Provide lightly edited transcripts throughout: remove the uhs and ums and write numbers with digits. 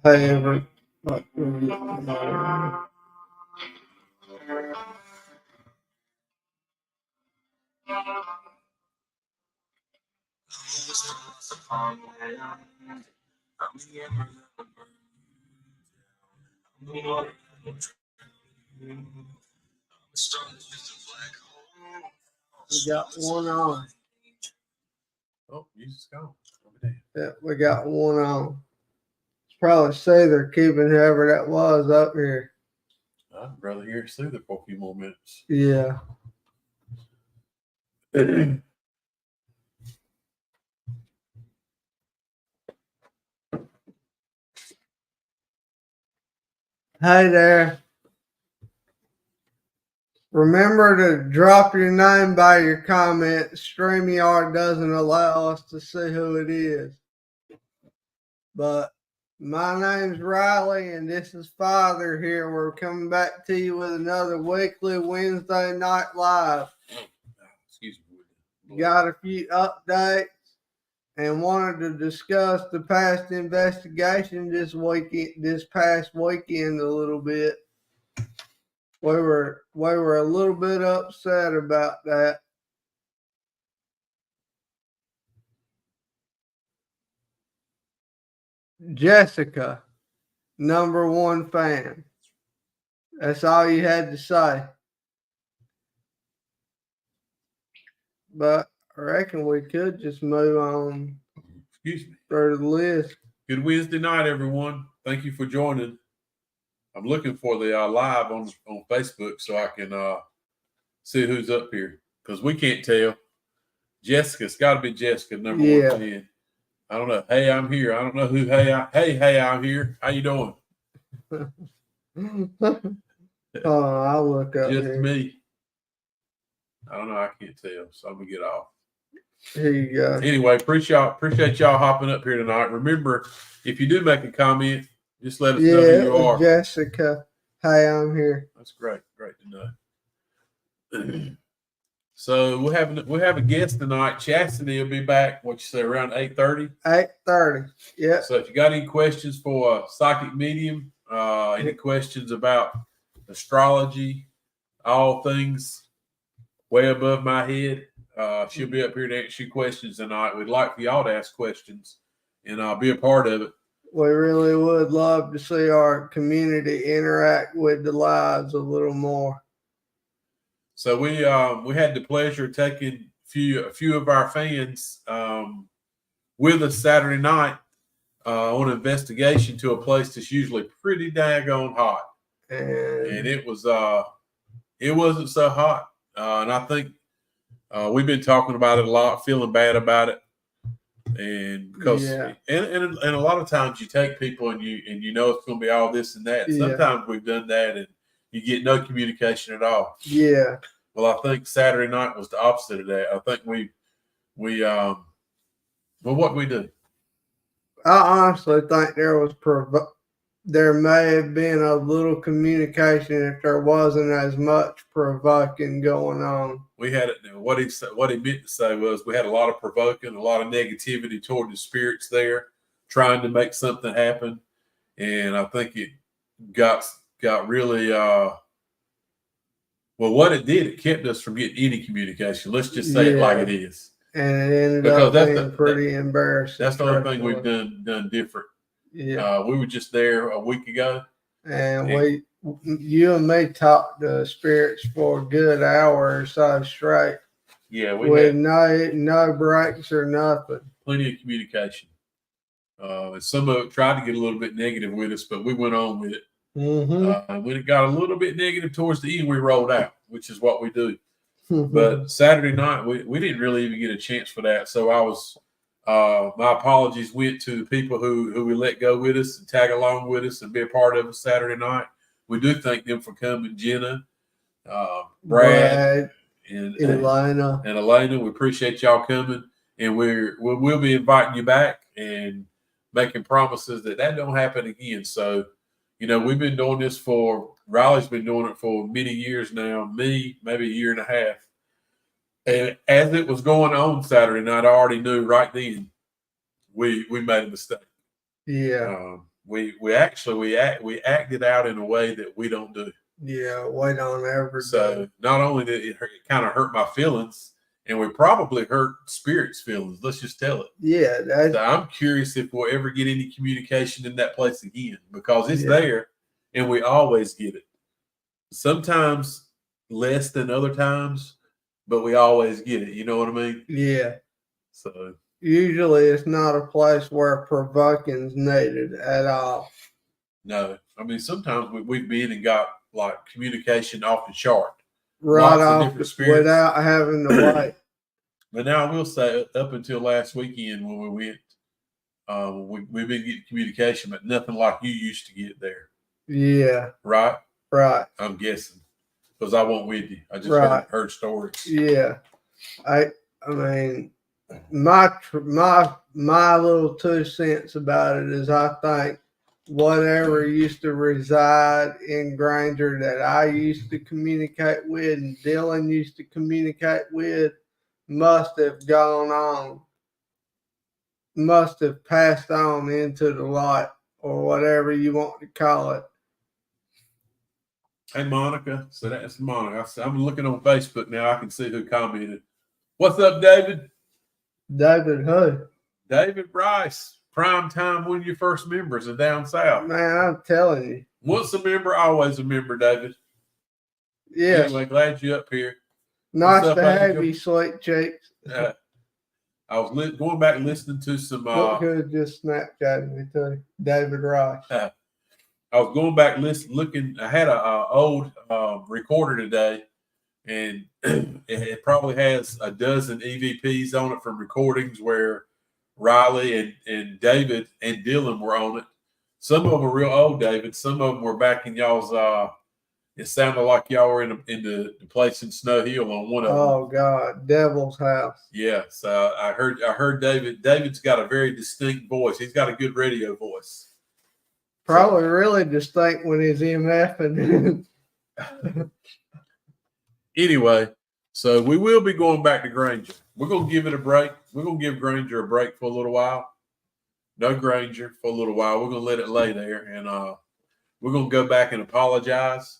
However, we got one on. Oh, music's gone. Yeah, we got one on. Probably say they're keeping whoever that was up here. I'd rather hear it through there for a few more minutes. Yeah. Hey there. Remember to drop your name by your comment. StreamYard doesn't allow us to see who it is. But my name's Riley, and this is Father here. We're coming back to you with another weekly Wednesday night live. Excuse me. Got a few updates and wanted to discuss the past investigation this past weekend a little bit. We were a little bit upset about that. Jessica, #1 fan. That's all you had to say. But I reckon we could just move on. Excuse me. Through the list. Good Wednesday night, everyone. Thank you for joining. I'm looking for the live on Facebook so I can see who's up here because we can't tell. Jessica's got to be Jessica, #1 fan. I don't know. Hey, I'm here. I don't know who. Hey, I'm here. How you doing? I'll look up. Just here. Me. I don't know. I can't tell, so I'm gonna get off. Here you go. Anyway, appreciate y'all hopping up here tonight. Remember, if you do make a comment, just let us know who you are. Jessica. Hey, I'm here. That's great. Great to know. So we have a guest tonight. Chasity will be back. What you say, around 8:30? 8:30. Yeah. So if you got any questions for a psychic medium, any questions about astrology, all things way above my head, she'll be up here to answer your questions tonight. We'd like for y'all to ask questions, and I'll be a part of it. We really would love to see our community interact with the lives a little more. So we had the pleasure of taking a few of our fans with us Saturday night on an investigation to a place that's usually pretty daggone hot, and it wasn't so hot, and I think we've been talking about it a lot, feeling bad about it, and because and a lot of times you take people and you know it's going to be all this and that. Sometimes we've done that and you get no communication at all. Yeah. Well, I think Saturday night was the opposite of that. I think we well, what we do? I honestly think there may have been a little communication if there wasn't as much provoking going on. We had what he meant to say was we had a lot of provoking, a lot of negativity toward the spirits there, trying to make something happen, and I think it got really. Well, what it did, it kept us from getting any communication. Let's just say it like it is. And it ended up being pretty embarrassing. That's the only thing we've done different. Yeah. We were just there a week ago. And you and me talked to spirits for a good hour or so straight. Yeah. With no breaks or nothing. Plenty of communication. And some of it tried to get a little bit negative with us, but we went on with it. Mm-hmm. When it got a little bit negative towards the end, we rolled out, which is what we do. Mm-hmm. But Saturday night, we didn't really even get a chance for that. So I was, my apologies went to the people who we let go with us and tag along with us and be a part of us Saturday night. We do thank them for coming, Jenna, Brad, and Elena. We appreciate y'all coming, and we'll be inviting you back and making promises that don't happen again. So. You know, we've been doing this Riley's been doing it for many years now, me, maybe a year and a half. And as it was going on Saturday night, I already knew right then we made a mistake. Yeah. We acted out in a way that we don't do. Yeah, we don't ever So do. not only did it kind of hurt my feelings, and we probably hurt Spirit's feelings. Let's just tell it. Yeah, so I'm curious if we'll ever get any communication in that place again, because it's Yeah. there and we always get it. Sometimes less than other times, but we always get it. You know what I mean? yeah. So Usually it's not a place where provoking's needed at all. no, I mean sometimes we've been and got like communication off the chart, Right lots of off different spirits. without having to wait. But now I will say, up until last weekend when we went, we've been getting communication, but nothing like you used to get there. Yeah. Right? Right. I'm guessing. Because I won't with you. I just heard stories. Yeah. I mean, my little 2 cents about it is I think whatever used to reside in Granger that I used to communicate with and Dylan used to communicate with must have gone on, must have passed on into the light or whatever you want to call it. Hey, Monica. So that's Monica. I'm looking on Facebook now. I can see who commented. What's up, David? David who? David Bryce. Prime time, one of your first members of Down South. Man, I'm telling you. Once a member, always a member, David. Yeah. Anyway, glad you're up here. Nice to have you, sweet cheeks. I was going back and listening to some. Look who just Snapchatted me too, David Rice. I was going back looking. I had a old recorder today, and it probably has a dozen EVPs on it from recordings where Riley and David and Dylan were on it. Some of them were real old, David. Some of them were back in y'all's. It sounded like y'all were in the place in Snow Hill on one of them. Oh God, Devil's House. Yeah, so I heard David. David's got a very distinct voice. He's got a good radio voice. Probably really distinct when he's MFing. Anyway, so we will be going back to Granger. We're going to give it a break. We're going to give Granger a break for a little while. No Granger for a little while. We're going to let it lay there, and we're going to go back and apologize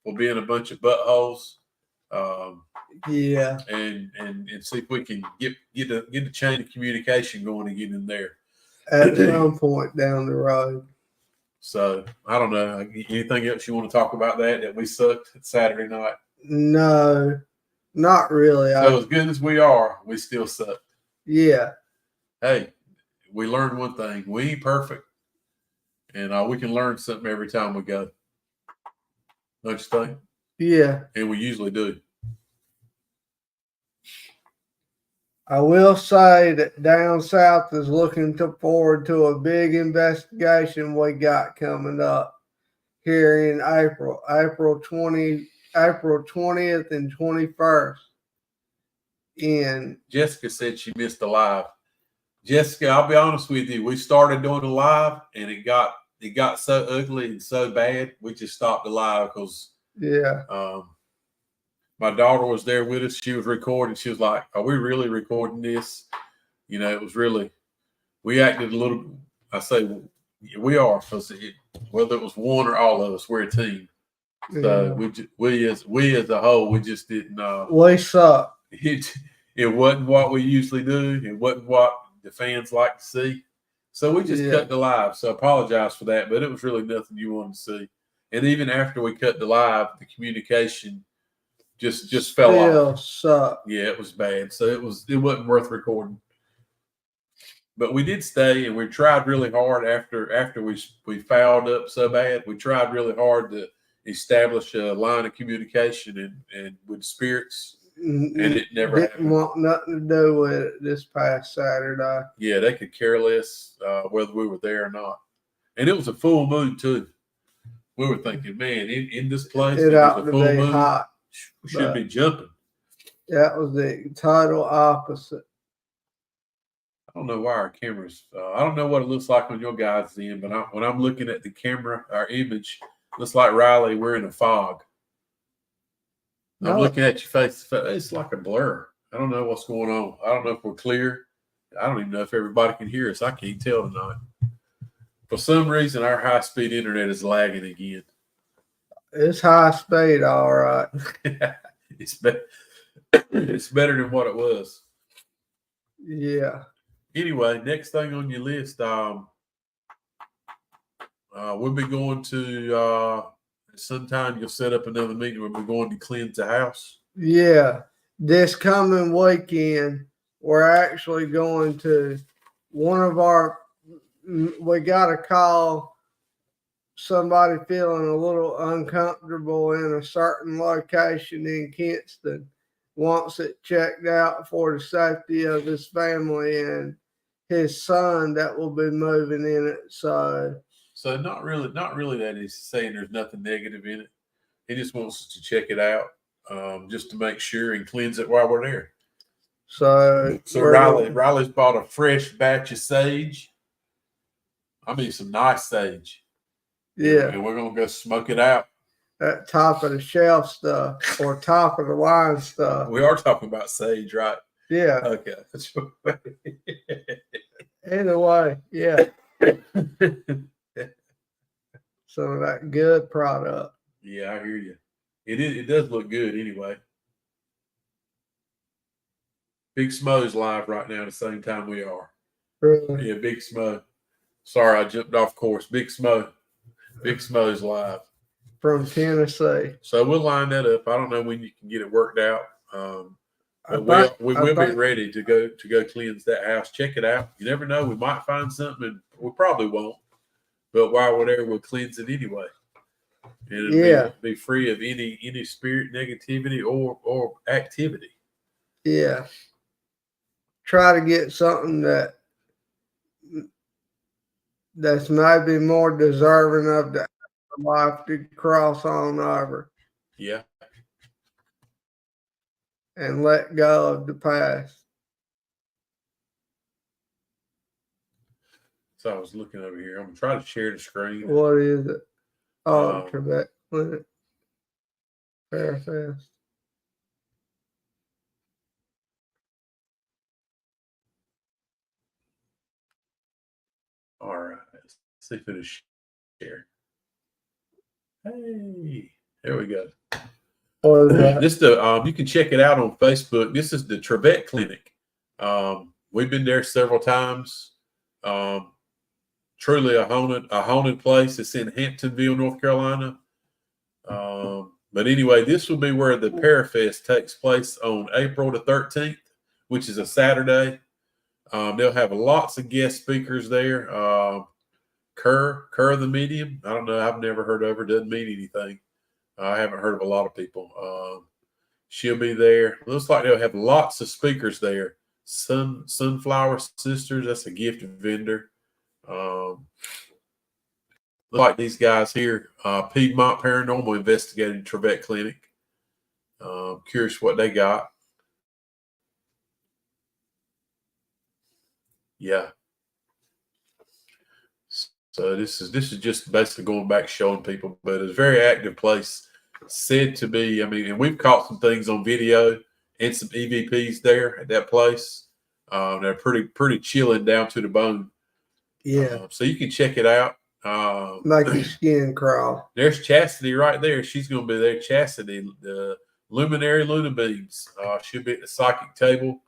for being a bunch of buttholes. Yeah, and see if we can get the chain of communication going again in there at some point down the road. So I don't know. Anything else you want to talk about that we sucked Saturday night? No, not really. So as good as we are, we still suck. Yeah. Hey, we learned one thing: we ain't perfect, and we can learn something every time we go. Don't you think? Yeah. And we usually do. I will say that Down South is looking forward to a big investigation we got coming up here in April 20th and 21st. And Jessica said she missed the live. Jessica, I'll be honest with you. We started doing the live, and it got so ugly and so bad, we just stopped the live because my daughter was there with us. She was recording. She was like, "Are we really recording this?" You know, it was really. We acted a little. I say we are, because whether it was one or all of us, we're a team. So we as a whole, we just didn't. We suck. It wasn't what we usually do. It wasn't what the fans like to see. So we just cut the live. So I apologize for that, but it was really nothing you wanted to see. And even after we cut the live, the communication just fell off. Sucked. Yeah, it was bad. So it wasn't worth recording. But we did stay, and we tried really hard after we fouled up so bad. We tried really hard to establish a line of communication and with spirits, and it never didn't want nothing to do with it this past Saturday. Yeah, they could care less whether we were there or not. And it was a full moon too. We were thinking, man, in this place, it ought to be hot. We should be jumping. That was the total opposite. I don't know why our cameras. I don't know what it looks like on your guys' end, but when I'm looking at the camera, our image looks like Riley. We're in a fog. I'm looking at your face. It's like a blur. I don't know what's going on. I don't know if we're clear. I don't even know if everybody can hear us. I can't tell tonight. For some reason, our high-speed internet is lagging again. It's high speed, all right. It's better than what it was. Yeah. Anyway, next thing on your list, we'll be going to sometime you'll set up another meeting. We'll be going to cleanse the house. Yeah. This coming weekend, we're actually going to we got to call somebody feeling a little uncomfortable in a certain location in Kinston, wants it checked out for the safety of his family and his son that will be moving in it. So not really that he's saying there's nothing negative in it. He just wants us to check it out, just to make sure and cleanse it while we're there. So Riley's bought a fresh batch of sage. I mean, some nice sage. Yeah. And we're gonna go smoke it out. That top of the shelf stuff or top of the line stuff. We are talking about sage, right? Yeah. Okay. Either way, yeah. Some of that good product. Yeah, I hear you. It does look good anyway. Big Smo's live right now at the same time we are. Really? Yeah, Big Smo. Sorry, I jumped off course. Big Smo's live. From Tennessee. So we'll line that up. I don't know when you can get it worked out. But we will be ready to go cleanse that house. Check it out. You never know. We might find something, and we probably won't. But while we're there, we'll cleanse it anyway. And it'll be free of any spirit negativity or activity. Yeah. Try to get something that's maybe more deserving of the life to cross on over. Yeah. And let go of the past. So I was looking over here. I'm going to try to share the screen. What is it? Oh, Trebek Clinic. Fairfest. All right. Let's see if it'll share. Hey, there we go. What is that? This you can check it out on Facebook. This is the Trebek Clinic. We've been there several times. Truly a haunted place. It's in Hamptonville, North Carolina. But anyway, this will be where the Parafest takes place on April the 13th, which is a Saturday. They'll have lots of guest speakers there. Kerr the Medium. I don't know. I've never heard of her. Doesn't mean anything. I haven't heard of a lot of people. She'll be there. Looks like they'll have lots of speakers there. Sunflower Sisters. That's a gift vendor. Look like these guys here, Piedmont Paranormal Investigating Trebek Clinic. Curious what they got. Yeah. So this is just basically going back showing people, but it's a very active place. Said to be, I mean, and we've caught some things on video and some EVPs there at that place. They're pretty chilling down to the bone. Yeah. So you can check it out. Make your skin crawl. There's Chasity right there. She's going to be there. Chasity, the Luminary Luna Beams. She'll be at the psychic table.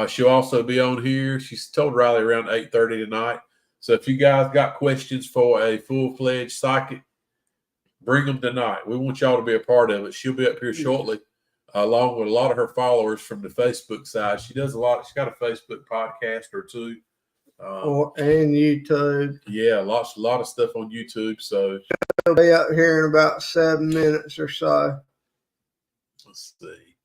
She'll also be on here. She's told Riley around 8:30 tonight. So if you guys got questions for a full-fledged psychic, bring them tonight. We want y'all to be a part of it. She'll be up here shortly, along with a lot of her followers from the Facebook side. She does a lot. She's got a Facebook podcast or two. And YouTube. Yeah, a lot of stuff on YouTube. So It'll be up here in about 7 minutes or so. Let's see.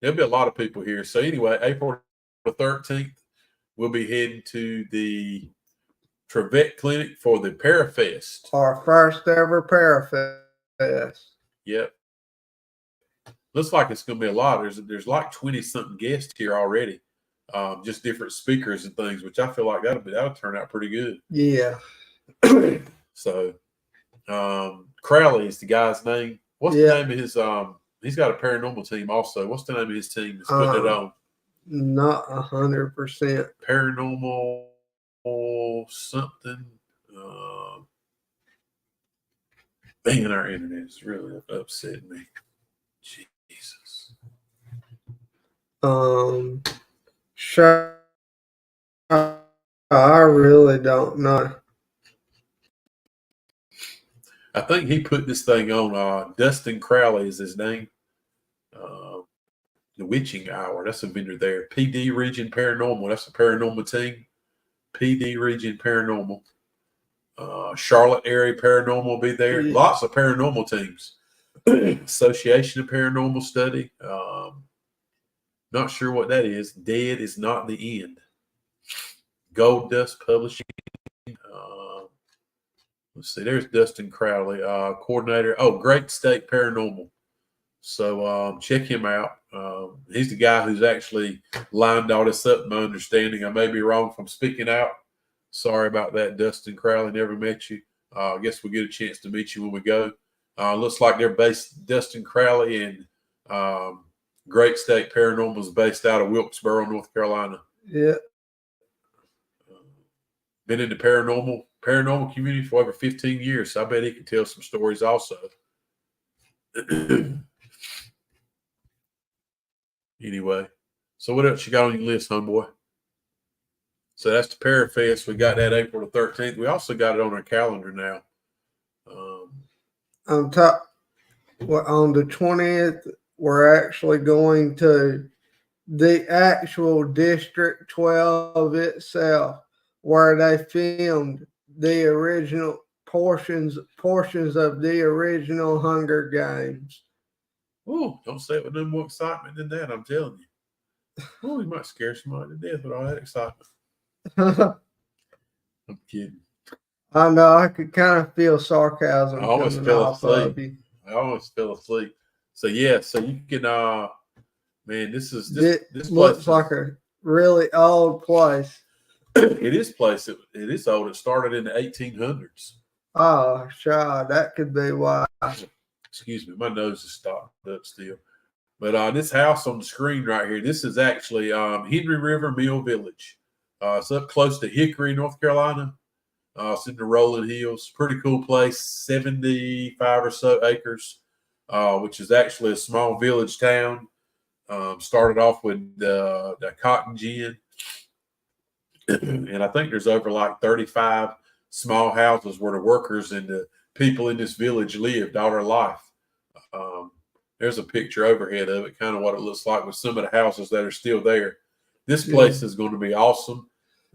There'll be a lot of people here. So anyway, April the 13th, we'll be heading to the Trebek Clinic for the Parafest. Our first ever Parafest. Yep. Looks like it's going to be a lot. There's like 20-something guests here already. Just different speakers and things, which I feel like that'll turn out pretty good. Yeah. So, Crowley is the guy's name. What's the name of his? He's got a paranormal team also. What's the name of his team that's putting it on? Not 100%. Paranormal something. Man, our internet is really upsetting me. Jesus. Sure. I really don't know. I think he put this thing on. Dustin Crowley is his name. The Witching Hour. That's a vendor there. PD Region Paranormal. That's a paranormal team. PD Region Paranormal. Charlotte area paranormal will be there. Yeah. Lots of paranormal teams. Association of Paranormal Study. Not sure what that is. Dead is not the end. Gold Dust Publishing. Let's see. There's Dustin Crowley, coordinator. Oh, Great State Paranormal. So check him out. He's the guy who's actually lined all this up. My understanding. I may be wrong from speaking out. Sorry about that, Dustin Crowley. Never met you. I guess we'll get a chance to meet you when we go. Looks like they're based, Dustin Crowley and Great State Paranormal is based out of Wilkesboro, North Carolina. Yeah. Been in the paranormal community for over 15 years. So I bet he can tell some stories also. Anyway, so what else you got on your list, homeboy? So that's the Parafest. We got that April the 13th. We also got it on our calendar now. On the 20th, we're actually going to the actual District 12 itself, where they filmed the original portions of the original Hunger Games. Oh, don't say it with no more excitement than that, I'm telling you. Oh, you might scare somebody to death with all that excitement. I'm kidding. I know, I could kind of feel sarcasm. I almost fell asleep. I almost fell asleep. So yeah, so you can man, this looks like a really old place. It is place. It is old. It started in the 1800s. Oh, sure, that could be why. Excuse me, my nose is stopped up still. But this house on the screen right here, this is actually Henry River Mill Village. It's up close to Hickory, North Carolina. It's in the rolling hills. Pretty cool place. 75 or so acres, which is actually a small village town. Started off with the cotton gin. And I think there's over like 35 small houses where the workers and the people in this village lived all their life. There's a picture overhead of it, kind of what it looks like with some of the houses that are still there. This place is going to be awesome.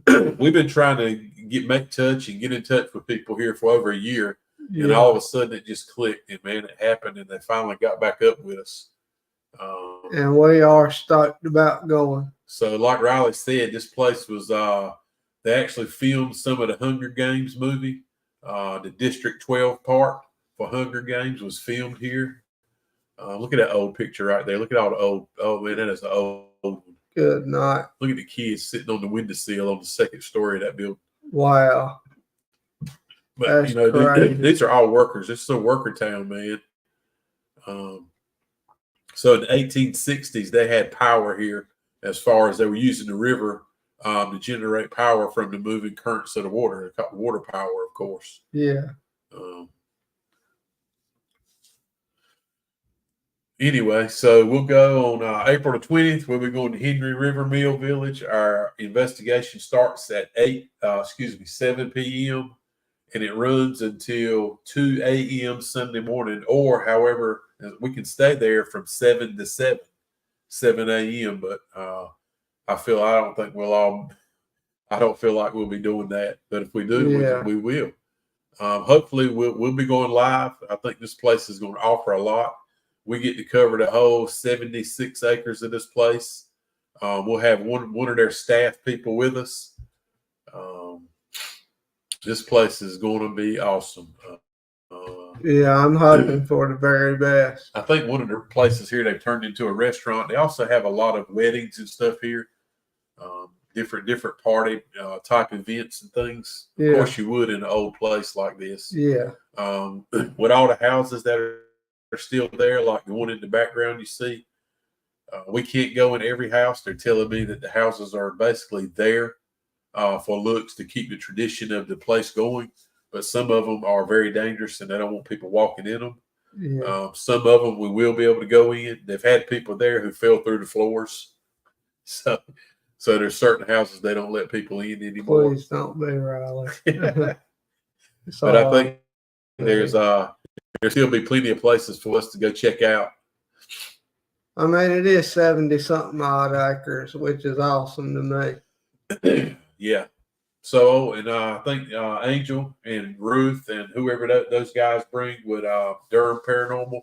We've been trying to make touch and get in touch with people here for over a year. Yeah. And all of a sudden it just clicked, and man, it happened, and they finally got back up with us. And we are stoked about going. So like Riley said, this place was, they actually filmed some of the Hunger Games movie. The District 12 part for Hunger Games was filmed here. Look at that old picture right there. Look at all the old, oh man, that is the old one. Good night. Look at the kids sitting on the windowsill on the second story of that building. Wow. But, that's you know, these are all workers. It's a worker town, man. So in the 1860s, they had power here as far as they were using the river to generate power from the moving currents of the water, water power, of course. Yeah. Anyway, so we'll go on April the 20th. We'll be going to Henry River Mill Village. Our investigation starts at 7 p.m. and it runs until 2 a.m. Sunday morning, or however, we can stay there from 7 to 7 a.m. But I don't feel like we'll be doing that. But if we do, we will. Hopefully we'll be going live. I think this place is going to offer a lot. We get to cover the whole 76 acres of this place. We'll have one of their staff people with us. This place is going to be awesome. Yeah, I'm hoping for the very best. I think one of the places here they've turned into a restaurant. They also have a lot of weddings and stuff here, different party type events and things. Yeah. Of course, you would in an old place like this. Yeah. With all the houses that are still there, like the one in the background you see. We can't go in every house. They're telling me that the houses are basically there for looks to keep the tradition of the place going. But some of them are very dangerous and they don't want people walking in them. Yeah. Some of them we will be able to go in. They've had people there who fell through the floors. So there's certain houses they don't let people in anymore. Please don't be Riley. But I think there's still be plenty of places for us to go check out. I mean, it is 70 something odd acres, which is awesome to me. Yeah. So, and I think Angel and Ruth and whoever those guys bring with Durham Paranormal,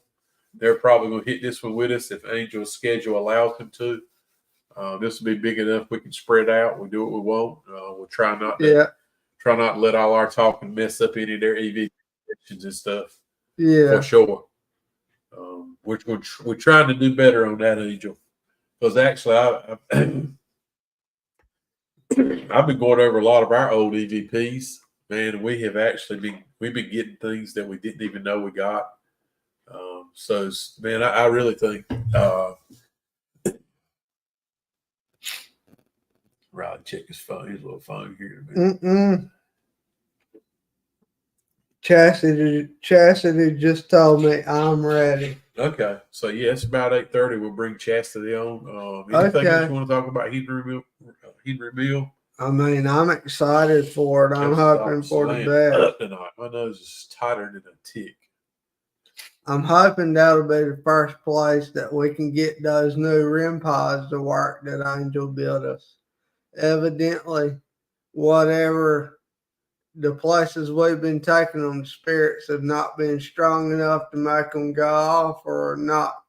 they're probably going to hit this one with us if Angel's schedule allows them to. This will be big enough we can spread out. We do what we want. We'll try not to let all our talking mess up any of their EV connections and stuff. Yeah, for sure. We're trying to do better on that, Angel, because actually I've been going over a lot of our old EVPs, man. We've been getting things that we didn't even know we got. So, man, I really think Riley check his phone, his little phone here. Chasity just told me I'm ready. Okay, so yeah, it's about 8:30. We'll bring Chasity on. Anything else you want to talk about Henry Mill? I mean, I'm excited for it. I'm hoping for the best. Tonight. My nose is tighter than a tick. I'm hoping that'll be the first place that we can get those new REM pods to work that Angel built us. Evidently, whatever the places we've been taking them, spirits have not been strong enough to make them go off, or not.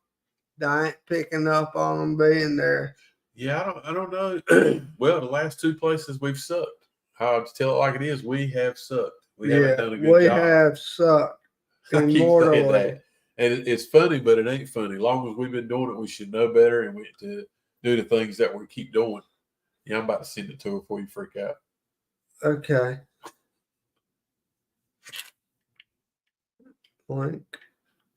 They ain't picking up on them being there. Yeah, I don't know. Well, the last two places we've sucked. I'll tell it like it is. We have sucked. We haven't done a good job. We have sucked. I keep saying that. And it's funny, but it ain't funny. As long as we've been doing it, we should know better and we to do the things that we keep doing. Yeah, I'm about to send it to her before you freak out. Okay. Link.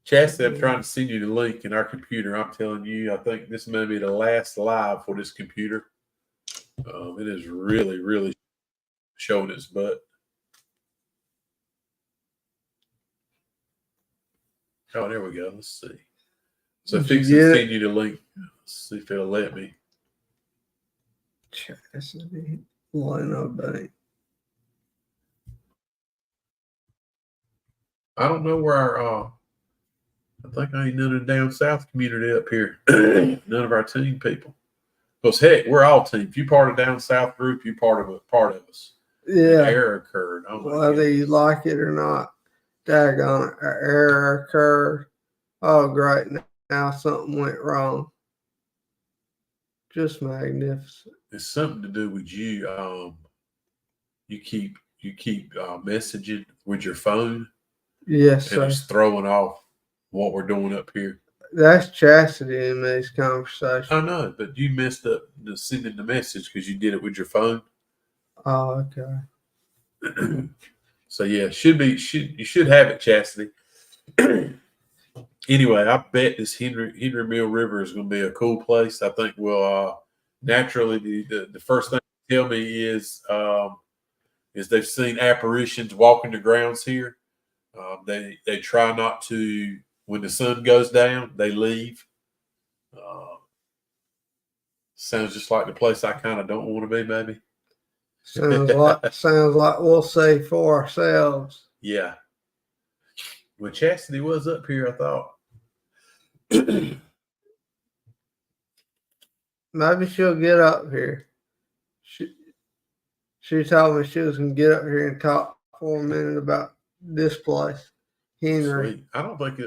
Chasity, I'm trying to send you the link in our computer. I'm telling you, I think this may be the last live for this computer. It is really, really showing its butt. Oh, there we go. Let's see. So fix and send you the link. Let's see if it'll let me. Chasity line up bank. I don't know where our I think I ain't none of the down south community up here. None of our team people. Because heck, we're all team. If you part of down south group, you part of us. Yeah. An error occurred. Whether you like it or not. Daggone it. An error occurred. Oh, great. Now something went wrong. Just magnificent. It's something to do with you. You keep messaging with your phone. Yes, sir. And it's throwing off what we're doing up here. That's Chasity in these conversations. I know, but you messed up sending the message because you did it with your phone. Oh, okay. So yeah, you should have it, Chasity. Anyway, I bet this Henry Mill River is going to be a cool place. I think we'll naturally the first thing they tell me is they've seen apparitions walking the grounds here. They try not to, when the sun goes down, they leave. Sounds just like the place I kind of don't want to be, maybe. Sounds like we'll see for ourselves. Yeah. When Chasity was up here, I thought. Maybe she'll get up here. She told me she was going to get up here and talk for a minute about this place, Henry. Sweet. I don't think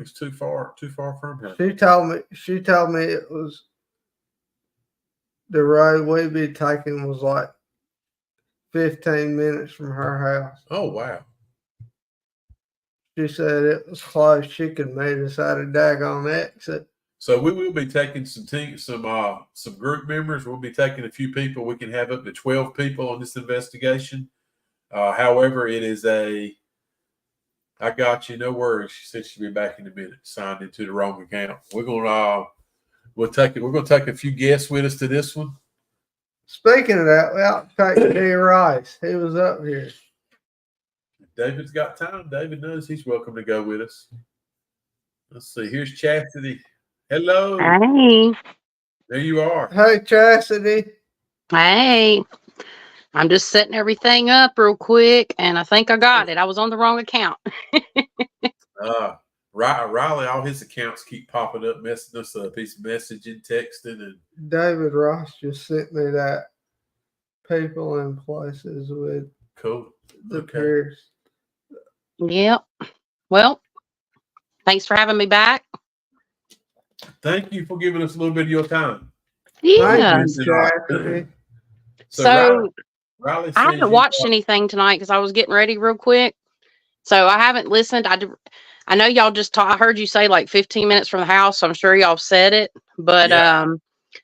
it's too far from her. She told me it was the road we'd be taking was like 15 minutes from her house. Oh wow. She said it was close. She could meet us at a daggone exit. So we will be taking some group members. We'll be taking a few people. We can have up to 12 people on this investigation. However, it is I got you, no worries. She said she'll be back in a minute. Signed into the wrong account. We're gonna We're going to take a few guests with us to this one. Speaking of that, we ought to take D. Rice. He was up here. David's got time. David knows he's welcome to go with us. Let's see. Here's Chastity. Hello. Hey. There you are. Hey, Chasity. Hey. I'm just setting everything up real quick, and I think I got it. I was on the wrong account. Riley, all his accounts keep popping up, messing us up. He's messaging, texting, and David Ross just sent me that people in places with cool. the Pierce. Yep. Well, thanks for having me back. Thank you for giving us a little bit of your time. Yeah. So Riley I haven't watched anything tonight because I was getting ready real quick. So I haven't listened. I know y'all just I heard you say like 15 minutes from the house, so I'm sure y'all said it. But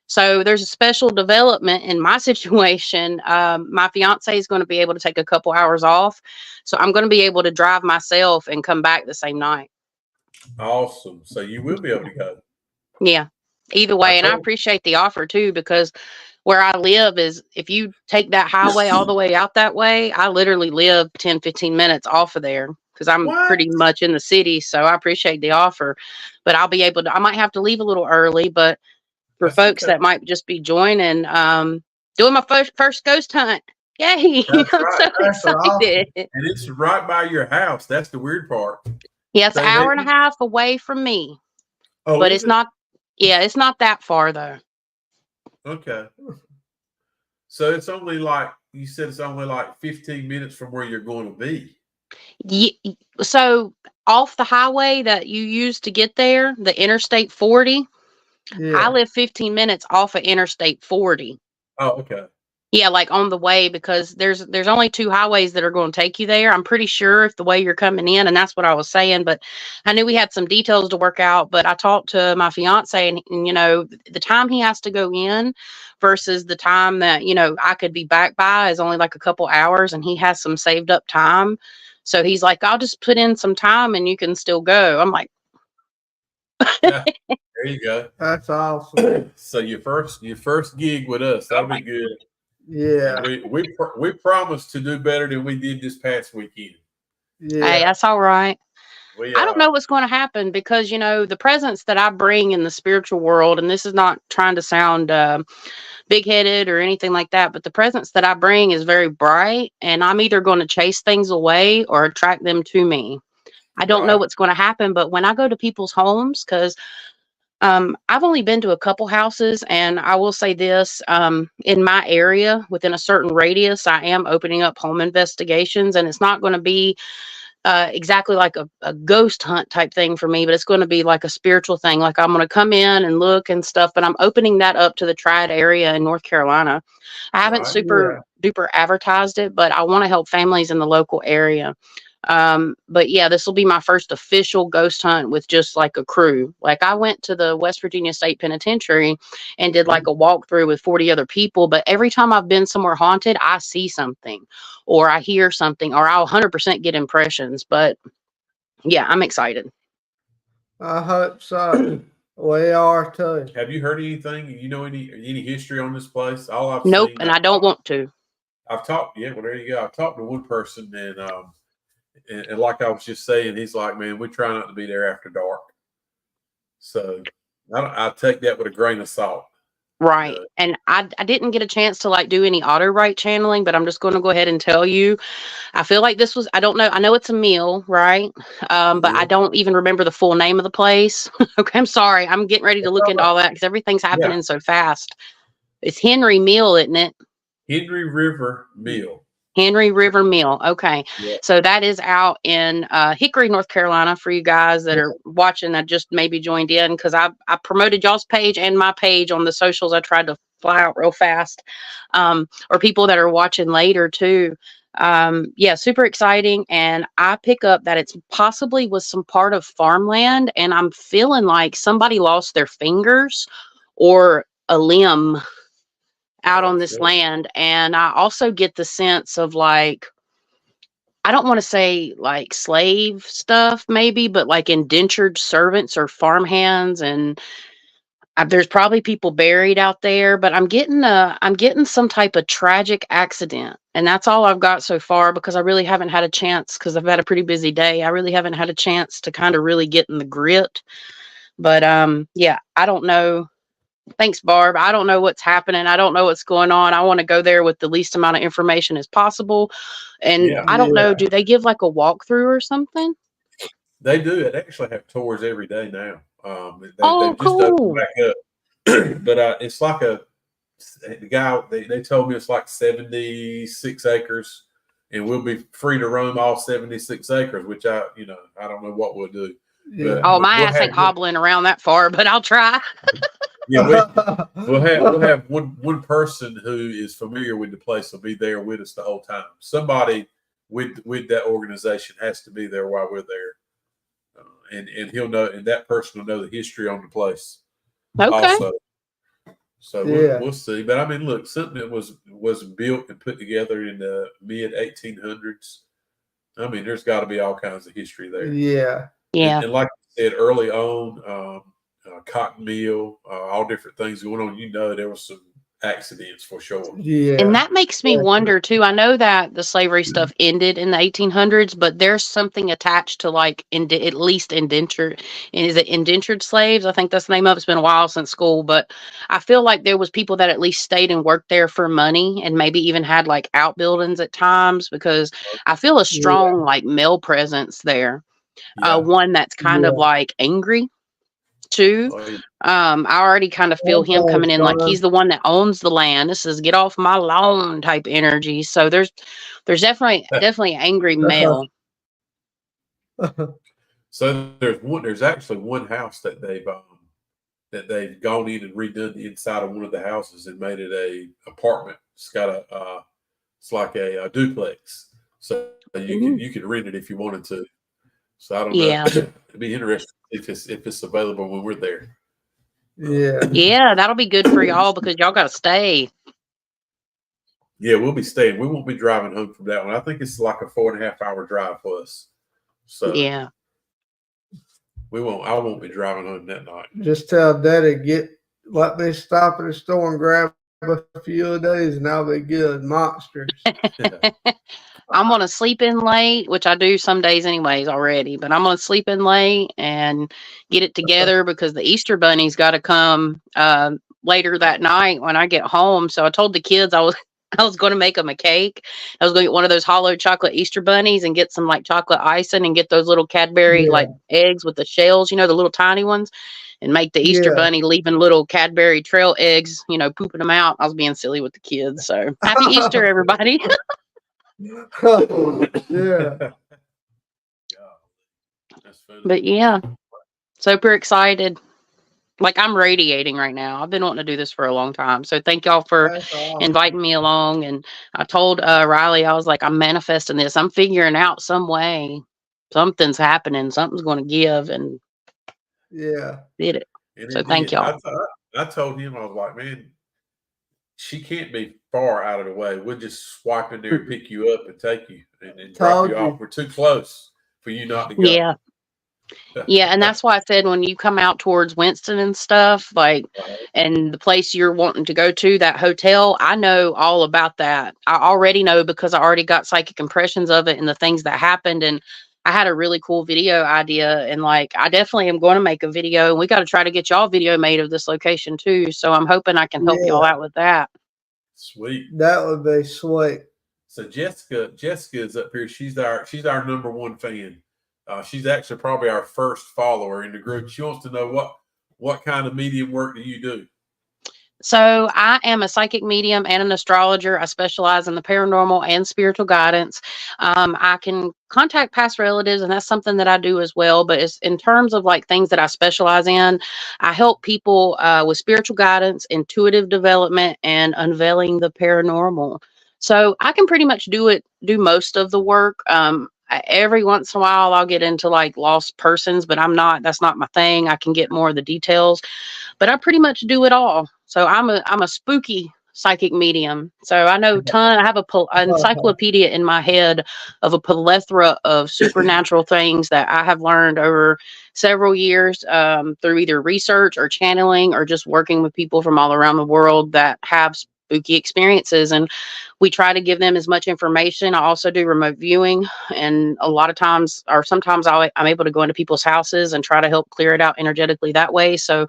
so there's a special development in my situation. My fiance is going to be able to take a couple hours off. So I'm going to be able to drive myself and come back the same night. Awesome. So you will be able to go. Yeah. Either way. And I appreciate the offer too, because where I live is if you take that highway all the way out that way, I literally live 10, 15 minutes off of there because I'm pretty much in the city. So I appreciate the offer, but I'll be able to, I might have to leave a little early, but for folks that might just be joining, doing my first ghost hunt. Yay. I'm so excited. And it's right by your house. That's the weird part. Yeah, it's an hour and a half away from me. Oh, but it's not, it's not that far though. Okay. So it's only like, you said it's only like 15 minutes from where you're going to be. Yeah, so off the highway that you use to get there, the Interstate 40, I live 15 minutes off of Interstate 40. Oh, okay. Yeah, like on the way, because there's only two highways that are going to take you there. I'm pretty sure if the way you're coming in, and that's what I was saying, but I knew we had some details to work out, but I talked to my fiance and you know, the time he has to go in versus the time that, you know, I could be back by is only like a couple hours, and he has some saved up time. So he's like, I'll just put in some time and you can still go. I'm like, yeah, there you go. That's awesome. So your first gig with us, that'll be good. Yeah. We promised to do better than we did this past weekend. Yeah. Hey, that's all right. I don't know what's going to happen because, you know, the presence that I bring in the spiritual world, and this is not trying to sound big-headed or anything like that, but the presence that I bring is very bright, and I'm either going to chase things away or attract them to me. I don't know what's going to happen, but when I go to people's homes, because I've only been to a couple houses, and I will say this, in my area, within a certain radius, I am opening up home investigations, and it's not going to be exactly like a ghost hunt type thing for me, but it's going to be like a spiritual thing. Like I'm going to come in and look and stuff, but I'm opening that up to the Triad area in North Carolina. I haven't super duper advertised it, but I want to help families in the local area. But yeah, this will be my first official ghost hunt with just like a crew. Like I went to the West Virginia State Penitentiary and did like a walkthrough with 40 other people. But every time I've been somewhere haunted, I see something or I hear something or I'll 100% get impressions. But yeah, I'm excited. I hope so. We are too. Have you heard anything? You know any history on this place? All I've nope, seen, and I don't want to. I've talked. Yeah, well, there you go. I've talked to one person, and like I was just saying, he's like, man, we try not to be there after dark. So I take that with a grain of salt. Right. And I didn't get a chance to like do any auto right channeling, but I'm just going to go ahead and tell you, I feel like this was, I don't know. I know it's a meal, right? But I don't even remember the full name of the place. Okay. I'm sorry. I'm getting ready to look into all that because everything's happening so fast. It's Henry Mill, isn't it? Henry River Mill. Henry River Mill. Okay. Yeah. So that is out in Hickory, North Carolina for you guys that are watching that just maybe joined in because I promoted y'all's page and my page on the socials. I tried to fly out real fast. Or people that are watching later too. Yeah, super exciting. And I pick up that it's possibly was some part of farmland. And I'm feeling like somebody lost their fingers or a limb out on this land. And I also get the sense of like, I don't want to say like slave stuff maybe, but like indentured servants or farmhands. And There's probably people buried out there, but I'm getting some type of tragic accident, and that's all I've got so far because I really haven't had a chance because I've had a pretty busy day. I really haven't had a chance to kind of really get in the grit. But yeah, I don't know. Thanks, Barb. I don't know what's happening. I don't know what's going on. I want to go there with the least amount of information as possible. And Yeah, I don't know, do they give like a walkthrough or something? they do. They actually have tours every day now. Oh, They've just opened cool. back up, but it's like the guy. They told me it's like 76 acres, and we'll be free to roam all 76 acres. Which I don't know what we'll do. Yeah. Oh, my we'll ass ain't hobbling around that far, but I'll try. Yeah, we'll have one person who is familiar with the place will be there with us the whole time. Somebody with that organization has to be there while we're there, and he'll know, and that person will know the history on the place. Okay. Also, so Yeah. we'll see. But I mean, look, something that was built and put together in the mid 1800s. I mean, there's got to be all kinds of history there. Yeah. Yeah. And like I said early on, cotton mill, all different things going on. There was some accidents for sure. Yeah. And that makes me wonder too. I know that the slavery stuff ended in the 1800s, but there's something attached to like at least indentured. Is it indentured slaves? I think that's the name of it. It's been a while since school, but I feel like there was people that at least stayed and worked there for money, and maybe even had like outbuildings at times because I feel a strong like male presence there. Yeah. One that's kind of like angry too. Oh, yeah. I already kind of feel him coming in like he's the one that owns the land. This is get off my lawn type energy. So there's definitely angry male. So there's actually one house that they've gone in and redone the inside of one of the houses and made it a apartment. It's got it's like a duplex, so you can rent it if you wanted to. So I don't know. It'd be interesting if it's available when we're there. Yeah, that'll be good for y'all because y'all got to stay. Yeah, we'll be staying. We won't be driving home from that one. I think it's like a 4.5 hour drive for us. So yeah, I won't be driving home that night. Just tell Daddy let me stop at the store and grab a few of these, and I'll be good. Monsters. I'm gonna sleep in late, which I do some days anyways already, but I'm gonna sleep in late and get it together because the Easter bunny's got to come later that night when I get home. So I told the kids I was going to make them a cake. I was going to get one of those hollow chocolate Easter bunnies and get some like chocolate icing and get those little Cadbury like eggs with the shells, the little tiny ones, and make the Easter bunny leaving little Cadbury trail eggs, pooping them out. I was being silly with the kids. So happy Easter, everybody. Yeah. But yeah, super excited. Like I'm radiating right now. I've been wanting to do this for a long time. So thank y'all for inviting me along. And I told Riley, I was like, I'm manifesting this. I'm figuring out some way. Something's happening. Something's going to give. And did it. And so thank y'all. I told him, I was like, man, she can't be far out of the way. We'll just swipe in there and pick you up and take you and drop you off. We're too close for you not to go. Yeah. Yeah, and that's why I said when you come out towards Winston and stuff, like, and the place you're wanting to go to, that hotel, I know all about that. I already know because I already got psychic impressions of it and the things that happened. And I had a really cool video idea. And like, I definitely am going to make a video. And we got to try to get y'all video made of this location too. So I'm hoping I can help y'all out with that. Sweet. That would be sweet. So Jessica is up here. She's our number one fan. She's actually probably our first follower in the group. She wants to know what kind of medium work do you do? So I am a psychic medium and an astrologer. I specialize in the paranormal and spiritual guidance. I can contact past relatives, and that's something that I do as well. But it's in terms of like things that I specialize in, I help people with spiritual guidance, intuitive development, and unveiling the paranormal. So I can pretty much do most of the work. Every once in a while I'll get into like lost persons, but that's not my thing. I can get more of the details, but I pretty much do it all. So I'm a spooky psychic medium. So I know I have an encyclopedia in my head of a plethora of supernatural things that I have learned over several years through either research or channeling or just working with people from all around the world that have spooky experiences. And we try to give them as much information. I also do remote viewing, and a lot of times, or sometimes I'm able to go into people's houses and try to help clear it out energetically that way. So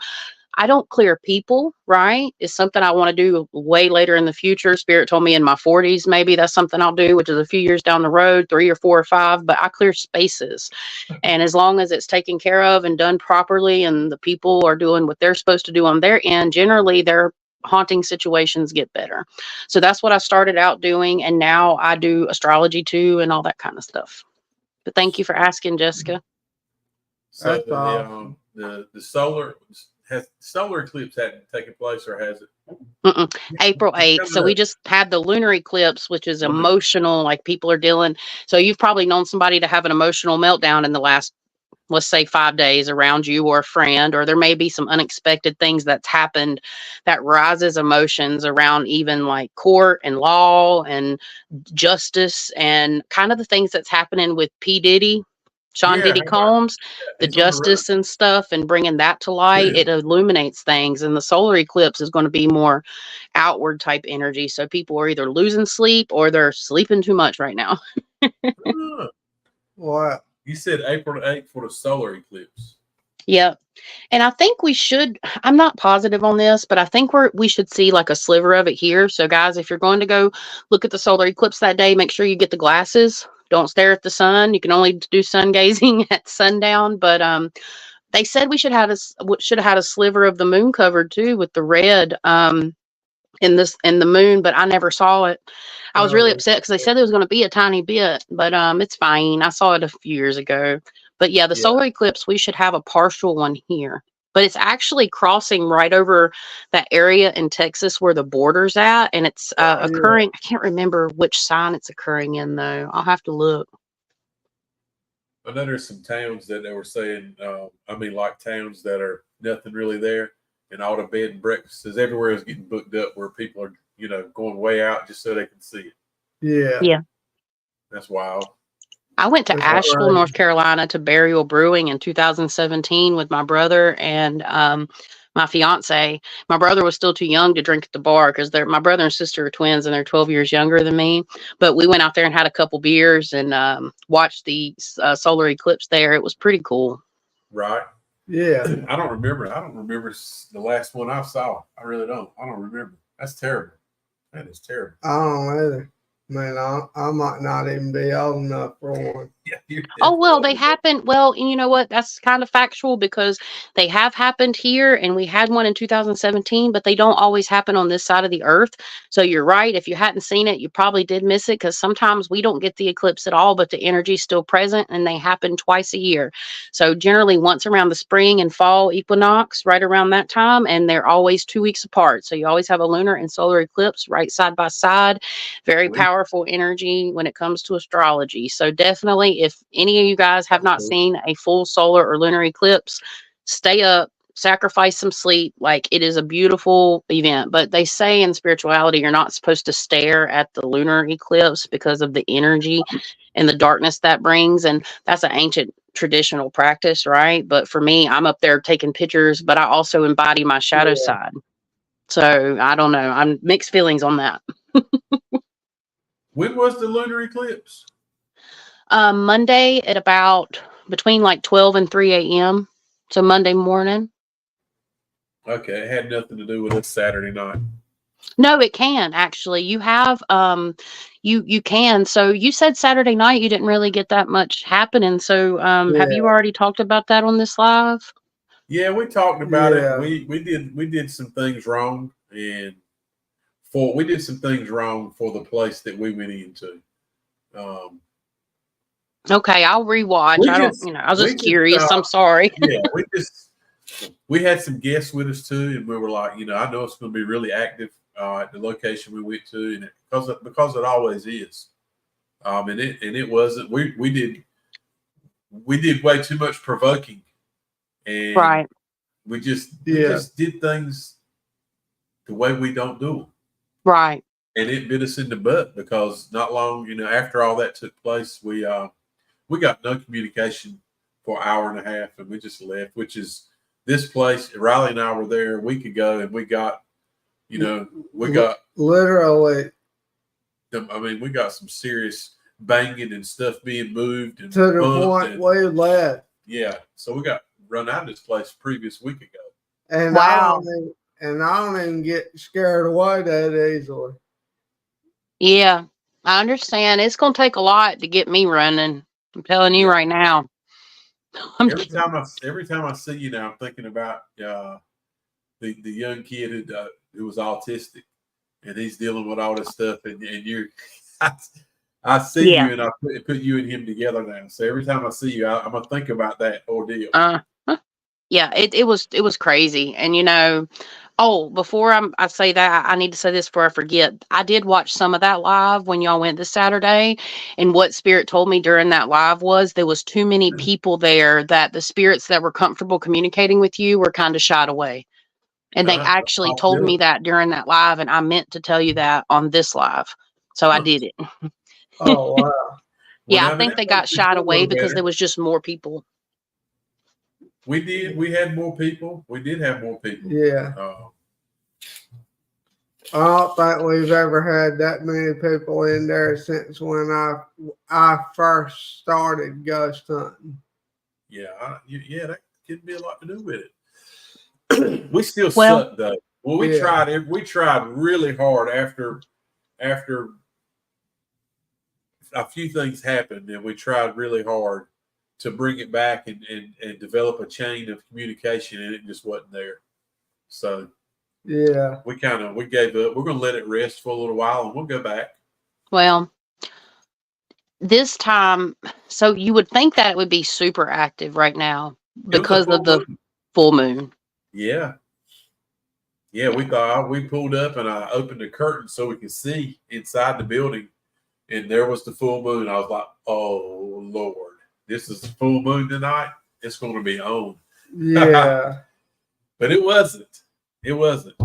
I don't clear people, right? It's something I want to do way later in the future. Spirit told me in my 40s, maybe that's something I'll do, which is a few years down the road, 3 or 4 or 5, but I clear spaces. And as long as it's taken care of and done properly and the people are doing what they're supposed to do on their end, generally their haunting situations get better. So that's what I started out doing. And now I do astrology too and all that kind of stuff. But thank you for asking, Jessica. So That's awesome. the solar eclipse hadn't taken place, or has it? April 8th. So we just had the lunar eclipse, which is emotional, like people are dealing. So you've probably known somebody to have an emotional meltdown in the last, let's say, 5 days around you or a friend, or there may be some unexpected things that's happened that rises emotions around even like court and law and justice and kind of the things that's happening with P. Diddy. Sean Diddy Combs, the justice and stuff, and bringing that to light, it illuminates things. And the solar eclipse is going to be more outward type energy. So people are either losing sleep or they're sleeping too much right now. What? You said April 8th for the solar eclipse. Yep. And I think we should, I'm not positive on this, but I think we should see like a sliver of it here. So guys, if you're going to go look at the solar eclipse that day, make sure you get the glasses. Don't stare at the sun. You can only do sun gazing at sundown. But they said we should have had a sliver of the moon covered too with the red in the moon, but I never saw it. I was really upset because they said there was going to be a tiny bit, but it's fine. I saw it a few years ago. But yeah, the solar eclipse, we should have a partial one here. But it's actually crossing right over that area in Texas where the border's at. And it's occurring. I can't remember which sign it's occurring in, though. I'll have to look. I know there's some towns that they were saying, like towns that are nothing really there. And all the bed and breakfasts everywhere is getting booked up where people are, going way out just so they can see it. Yeah. Yeah. That's wild. I went to Asheville, North Carolina to Burial Brewing in 2017 with my brother and my fiance. My brother was still too young to drink at the bar because my brother and sister are twins and they're 12 years younger than me. But we went out there and had a couple beers and watched the solar eclipse there. It was pretty cool. Right. Yeah. I don't remember the last one I saw. I really don't. I don't remember. That's terrible. That is terrible. I don't either. Man, I might not even be old enough for one. Yeah, oh, well, they happen. Well, and you know what? That's kind of factual because they have happened here and we had one in 2017, but they don't always happen on this side of the earth. So you're right. If you hadn't seen it, you probably did miss it because sometimes we don't get the eclipse at all, but the energy's still present and they happen twice a year. So generally once around the spring and fall equinox, right around that time, and they're always 2 weeks apart. So you always have a lunar and solar eclipse right side by side. Very powerful energy when it comes to astrology. So definitely, if any of you guys have not seen a full solar or lunar eclipse, stay up, sacrifice some sleep. Like, it is a beautiful event. But they say in spirituality, you're not supposed to stare at the lunar eclipse because of the energy and the darkness that brings. And that's an ancient traditional practice, right? But for me, I'm up there taking pictures, but I also embody my shadow side. So I don't know. I'm mixed feelings on that. When was the lunar eclipse? Monday at about between like 12 and 3 a.m. So Monday morning. Okay, it had nothing to do with this Saturday night. No, it can actually. You have you can. So you said Saturday night you didn't really get that much happening. So have you already talked about that on this live? Yeah, we talked about it. We did some things wrong, and we did some things wrong for the place that we went into. Okay, I'll rewatch. I was just curious. I'm sorry. Yeah, we had some guests with us too, and we were like, I know it's going to be really active at the location we went to, and because it always is. And it wasn't. We did way too much provoking, and we just did things the way we don't do them. Right. And it bit us in the butt because not long, after all that took place, we got no communication for an hour and a half, and we just left. Which is this place. Riley and I were there a week ago, and we got literally. I mean, we got some serious banging and stuff being moved and to the point we left. Yeah, so we got run out of this place previous week ago. And wow. I don't even get scared away that easily. Yeah, I understand. It's going to take a lot to get me running. I'm telling you right now. Every time I see you now, I'm thinking about the young kid who was autistic, and he's dealing with all this stuff, and you're. I see you, and I put you and him together now. So every time I see you, I'm gonna think about that ordeal. Yeah, it was crazy, and before I say that, I need to say this before I forget. I did watch some of that live when y'all went this Saturday, and what Spirit told me during that live was there was too many people there that the spirits that were comfortable communicating with you were kind of shied away. And they actually told me that during that live, and I meant to tell you that on this live. So I did it. Oh, wow. Yeah, I think they got shied away because there was just more people. We did. We had more people. We did have more people. Yeah. I don't think we've ever had that many people in there since when I first started ghost hunting. Yeah, that could be a lot to do with it. We still suck though. Well, we tried. We tried really hard after a few things happened, and we tried really hard to bring it back and develop a chain of communication, and it just wasn't there. So yeah, we gave up. We're going to let it rest for a little while, and we'll go back. Well, this time, so you would think that it would be super active right now because of the full moon. Yeah. Yeah, we thought we pulled up, and I opened the curtain so we could see inside the building, and there was the full moon. I was like, "Oh Lord, this is the full moon tonight. It's going to be on." Yeah, but it wasn't. It wasn't.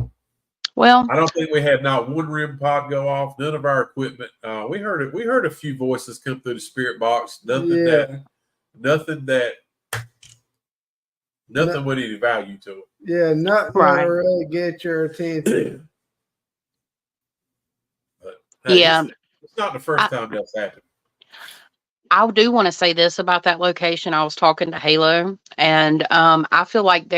Well, I don't think we had not one REM pod go off. None of our equipment. We heard it. We heard a few voices come through the spirit box. Nothing with any value to it. Yeah, nothing to really get your attention. But hey, it's not the first time that's happened. I do want to say this about that location. I was talking to Halo, and I feel like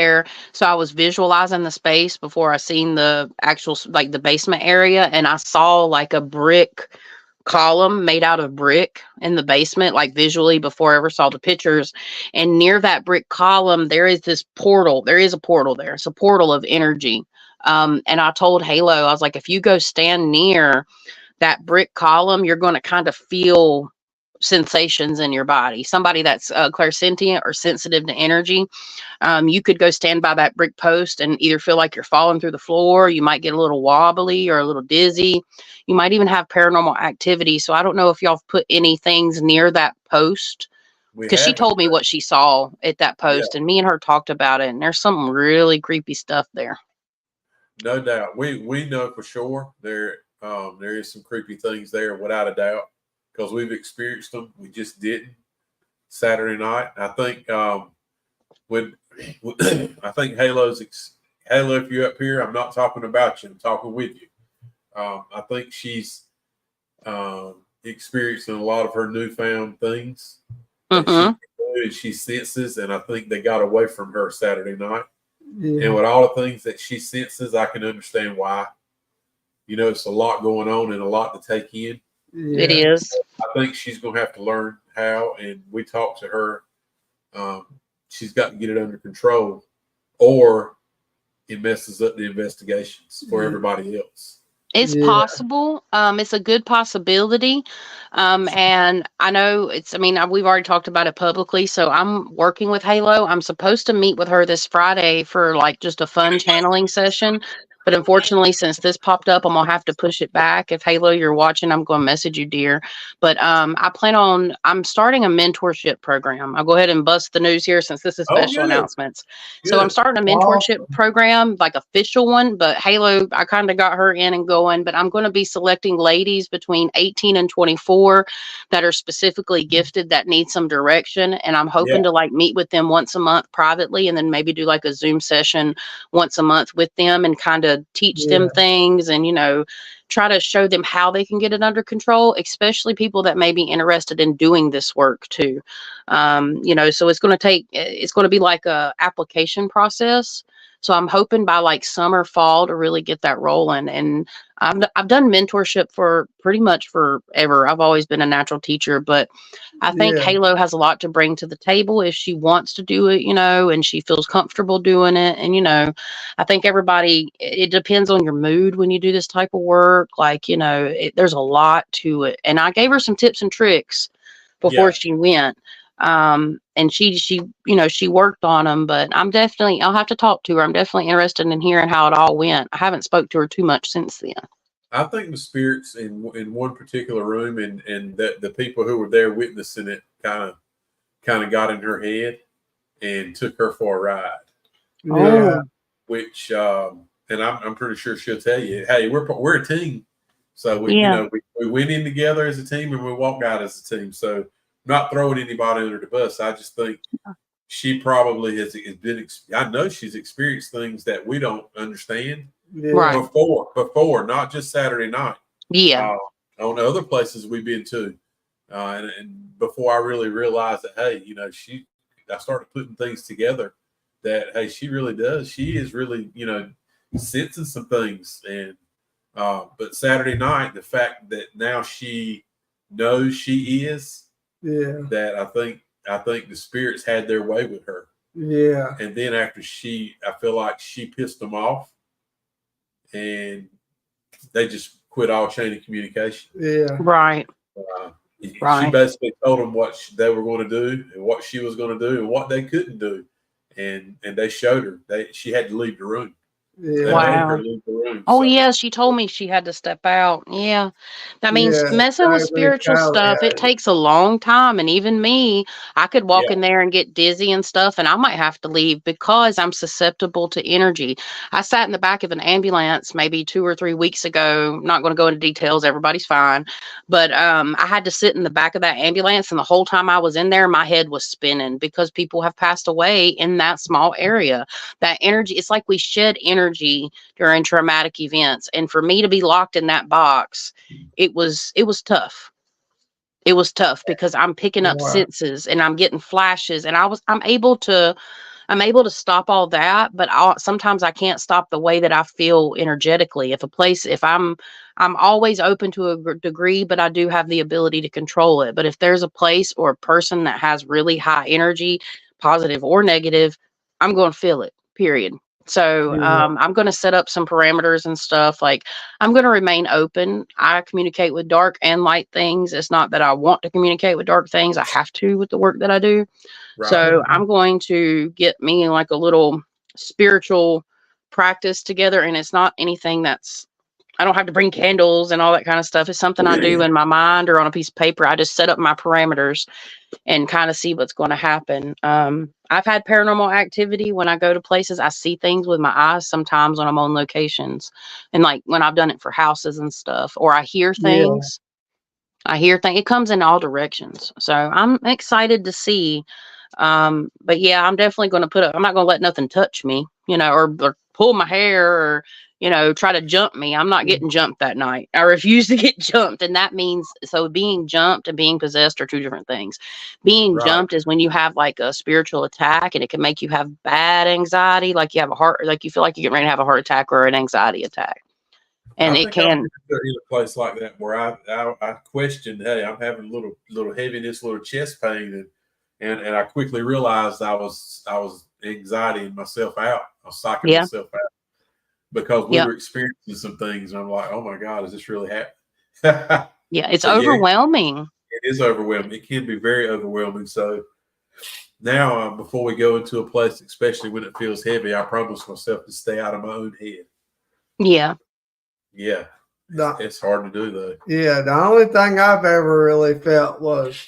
so I was visualizing the space before I seen the actual, like the basement area, and I saw like a brick column made out of brick in the basement, like visually before I ever saw the pictures. And near that brick column, there is this portal. There is a portal there. It's a portal of energy. And I told Halo, I was like, if you go stand near that brick column, you're going to kind of feel sensations in your body. Somebody that's clairsentient or sensitive to energy, you could go stand by that brick post and either feel like you're falling through the floor, you might get a little wobbly or a little dizzy, you might even have paranormal activity. So I don't know if y'all have put any things near that post, because she told me what she saw at that post, and me and her talked about it, and there's some really creepy stuff there. No doubt. We know for sure there is some creepy things there, without a doubt, because we've experienced them. We just didn't Saturday night. I think I think Halo, if you're up here, I'm not talking about you. I'm talking with you. I think she's experiencing a lot of her newfound things that she senses, and I think they got away from her Saturday night. Yeah. And with all the things that she senses, I can understand why. It's a lot going on and a lot to take in. Yeah. It is. I think she's going to have to learn how, and we talked to her. She's got to get it under control, or it messes up the investigations for everybody else. It's possible. It's a good possibility. And I know we've already talked about it publicly. So I'm working with Halo. I'm supposed to meet with her this Friday for like just a fun channeling session. But unfortunately, since this popped up, I'm going to have to push it back. If Halo, you're watching, I'm going to message you, dear. But I'm starting a mentorship program. I'll go ahead and bust the news here since this is special announcements. Good. So I'm starting a mentorship program, like official one, but Halo, I kind of got her in and going, but I'm going to be selecting ladies between 18 and 24 that are specifically gifted that need some direction. And I'm hoping to like meet with them once a month privately and then maybe do like a Zoom session once a month with them and kind of teach them things and, try to show them how they can get it under control, especially people that may be interested in doing this work too. So it's going to be like a application process. So I'm hoping by like summer, fall to really get that rolling. And I've done mentorship for pretty much forever. I've always been a natural teacher, but I think Halo has a lot to bring to the table if she wants to do it, and she feels comfortable doing it. And, I think it depends on your mood when you do this type of work. Like, there's a lot to it. And I gave her some tips and tricks before she went. And she worked on them, but I'll have to talk to her. I'm definitely interested in hearing how it all went. I haven't spoke to her too much since then. I think the spirits in one particular room and the people who were there witnessing it kind of got in her head and took her for a ride. Yeah. Which and I'm pretty sure she'll tell you, hey, we're a team. So we went in together as a team and we walked out as a team. So not throwing anybody under the bus. I just think she probably has been. I know she's experienced things that we don't understand before, not just Saturday night. Yeah. On other places we've been to, and before I really realized that, hey, I started putting things together that, hey, she really does. She is really, sensing some things. And but Saturday night, the fact that now she knows she is. Yeah. That I think the spirits had their way with her. Yeah. And then after I feel like she pissed them off and they just quit all chain of communication. Yeah. Right. She basically told them what they were going to do and what she was going to do and what they couldn't do. And they showed her she had to leave the room. Yeah. Wow. Oh, yeah. She told me she had to step out. Yeah. That means messing with spiritual stuff, it takes a long time. And even me, I could walk in there and get dizzy and stuff, and I might have to leave because I'm susceptible to energy. I sat in the back of an ambulance maybe 2 or 3 weeks ago. Not going to go into details. Everybody's fine. But I had to sit in the back of that ambulance, and the whole time I was in there, my head was spinning because people have passed away in that small area. That energy, it's like we shed energy during traumatic events, and for me to be locked in that box, it was tough. It was tough because I'm picking up senses and I'm getting flashes, and I'm able to stop all that, but sometimes I can't stop the way that I feel energetically. If I'm always open to a degree, but I do have the ability to control it. But if there's a place or a person that has really high energy, positive or negative, I'm going to feel it, period. So I'm going to set up some parameters and stuff. Like, I'm going to remain open. I communicate with dark and light things. It's not that I want to communicate with dark things. I have to with the work that I do. Right. So I'm going to get me like a little spiritual practice together. And it's not anything I don't have to bring candles and all that kind of stuff. It's something I do in my mind or on a piece of paper. I just set up my parameters and kind of see what's going to happen. I've had paranormal activity when I go to places. I see things with my eyes sometimes when I'm on locations, and like when I've done it for houses and stuff, or I hear things. It comes in all directions. So I'm excited to see. But yeah, I'm definitely going to I'm not going to let nothing touch me, or pull my hair or, try to jump me. I'm not getting jumped that night. I refuse to get jumped. And that means, so being jumped and being possessed are two different things. Being jumped is when you have like a spiritual attack, and it can make you have bad anxiety. Like you feel like you're getting ready to have a heart attack or an anxiety attack. And it can in a place like that where I questioned, hey, I'm having a little heaviness, a little chest pain, and I quickly realized I was anxietying myself out. I was psyching myself out because we were experiencing some things, and I'm like, oh my God, is this really happening? Yeah, it's overwhelming. It is overwhelming. It can be very overwhelming. So now, before we go into a place, especially when it feels heavy, I promise myself to stay out of my own head. Yeah. Yeah. It's hard to do though. Yeah, the only thing I've ever really felt was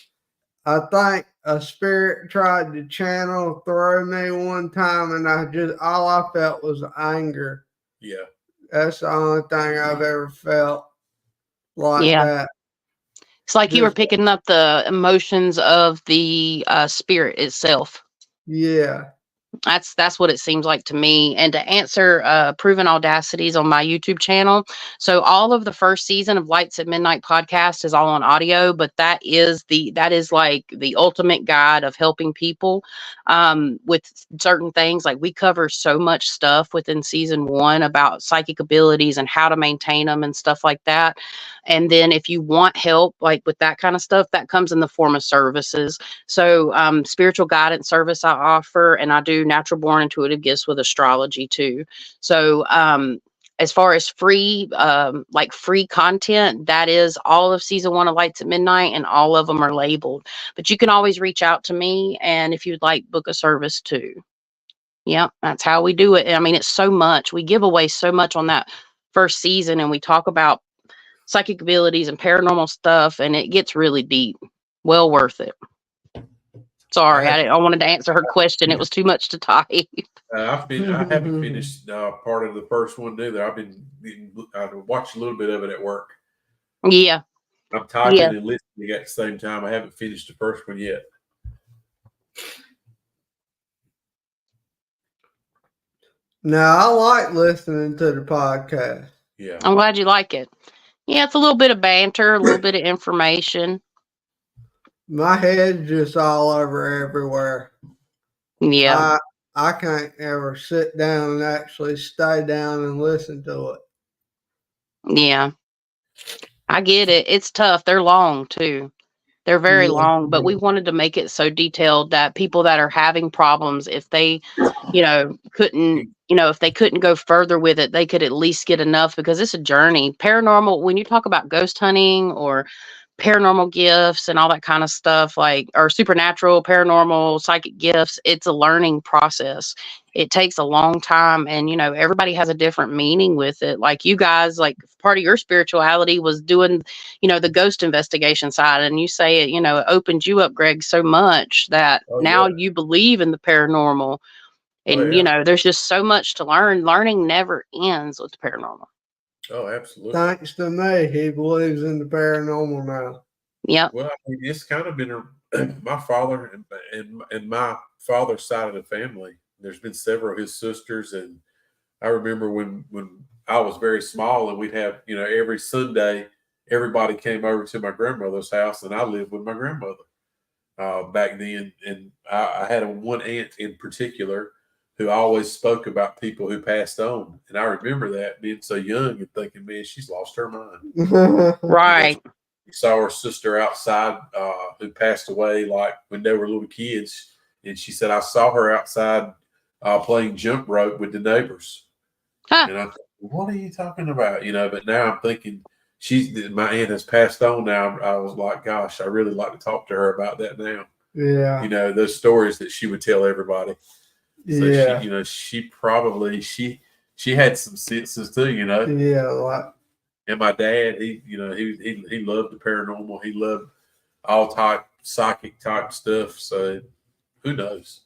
I think a spirit tried to channel through me one time, and all I felt was anger. Yeah. That's the only thing I've ever felt like that. It's like you were picking up the emotions of the spirit itself. Yeah. That's what it seems like to me. And to answer Proven Audacities on my YouTube channel, so all of the first season of Lights at Midnight podcast is all on audio, but that is like the ultimate guide of helping people with certain things. Like we cover so much stuff within season 1 about psychic abilities and how to maintain them and stuff like that. And then if you want help like with that kind of stuff, that comes in the form of services. So spiritual guidance service I offer, and I do natural born intuitive gifts with astrology too. So as far as free free content, that is all of season 1 of Lights at Midnight, and all of them are labeled. But you can always reach out to me, and if you'd like, book a service too. Yep, that's how we do it. I mean, it's so much. We give away so much on that first season, and we talk about psychic abilities and paranormal stuff, and it gets really deep. Well worth it. Sorry, I wanted to answer her question. It was too much to type. I haven't finished part of the first one either. I watched a little bit of it at work. Yeah. I'm typing and listening at the same time. I haven't finished the first one yet. No, I like listening to the podcast. Yeah. I'm glad you like it. Yeah, it's a little bit of banter, a little bit of information. My head's just all over everywhere. Yeah. I can't ever sit down and actually stay down and listen to it. Yeah. I get it. It's tough. They're long too. They're very long, but we wanted to make it so detailed that people that are having problems, if they, couldn't, if they couldn't go further with it, they could at least get enough, because it's a journey. Paranormal, when you talk about ghost hunting or paranormal gifts and all that kind of stuff, or supernatural, paranormal, psychic gifts, it's a learning process. It takes a long time, and everybody has a different meaning with it. Like you guys, like part of your spirituality was doing the ghost investigation side, and you say it it opened you up, Greg, so much that now you believe in the paranormal. And there's just so much to learn. Learning never ends with the paranormal. Oh, absolutely. Thanks to me, he believes in the paranormal now. Yep. Well, I mean, it's kind of been my father and my father's side of the family. There's been several of his sisters, and I remember when I was very small, and we'd have every Sunday everybody came over to my grandmother's house, and I lived with my grandmother back then. And I had one aunt in particular who always spoke about people who passed on. And I remember that being so young and thinking, man, she's lost her mind. Right. You saw her sister outside who passed away like when they were little kids. And she said, I saw her outside playing jump rope with the neighbors. Huh. And I thought, what are you talking about? But now I'm thinking my aunt has passed on now. I was like, gosh, I really like to talk to her about that now. Yeah. Those stories that she would tell everybody. So yeah. she probably she had some senses too, Yeah. And my dad, he loved the paranormal. He loved all type psychic type stuff. So who knows?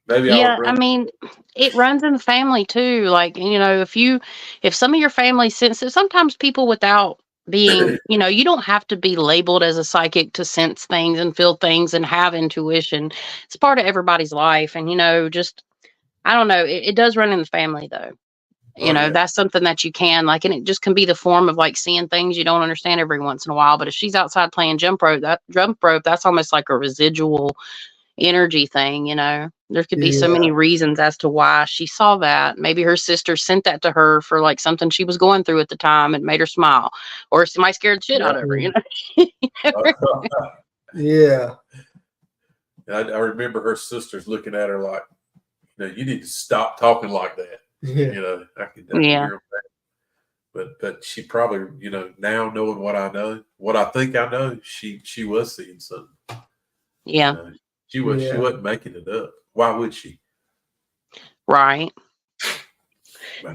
Maybe I mean, it runs in the family too. Like, if some of your family senses, sometimes people without being, you don't have to be labeled as a psychic to sense things and feel things and have intuition. It's part of everybody's life. And, I don't know, it does run in the family though. That's something that you can and it just can be the form of seeing things you don't understand every once in a while. But if she's outside playing jump rope, that's almost like a residual energy thing. There could be so many reasons as to why she saw that. Maybe her sister sent that to her for something she was going through at the time and made her smile, or somebody scared the shit out of her. Yeah. I remember her sisters looking at her like, you need to stop talking like that. Yeah. I could hear that. But she probably, now knowing what I know, what I think I know, she was seeing something. Yeah. She wasn't making it up. Why would she? Right.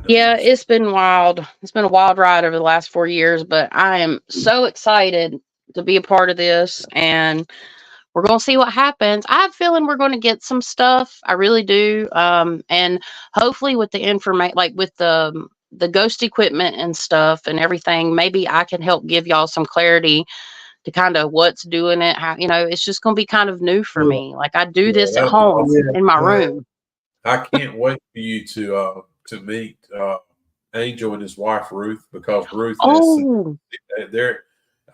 Yeah, it's been wild. It's been a wild ride over the last 4 years, but I am so excited to be a part of this, and we're going to see what happens. I have a feeling we're going to get some stuff. I really do. And hopefully with the information, like with the ghost equipment and stuff and everything, maybe I can help give y'all some clarity to kind of what's doing it. How, it's just going to be kind of new for me. Like I do this at that's home awesome. in my room. I can't wait for you to meet Angel and his wife Ruth, because Ruth is they're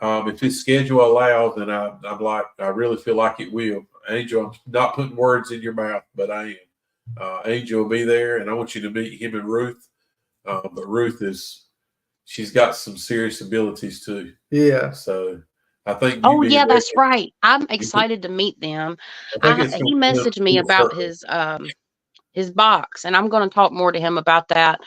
if his schedule allows, and I'm like, I really feel like it will. Angel, I'm not putting words in your mouth, but I am. Angel will be there, and I want you to meet him and Ruth. But Ruth she's got some serious abilities too. Yeah. So I think. Oh yeah, that's right. I'm excited to meet them. He messaged me about his box, and I'm going to talk more to him about that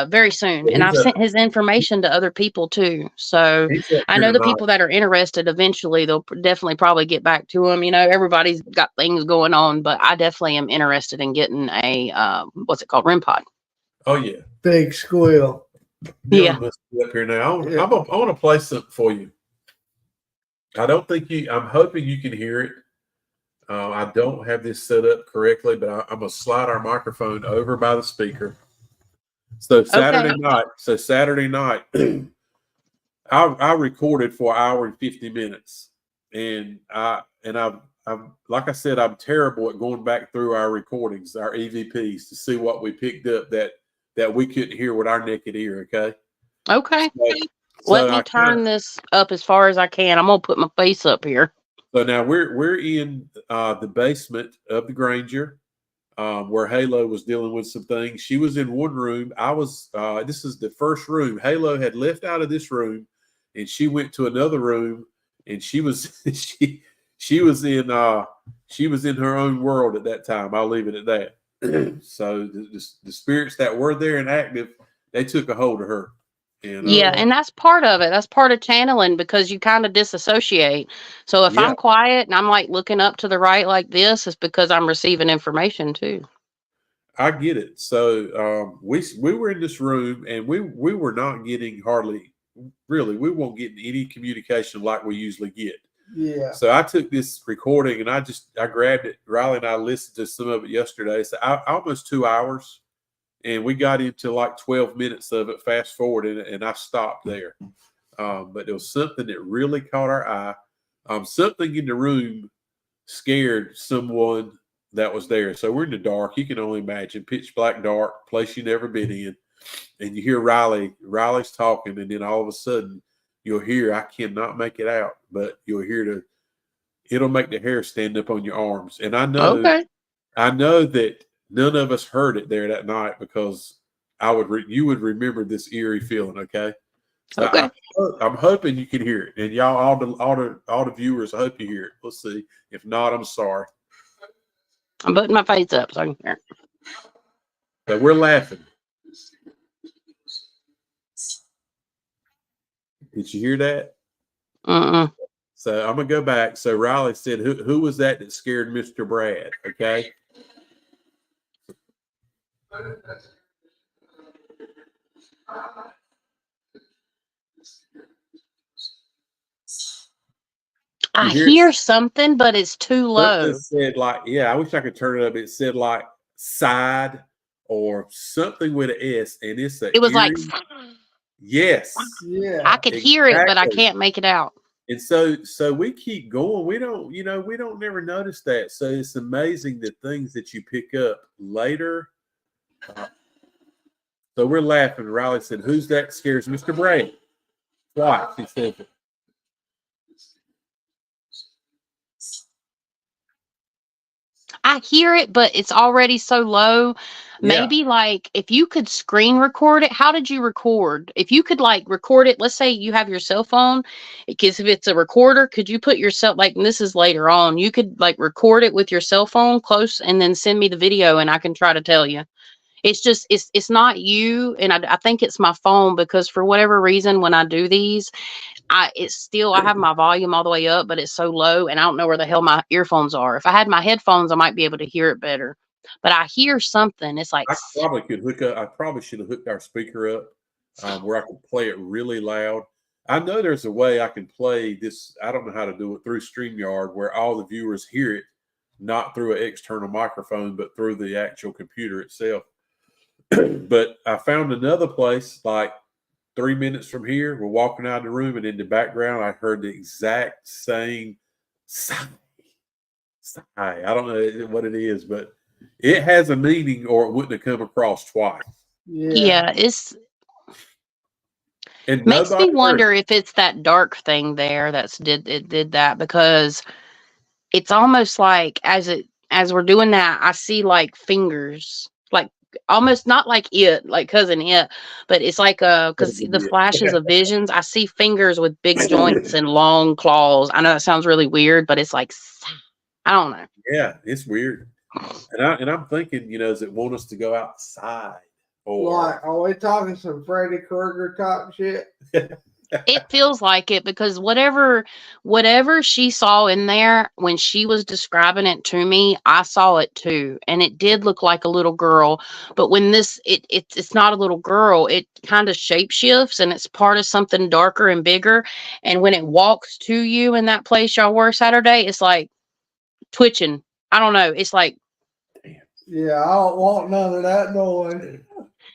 very soon. And I've sent his information to other people too. So I know the people that are interested, eventually they'll definitely probably get back to him. Everybody's got things going on, but I definitely am interested in getting a what's it called, REM pod. Oh yeah, big squeal. Yeah, must be up here now. I want to play something for you. I don't think I'm hoping you can hear it. I don't have this set up correctly, but I'm gonna slide our microphone over by the speaker. So Saturday night, I recorded for an hour and 50 minutes, and I'm like I said, I'm terrible at going back through our recordings, our EVPs, to see what we picked up that we couldn't hear with our naked ear. Okay. Let me turn this up as far as I can. I'm gonna put my face up here. So now we're in the basement of the Granger, where Halo was dealing with some things. She was in one room. This is the first room. Halo had left out of this room, and she went to another room, and she was she was in her own world at that time. I'll leave it at that. So the spirits that were there and active, they took a hold of her. And that's part of it. That's part of channeling, because you kind of disassociate. So if I'm quiet and I'm like looking up to the right like this, it's because I'm receiving information too. I get it. So we were in this room, and we were not getting we weren't getting any communication like we usually get. Yeah. So I took this recording and I grabbed it. Riley and I listened to some of it yesterday. So almost 2 hours. And we got into like 12 minutes of it, fast forward, and I stopped there. But there was something that really caught our eye. Something in the room scared someone that was there. So we're in the dark. You can only imagine, pitch black dark, place you never been in. And you hear Riley's talking, and then all of a sudden you'll hear, I cannot make it out, but you'll hear it'll make the hair stand up on your arms. And I know that none of us heard it there that night, because you would remember this eerie feeling. Okay. So I'm hoping you can hear it, and y'all, all the viewers, I hope you hear it. Let's see. If not, I'm sorry. I'm putting my face up so I can hear it. So we're laughing. Did you hear that? So I'm gonna go back. So Riley said, "Who was that scared Mr. Brad?" Okay. I hear something, but it's too low. It said I wish I could turn it up. It said like side or something with an S, and it was like, yes, yeah, I could hear it, but I can't make it out. And so we keep going. We don't never notice that. So it's amazing the things that you pick up later. So we're laughing. Riley said, "Who's that scares Mr. Brad?" Twice he said it. I hear it, but it's already so low. Maybe like if you could screen record it. How did you record? If you could like record it, let's say you have your cell phone, because if it's a recorder, could you put yourself and this is later on, you could like record it with your cell phone close and then send me the video and I can try to tell you. It's just, it's not you. And I think it's my phone, because for whatever reason, when I do these, I have my volume all the way up, but it's so low and I don't know where the hell my earphones are. If I had my headphones, I might be able to hear it better. but I hear something. It's like, I probably could hook up. I probably should have hooked our speaker up where I could play it really loud. I know there's a way I can play this. I don't know how to do it through StreamYard where all the viewers hear it, not through an external microphone, but through the actual computer itself. But I found another place like 3 minutes from here. We're walking out of the room, and in the background, I heard the exact same sigh. I don't know what it is, but it has a meaning, or it wouldn't have come across twice. yeah, And makes me wonder heard. if it's that dark thing there that's did that, because it's almost like as we're doing that, I see like fingers, like almost not like it, like cousin it, but it's like because the flashes of visions, I see fingers with big joints and long claws. I know that sounds really weird, but it's like, I don't know. Yeah, it's weird. And I'm thinking, does it want us to go outside? Or like, are we talking some Freddy Krueger type shit? It feels like it, because whatever she saw in there when she was describing it to me, I saw it too, and it did look like a little girl. But when it's not a little girl, it kind of shapeshifts and it's part of something darker and bigger. And when it walks to you in that place y'all were Saturday, it's like twitching. I don't know. It's like, yeah, I don't want none of that noise.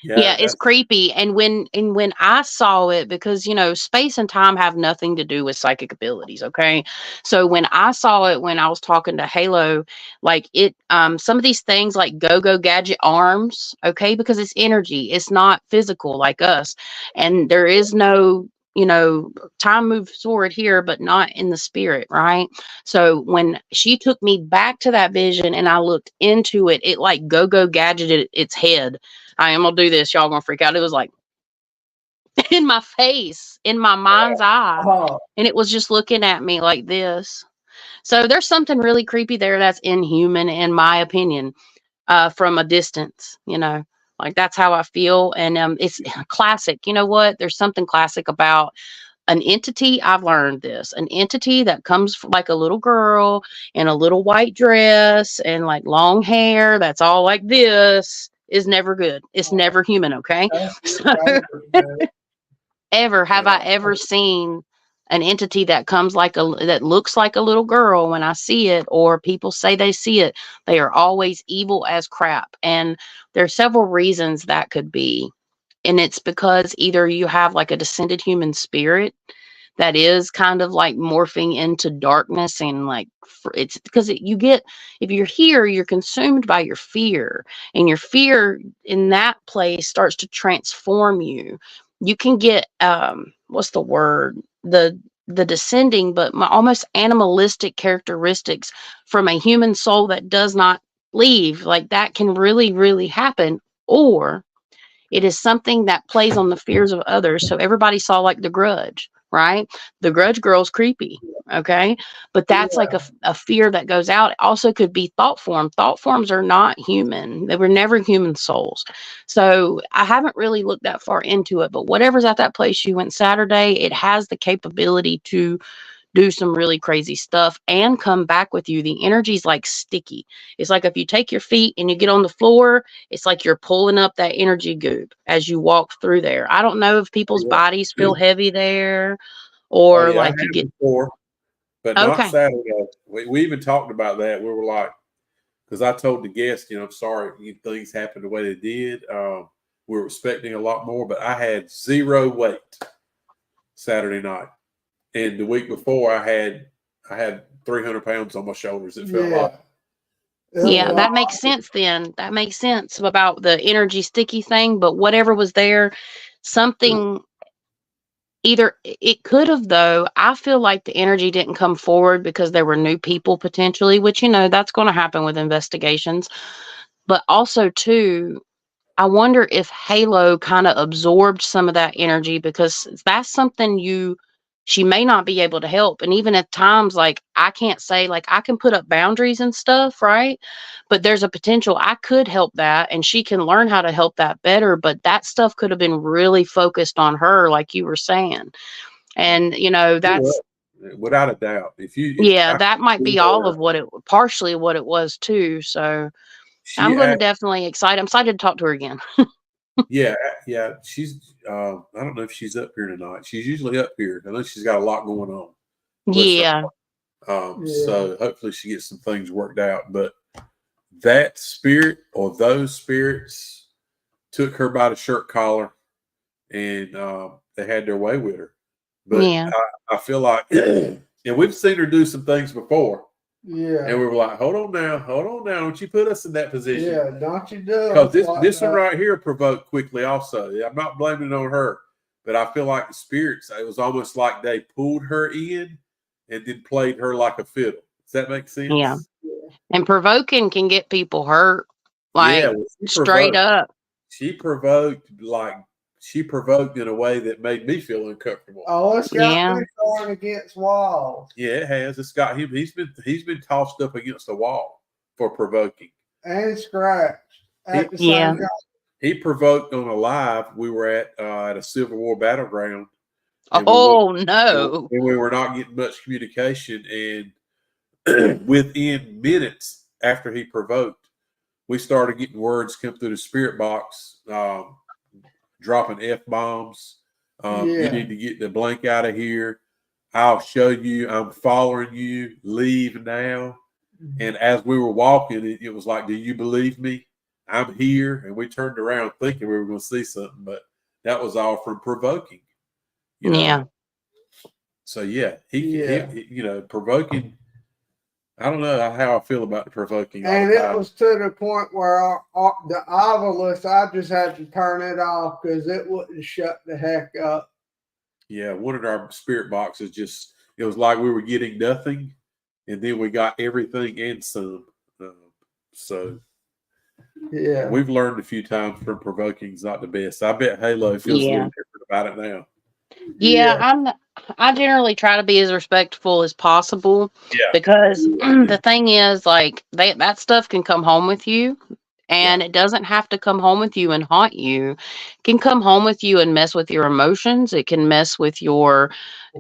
Yeah, it's creepy. And when I saw it, because space and time have nothing to do with psychic abilities, okay? So when I saw it, when I was talking to Halo, like it some of these things like go gadget arms, okay, because it's energy, it's not physical like us. And there is no time moves forward here, but not in the spirit, right? So when she took me back to that vision and I looked into it, it like go gadgeted its head. I am gonna do this. Y'all gonna freak out. It was like in my face, in my mind's eye. And it was just looking at me like this. So there's something really creepy there that's inhuman, in my opinion, from a distance, like that's how I feel. And it's classic. You know what? There's something classic about an entity. I've learned this. An entity that comes like a little girl in a little white dress and like long hair that's all like this is never good. It's never human, okay? So, have I ever seen an entity that comes that looks like a little girl when I see it, or people say they see it? They are always evil as crap. And there are several reasons that could be. And it's because either you have like a descended human spirit that is kind of like morphing into darkness, and like it's because you get, if you're here, you're consumed by your fear, and your fear in that place starts to transform you. You can get what's the word, the descending but almost animalistic characteristics from a human soul that does not leave. Like that can really happen. Or it is something that plays on the fears of others. So everybody saw like The Grudge, right? The Grudge girl's creepy, okay? But that's like a fear that goes out. It also could be thought form. Thought forms are not human. They were never human souls. So I haven't really looked that far into it, but whatever's at that place you went Saturday, it has the capability to do some really crazy stuff and come back with you. The energy's like sticky. It's like if you take your feet and you get on the floor, it's like you're pulling up that energy goop as you walk through there. I don't know if people's bodies feel heavy there, or like you get before, but not Saturday. We even talked about that. We were like, because I told the guest, I'm sorry things happened the way they did. We were expecting a lot more, but I had 0 weight Saturday night. And the week before, I had 300 pounds on my shoulders. It felt like. Yeah, that makes sense then. That makes sense about the energy sticky thing. But whatever was there, something, either it could have, though. I feel like the energy didn't come forward because there were new people potentially, which, that's going to happen with investigations. But also, too, I wonder if Halo kind of absorbed some of that energy, because that's something she may not be able to help. And even at times, like I can't say, like I can put up boundaries and stuff, right? But there's a potential I could help that, and she can learn how to help that better. But that stuff could have been really focused on her, like you were saying. And that's without a doubt. That might be partially what it was too. So I'm going to definitely excited. I'm excited to talk to her again. Yeah. She's, I don't know if she's up here tonight. She's usually up here. I know she's got a lot going on. Yeah. So hopefully she gets some things worked out. But that spirit or those spirits took her by the shirt collar, and they had their way with her. But Yeah. I feel like, and we've seen her do some things before. Yeah. And we were like, hold on now. Don't you put us in that position. Yeah, don't you do it. Because this one right here provoked quickly also. I'm not blaming it on her, but I feel like the spirits, it was almost like they pulled her in and then played her like a fiddle. Does that make sense? Yeah. And provoking can get people hurt. Like, straight up. She provoked in a way that made me feel uncomfortable. Oh, it's got me going against walls. Yeah, it has. It's got him. He's been tossed up against the wall for provoking. And scratched. He provoked on a live we were at a Civil War battleground. No. And we were not getting much communication. And within minutes after he provoked, we started getting words come through the spirit box, dropping F-bombs. You need to get the blank out of here. I'll show you. I'm following you. Leave now. And as we were walking, it was like, do you believe me? I'm here. And we turned around thinking we were going to see something, but that was all from provoking. You know? Yeah. So, he provoking. I don't know how I feel about the provoking. And it was to the point where the Ovilus, I just had to turn it off because it wouldn't shut the heck up. Yeah, one of our spirit boxes it was like we were getting nothing, and then we got everything and some. We've learned a few times from provoking is not the best. I bet Halo feels a little different about it now. Yeah, I generally try to be as respectful as possible because the thing is, like, that stuff can come home with you, and it doesn't have to come home with you and haunt you. It can come home with you and mess with your emotions. It can mess with your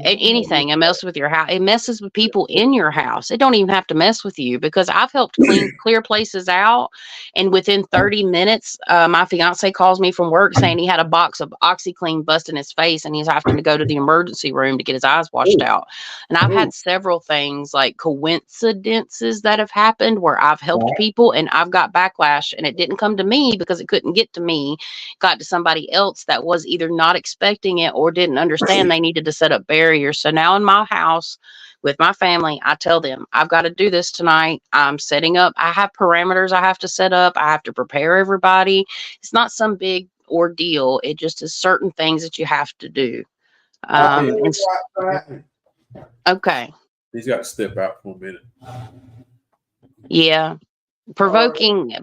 anything. It messes with your house. It messes with people in your house. It don't even have to mess with you because I've helped clear places out, and within 30 minutes, my fiance calls me from work saying he had a box of OxyClean bust in his face, and he's having to go to the emergency room to get his eyes washed out. And I've had several things like coincidences that have happened where I've helped people and I've got backlash, and it didn't come to me because it couldn't get to me. It got to somebody else that was either not expecting it or didn't understand they needed to set up barriers. So now in my house with my family, I tell them, I've got to do this tonight. I'm setting up. I have parameters I have to set up. I have to prepare everybody. It's not some big ordeal. It just is certain things that you have to do. Okay. He's got to step out for a minute. Yeah. Provoking.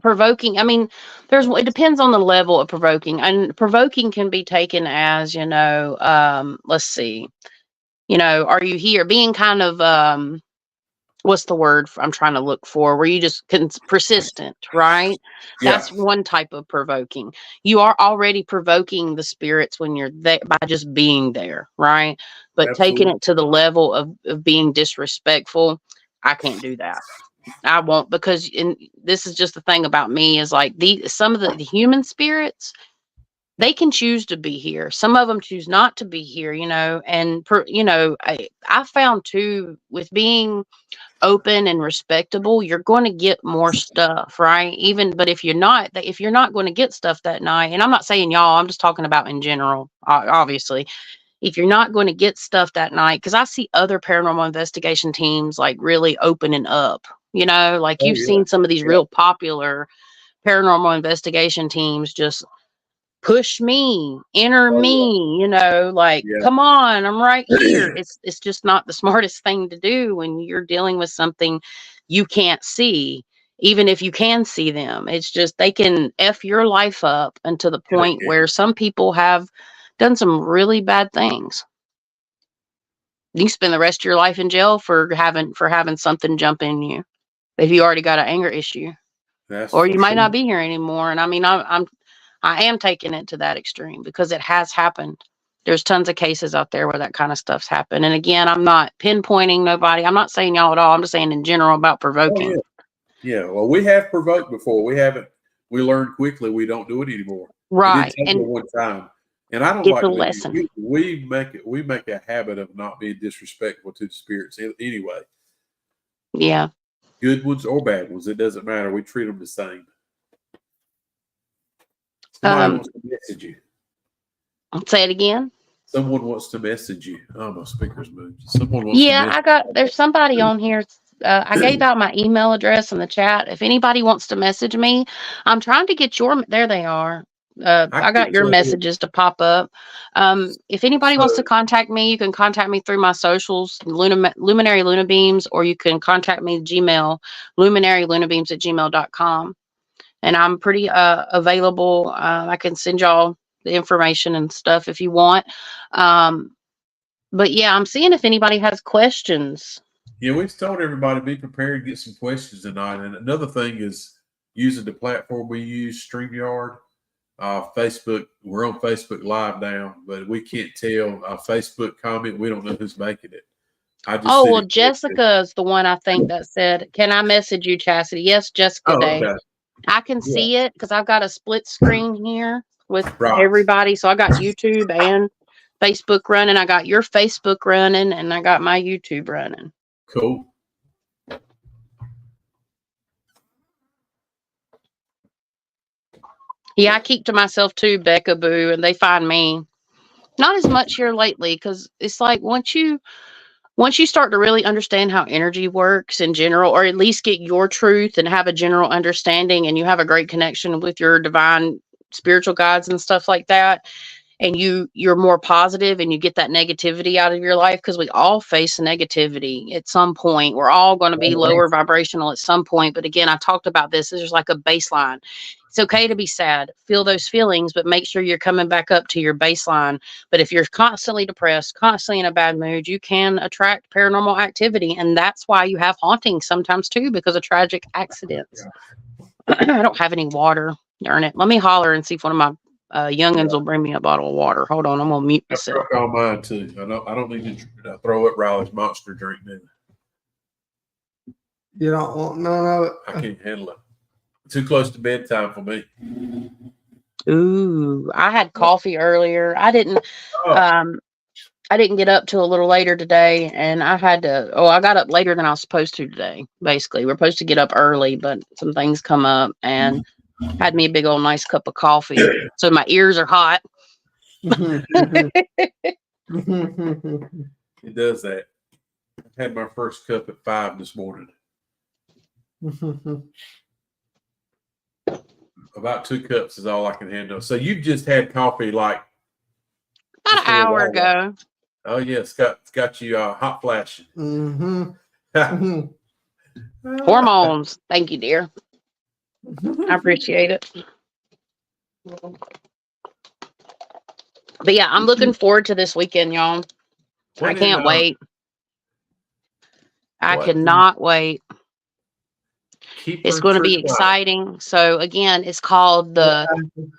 I mean, it depends on the level of provoking, and provoking can be taken as, let's see, are you here being kind of, what's the word I'm trying to look for, where you just persistent, right? That's one type of provoking. You are already provoking the spirits when you're there by just being there, right? But taking it to the level of being disrespectful, I can't do that. I won't, because this is just the thing about me is like some of the human spirits, they can choose to be here. Some of them choose not to be here, and I found too, with being open and respectable, you're going to get more stuff, right? But if you're not going to get stuff that night, and I'm not saying y'all, I'm just talking about in general, obviously. If you're not going to get stuff that night, because I see other paranormal investigation teams like really opening up, like you've seen some of these real popular paranormal investigation teams just push me, enter me, come on, I'm right here. It's just not the smartest thing to do when you're dealing with something you can't see, even if you can see them. It's just they can F your life up, and to the point where some people have done some really bad things. You spend the rest of your life in jail for having something jump in you if you already got an anger issue. Or you might not be here anymore. And I mean, I am taking it to that extreme because it has happened. There's tons of cases out there where that kind of stuff's happened. And again, I'm not pinpointing nobody. I'm not saying y'all at all. I'm just saying in general about provoking. Yeah, well, we have provoked before. We haven't. We learned quickly. We don't do it anymore. Right. It did take me one time, and I don't Get like the to. lesson. We make a habit of not being disrespectful to the spirits anyway. Yeah. Good ones or bad ones, it doesn't matter. We treat them the same. Somebody wants to message you. Say it again. Someone wants to message you. Oh, my speaker's moved. Someone wants to message there's somebody on here. I gave out my email address in the chat. If anybody wants to message me, I'm trying to get there they are. I got your messages to pop up. If anybody wants to contact me, you can contact me through my socials, Luminary Lunabeams, or you can contact me Gmail, luminarylunabeams@gmail.com. And I'm pretty available. I can send y'all the information and stuff if you want. But yeah, I'm seeing if anybody has questions. Yeah, we've told everybody be prepared to get some questions tonight. And another thing is using the platform we use, StreamYard, Facebook. We're on Facebook Live now, but we can't tell. Facebook comment, we don't know who's making it. Jessica is the one I think that said, "Can I message you, Chasity?" Yes, Jessica. Okay. I can see it because I've got a split screen here with everybody. So I got YouTube and Facebook running. I got your Facebook running, and I got my YouTube running. Cool. Yeah, I keep to myself too, Becca Boo, and they find me. Not as much here lately because it's like once you start to really understand how energy works in general, or at least get your truth and have a general understanding, and you have a great connection with your divine spiritual guides and stuff like that, and you're more positive and you get that negativity out of your life, because we all face negativity at some point. We're all going to be lower vibrational at some point. But again, I talked about this. There's like a baseline. It's okay to be sad, feel those feelings, but make sure you're coming back up to your baseline. But if you're constantly depressed, constantly in a bad mood, you can attract paranormal activity. And that's why you have hauntings sometimes too, because of tragic accidents. I don't have any water. Darn it. Let me holler and see if one of my youngins will bring me a bottle of water. Hold on, I'm gonna mute myself. I all mine too. I don't need to throw up Riley's monster drink now. You don't want none of it? I can't handle it. Too close to bedtime for me. Ooh, I had coffee earlier. I didn't get up till a little later today, and I got up later than I was supposed to today. Basically, we're supposed to get up early, but some things come up, and had me a big old nice cup of coffee. So my ears are hot. It does that. I had my first cup at 5 this morning. About 2 cups is all I can handle. So you just had coffee like about an hour ago. Oh yeah, it's got you hot flashing. Hormones. Thank you, dear. I appreciate it. But yeah, I'm looking forward to this weekend, y'all. I can't wait. I cannot wait. It's going to be exciting. So again, it's called the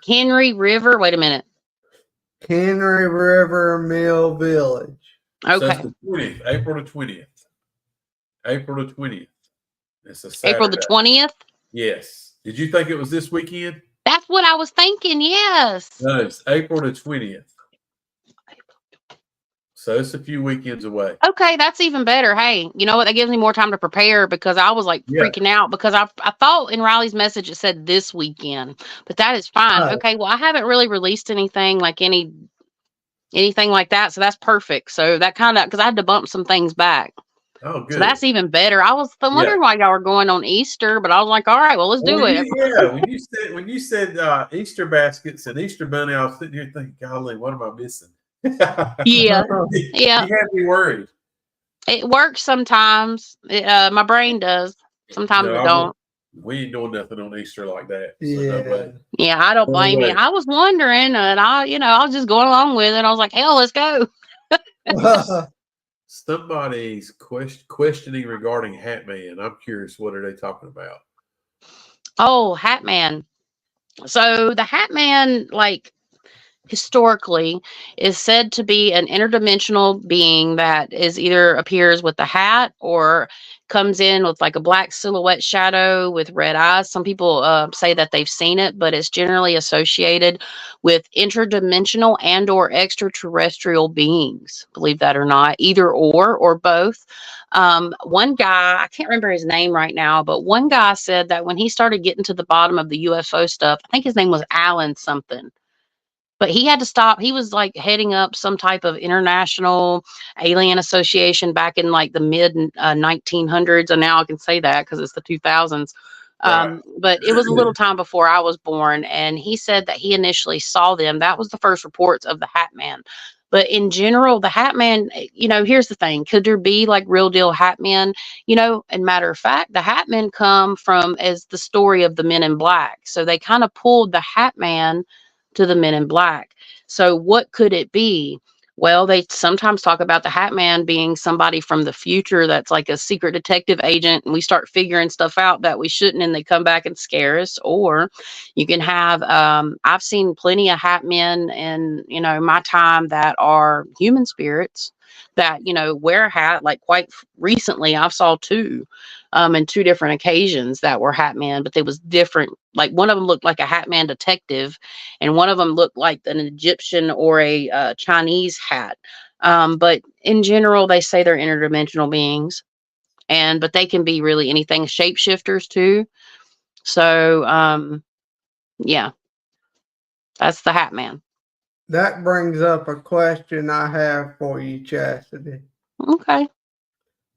Henry River. Wait a minute. Henry River Mill Village. Okay. So it's the 20th, April the 20th. April the 20th. It's a Saturday. April the 20th? Yes. Did you think it was this weekend? That's what I was thinking, yes. No, it's April the 20th. So it's a few weekends away. Okay, that's even better. Hey, you know what? That gives me more time to prepare, because I was like freaking out, because I thought in Riley's message it said this weekend, but that is fine. Oh. Okay, well, I haven't really released anything like anything like that, so that's perfect. So that kind of, because I had to bump some things back. Oh, good. So that's even better. I was wondering why y'all were going on Easter, but I was like, all right, well, let's do it. When you said Easter baskets and Easter bunny, I was sitting here thinking, golly, what am I missing? Yeah. You had me worried. It works sometimes. My brain does. Sometimes it don't. We ain't doing nothing on Easter like that. So yeah, I don't blame you. I was wondering, and I was just going along with it. I was like, hell, let's go. Somebody's questioning regarding Hat Man. I'm curious, what are they talking about? Oh, Hat Man. So the Hat Man, like, historically is said to be an interdimensional being that is either appears with a hat or comes in with like a black silhouette shadow with red eyes. Some people say that they've seen it, but it's generally associated with interdimensional and or extraterrestrial beings, believe that or not, either or both. One guy, I can't remember his name right now, but one guy said that when he started getting to the bottom of the UFO stuff, I think his name was Alan something, but he had to stop. He was like heading up some type of international alien association back in like the mid 1900s. And now I can say that because it's the 2000s. Right. But it was a little time before I was born. And he said that he initially saw them. That was the first reports of the Hat Man. But in general, the Hat Man, here's the thing. Could there be like real deal Hat Men? And matter of fact, the Hat Men come from as the story of the Men in Black. So they kind of pulled the Hat Man to the Men in Black. So what could it be? Well, they sometimes talk about the Hat Man being somebody from the future that's like a secret detective agent, and we start figuring stuff out that we shouldn't, and they come back and scare us. Or you can have, I've seen plenty of Hat Men in, my time that are human spirits that, wear a hat. Like quite recently, I saw two in two different occasions that were Hat Men, but they was different. Like one of them looked like a Hat Man detective, and one of them looked like an Egyptian or a Chinese hat. But in general, they say they're interdimensional beings, but they can be really anything, shapeshifters too. So, yeah, that's the Hat Man. That brings up a question I have for you, Chastity. Okay.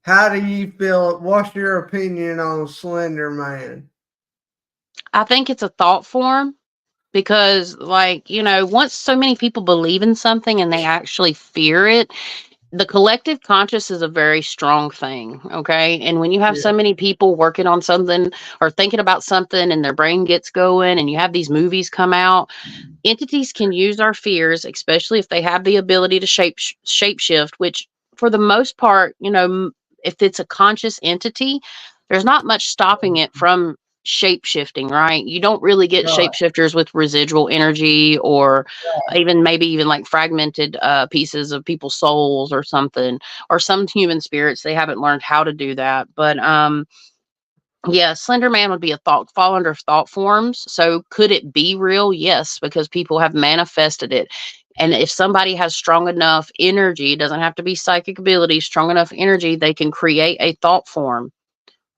How do you feel? What's your opinion on Slender Man? I think it's a thought form because, like, once so many people believe in something and they actually fear it, the collective conscious is a very strong thing. Okay. And when you have so many people working on something or thinking about something and their brain gets going and you have these movies come out, entities can use our fears, especially if they have the ability to shapeshift, which for the most part, if it's a conscious entity, there's not much stopping it from shape shifting, right? You don't really get shapeshifters with residual energy or maybe even like fragmented pieces of people's souls or something, or some human spirits. They haven't learned how to do that. But yeah, Slender Man would be fall under thought forms. So could it be real? Yes, because people have manifested it. And if somebody has strong enough energy, it doesn't have to be psychic ability, strong enough energy, they can create a thought form,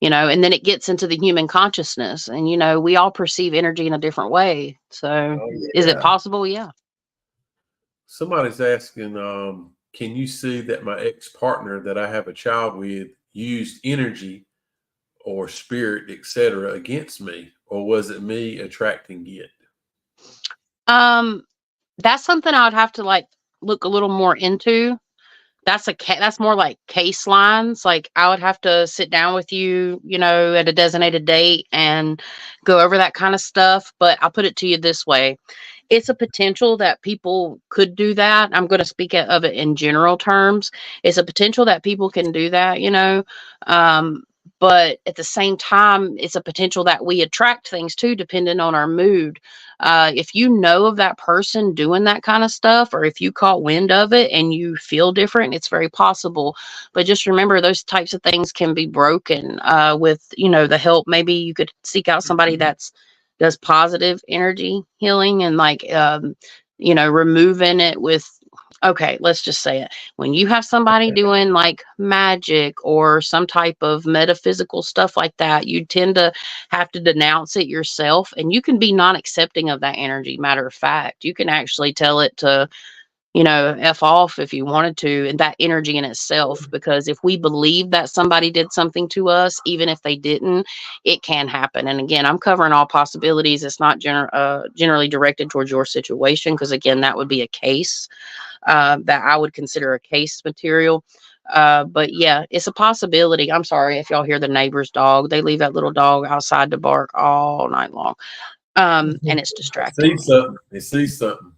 and then it gets into the human consciousness. And, we all perceive energy in a different way. So is it possible? Yeah. Somebody's asking, can you see that my ex-partner that I have a child with used energy or spirit, etc., against me, or was it me attracting it? That's something I would have to like look a little more into. That's more like case lines. Like I would have to sit down with you, at a designated date and go over that kind of stuff. But I'll put it to you this way. It's a potential that people could do that. I'm going to speak of it in general terms. It's a potential that people can do that, but at the same time, it's a potential that we attract things too, depending on our mood. If you know of that person doing that kind of stuff, or if you caught wind of it and you feel different, it's very possible. But just remember, those types of things can be broken with, the help. Maybe you could seek out somebody does positive energy healing and like, removing it with, okay, let's just say it. When you have somebody doing like magic or some type of metaphysical stuff like that, you tend to have to denounce it yourself, and you can be non-accepting of that energy. Matter of fact, you can actually tell it to, F off if you wanted to, and that energy in itself, because if we believe that somebody did something to us, even if they didn't, it can happen. And again, I'm covering all possibilities. It's not generally directed towards your situation, because again, that would be a case that I would consider a case material. But yeah, it's a possibility. I'm sorry if y'all hear the neighbor's dog. They leave that little dog outside to bark all night long. And it's distracting. They see something.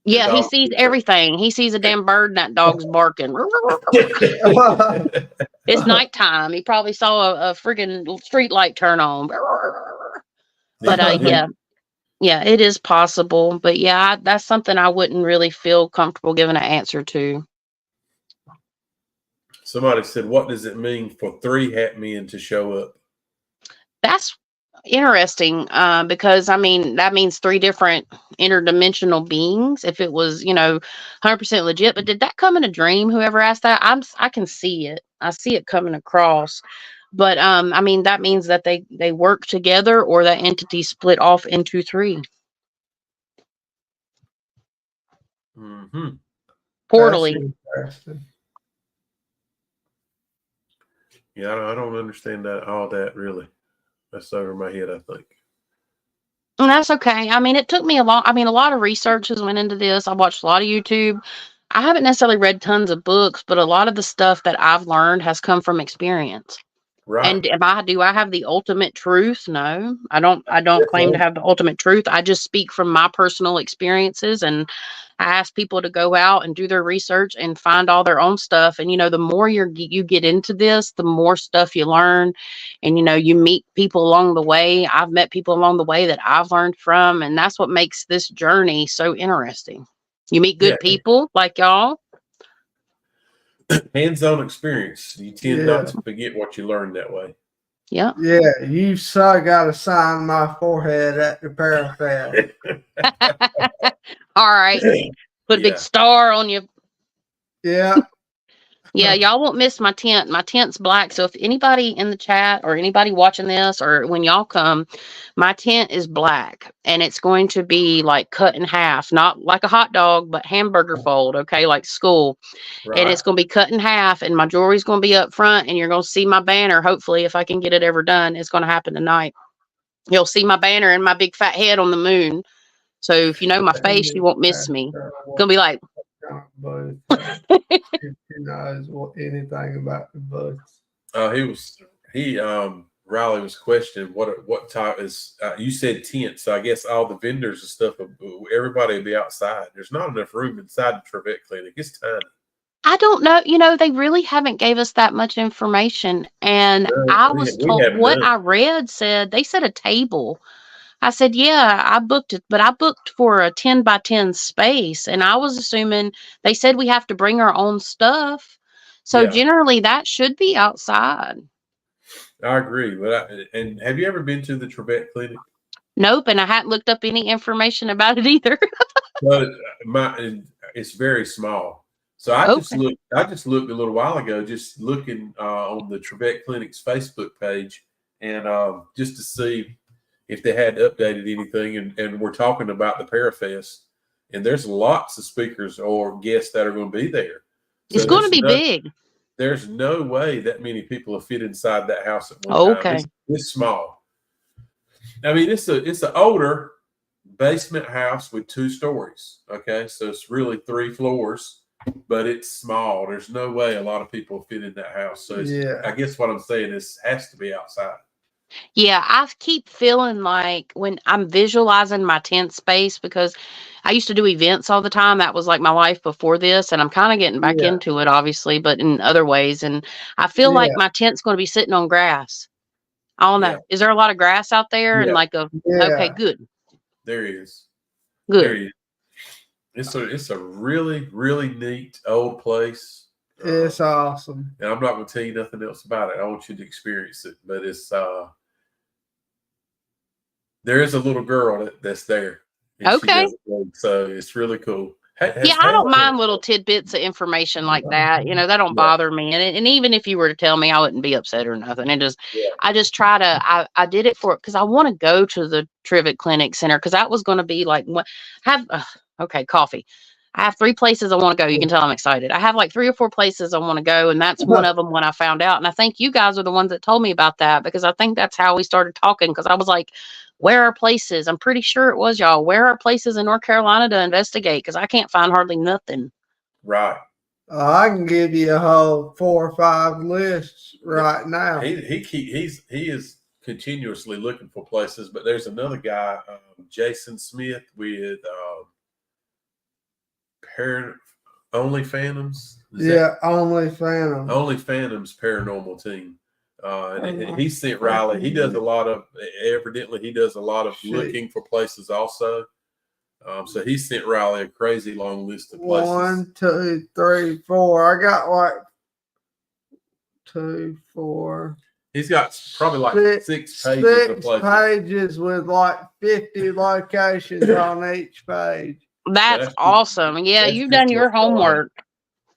Yeah, he sees everything. He sees a damn bird and that dog's barking. It's nighttime. He probably saw a freaking street light turn on. But yeah. Yeah, it is possible, but yeah, that's something I wouldn't really feel comfortable giving an answer to. Somebody said, "What does it mean for 3 hat men to show up?" That's interesting, because I mean that means three different interdimensional beings. If it was, 100% legit, but did that come in a dream? Whoever asked that, I can see it. I see it coming across, but I mean that means that they work together, or that entity split off into three Mm-hmm. That's portally. interesting. Yeah, I don't understand all that really. That's over my head, I think. And that's okay. I mean, it took me a lot of research has went into this. I watched a lot of YouTube. I haven't necessarily read tons of books, but a lot of the stuff that I've learned has come from experience. Right. And do I have the ultimate truth? No, I don't. I don't claim to have the ultimate truth. I just speak from my personal experiences, and I ask people to go out and do their research and find all their own stuff. And the more you get into this, the more stuff you learn, and you meet people along the way. I've met people along the way that I've learned from, and that's what makes this journey so interesting. You meet Yeah. good people like y'all. Hands-on experience. You tend Yeah. not to forget what you learned that way. Yeah. Yeah, you so got to sign my forehead at the parapet. All right. Put a big Yeah. star on you. Yeah. Yeah, y'all won't miss my tent. My tent's black. So if anybody in the chat or anybody watching this or when y'all come, my tent is black and it's going to be like cut in half, not like a hot dog, but hamburger fold, okay, like school. And Right. it's going to be cut in half and my jewelry's going to be up front and you're going to see my banner. Hopefully, if I can get it ever done, it's going to happen tonight. You'll see my banner and my big fat head on the moon. So if you know my face, you won't miss me. It's going to be like, If he knows anything about the books. Riley was questioning what type is. You said tent, so I guess all the vendors and stuff. Everybody will be outside. There's not enough room inside the Trevette Clinic. It's tiny. I don't know. They really haven't gave us that much information. And I was We told have what none. I read said they said a table. I said, yeah, I booked it, but I booked for a 10 by 10 space. And I was assuming they said we have to bring our own stuff. So Yeah, generally that should be outside. I agree. And have you ever been to the Trevette Clinic? Nope. And I hadn't looked up any information about it either. But it's very small. So I just Okay. looked. I just looked a little while ago, just looking on the Trevette Clinic's Facebook page, and just to see if they had updated anything. And we're talking about the Parafest, and there's lots of speakers or guests that are going to be there. It's So going to be big. there's no way that many people will fit inside that house at one time. Okay. It's small. I mean, it's an older basement house with 2 stories. Okay, so it's really 3 floors, but it's small. There's no way a lot of people fit in that house. So I guess what I'm saying is, has to be outside. Yeah, I keep feeling like when I'm visualizing my tent space because I used to do events all the time. That was like my life before this, and I'm kind of getting back Yeah. into it, obviously, but in other ways. And I feel like Yeah. my tent's going to be sitting on grass. I don't Yeah. know. Is there a lot of grass out there? And Yeah. like okay, good, There is. There good. is. It's a really, really neat old place. It's awesome. And I'm not going to tell you nothing else about it. I want you to experience it. But it's there is a little girl that's there. And Okay. she does, so it's really cool. Yeah, I don't mind little tidbits of information like that. That don't bother me. And even if you were to tell me, I wouldn't be upset or nothing. I just try to, I did it because I want to go to the Trivet Clinic Center because that was going to be like, okay, coffee. I have 3 places I want to go. You can tell I'm excited. I have like 3 or 4 places I want to go. And that's one of them when I found out. And I think you guys are the ones that told me about that because I think that's how we started talking. Because I was like, where are places? I'm pretty sure it was y'all. Where are places in North Carolina to investigate? Because I can't find hardly nothing. Right. I can give you a whole 4 or 5 lists right now. He is continuously looking for places, but there's another guy, Jason Smith, with Only Phantoms. Only Phantoms. Only Phantoms paranormal team. And he sent Riley. He does a lot of, evidently, he does a lot of looking for places also. So he sent Riley a crazy long list of places. 1, 2, 3, 4. I got like 2, 4. He's got probably like six pages of places. Pages with like 50 locations on each page. That's awesome. Yeah, you've done your homework. And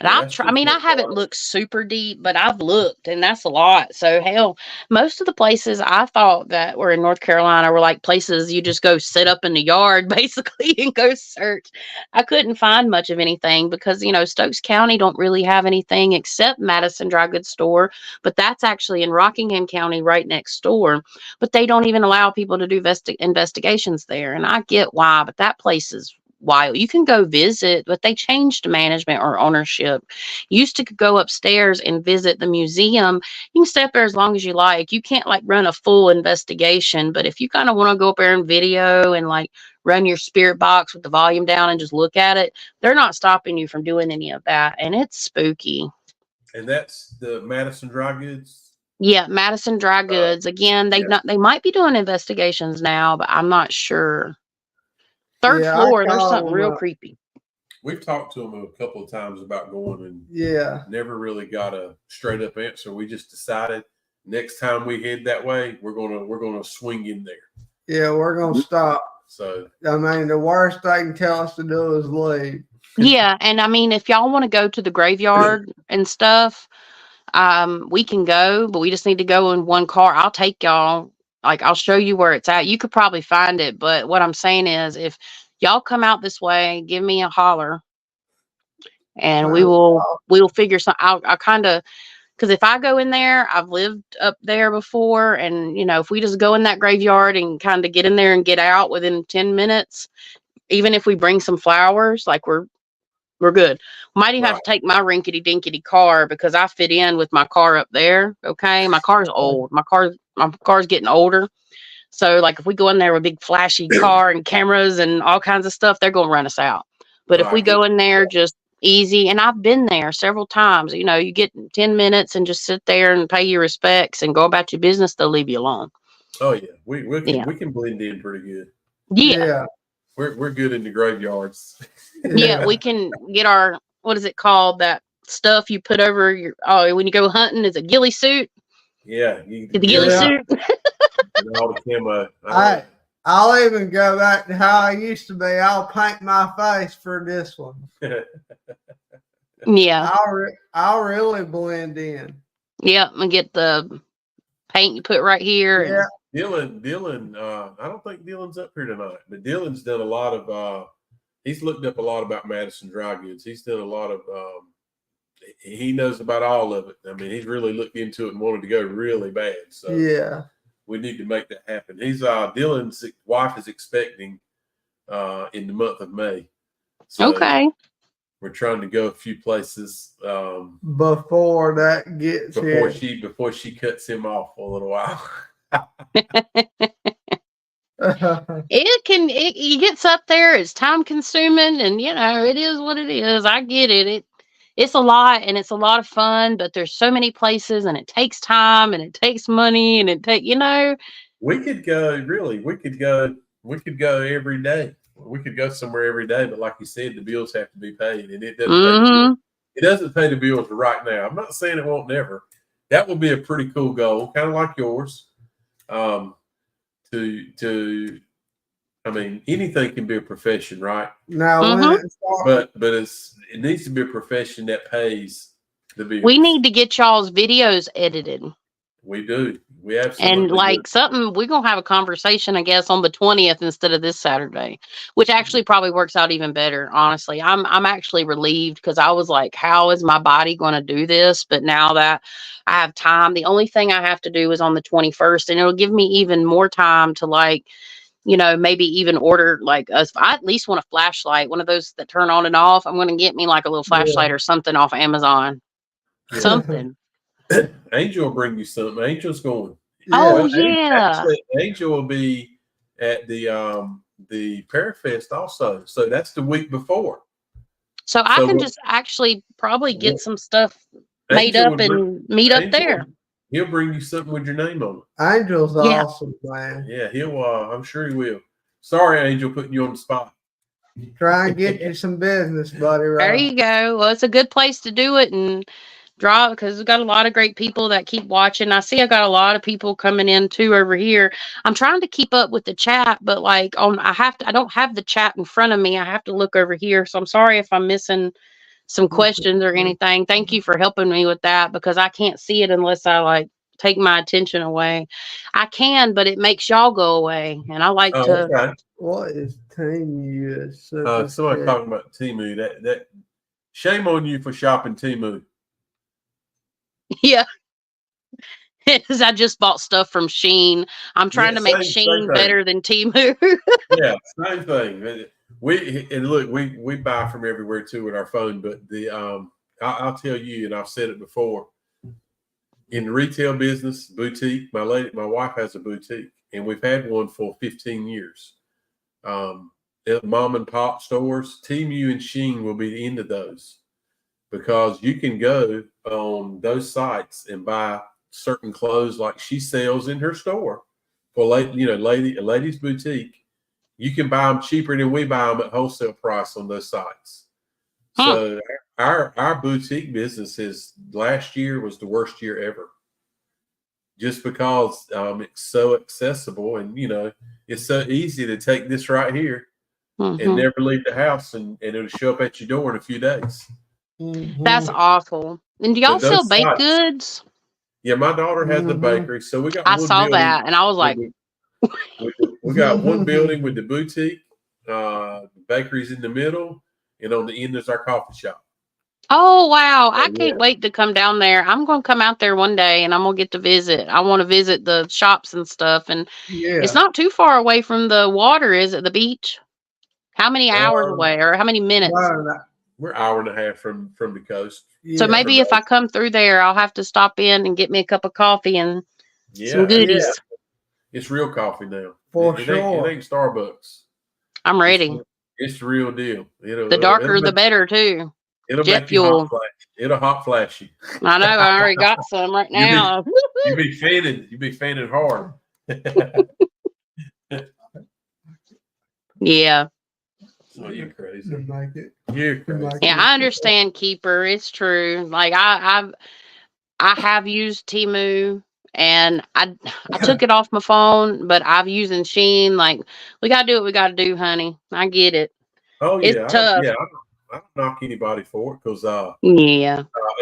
Yeah, I mean, I haven't looked super deep, but I've looked, and that's a lot. So, hell, most of the places I thought that were in North Carolina were like places you just go sit up in the yard, basically, and go search. I couldn't find much of anything because, you know, Stokes County don't really have anything except Madison Dry Goods Store, but that's actually in Rockingham County right next door. But they don't even allow people to do investigations there. And I get why, but that place is wild. You can go visit, but they changed management or ownership. You used to go upstairs and visit the museum. You can stay up there as long as you like. You can't like run a full investigation, but if you kind of want to go up there and video and like run your spirit box with the volume down and just look at it, they're not stopping you from doing any of that. And it's spooky. And that's the Madison Dry Goods? Yeah, Madison Dry Goods. Again, they might be doing investigations now, but I'm not sure. Third floor, there's something real creepy. We've talked to them a couple of times about going and never really got a straight up answer. We just decided next time we head that way, we're gonna swing in there. Yeah, we're gonna stop. So I mean, the worst they can tell us to do is leave. Yeah, and I mean, if y'all want to go to the graveyard and stuff, we can go, but we just need to go in one car. I'll take y'all. Like, I'll show you where it's at. You could probably find it, but what I'm saying is, if y'all come out this way, give me a holler, and we'll figure something out. I kind of, because if I go in there, I've lived up there before, and you know, if we just go in that graveyard and kind of get in there and get out within 10 minutes, even if we bring some flowers, like we're good. Might even have to take my rinkety dinkety car because I fit in with my car up there. Okay, my car's old. My car's getting older. So like if we go in there with a big flashy car and cameras and all kinds of stuff, they're gonna run us out. But if we go in there just easy, and I've been there several times, you know, you get 10 minutes and just sit there and pay your respects and go about your business, they'll leave you alone. Oh yeah, we can blend in pretty good. Yeah. We're good in the graveyards. Yeah, we can get our, what is it called? That stuff you put over your, when you go hunting, is a ghillie suit? Yeah. The ghillie suit. And all the camo. I'll even go back to how I used to be. I'll paint my face for this one. Yeah. I'll really blend in. Yep, and get the paint you put right here. Yeah. Dylan, I don't think Dylan's up here tonight, but Dylan's done a lot of, he's looked up a lot about Madison Dry Goods. He's done a lot of, he knows about all of it. I mean, he's really looked into it and wanted to go really bad. So yeah, we need to make that happen. Dylan's wife is expecting in the month of May. So okay. We're trying to go a few places before that gets before she cuts him off for a little while. It gets up there, it's time consuming, and you know, it is what it is. I get it. It's a lot, and it's a lot of fun, but there's so many places, and it takes time, and it takes money, and we could go every day. We could go somewhere every day, but like you said, the bills have to be paid, and it doesn't pay the bills right now. I'm not saying it won't never. That would be a pretty cool goal, kind of like yours. I mean, anything can be a profession, right? Now, but it needs to be a profession that pays the bills. We need to get y'all's videos edited. We do. We absolutely and like something, we're gonna have a conversation, I guess, on the 20th instead of this Saturday, which actually probably works out even better. Honestly, I'm actually relieved because I was like, how is my body going to do this? But now that I have time, the only thing I have to do is on the 21st, and it'll give me even more time to like, you know, maybe even order like I at least want a flashlight, one of those that turn on and off. I'm going to get me like a little flashlight or something off Amazon. Yeah. Something. Angel will bring you something. Angel's going. Oh yeah. Actually, Angel will be at the Parafest also. So that's the week before. So I can just actually probably get some stuff made up and meet up there. He'll bring you something with your name on it. Angel's awesome, man. Yeah, he'll. I'm sure he will. Sorry, Angel, putting you on the spot. Try and get you some business, buddy. Right? There you go. Well, it's a good place to do it and draw because we've got a lot of great people that keep watching. I see I got a lot of people coming in too over here. I'm trying to keep up with the chat, but like I don't have the chat in front of me. I have to look over here. So I'm sorry if I'm missing some questions or anything. Thank you for helping me with that because I can't see it unless I like take my attention away. I can, but it makes y'all go away. And I like to. Okay. What is Temu? Somebody talking about Temu. That shame on you for shopping Temu. Yeah. Because I just bought stuff from Shein. I'm trying to make Shein better than Temu. Yeah, same thing. We buy from everywhere too with our phone. But I'll tell you, and I've said it before. In the retail business, boutique, my wife has a boutique, and we've had one for 15 years. Mom and pop stores, Temu and Shein will be the end of those because you can go on those sites and buy certain clothes like she sells in her store for ladies boutique. You can buy them cheaper than we buy them at wholesale price on those sites. So our boutique business last year was the worst year ever. Just because it's so accessible and it's so easy to take this right here and never leave the house and it'll show up at your door in a few days. That's awful. And do y'all sell baked goods? Yeah, my daughter has the bakery, so we got. I saw that, and I was like, we got one building with the boutique, the bakery's in the middle, and on the end is our coffee shop. Oh wow! I can't wait to come down there. I'm going to come out there one day, and I'm going to get to visit. I want to visit the shops and stuff, and it's not too far away from the water, is it? The beach? How many hours away, or how many minutes? We're an hour and a half from the coast. So maybe if I come through there, I'll have to stop in and get me a cup of coffee and some goodies. Yeah. It's real coffee now. For it sure. It ain't Starbucks. I'm ready. It's the real deal. The darker, the better, too. It'll make you hot flash. It'll hot flash you. I know. I already got some right now. You be fanning hard. Yeah. Oh, you're crazy. You're crazy. Yeah, I understand, Keeper. It's true. Like I have used Temu and I took it off my phone, but I've used Shein. Like we gotta do what we gotta do, honey. I get it. Oh yeah, it's tough. I don't knock anybody for it because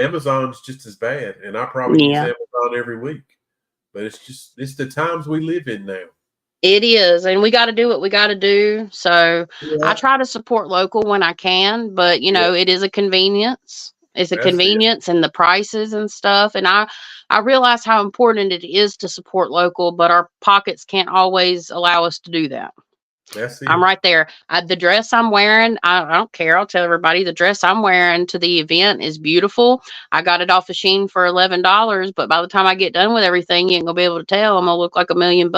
Amazon's just as bad, and I probably use Amazon every week. But it's the times we live in now. It is, and we got to do what we got to do. So I try to support local when I can, but it is a convenience. It's a convenience and the prices and stuff. And I realize how important it is to support local, but our pockets can't always allow us to do that. I'm right there. The dress I'm wearing, I don't care. I'll tell everybody the dress I'm wearing to the event is beautiful. I got it off of Shein for $11, but by the time I get done with everything, you ain't gonna be able to tell. I'm gonna look like $1 million.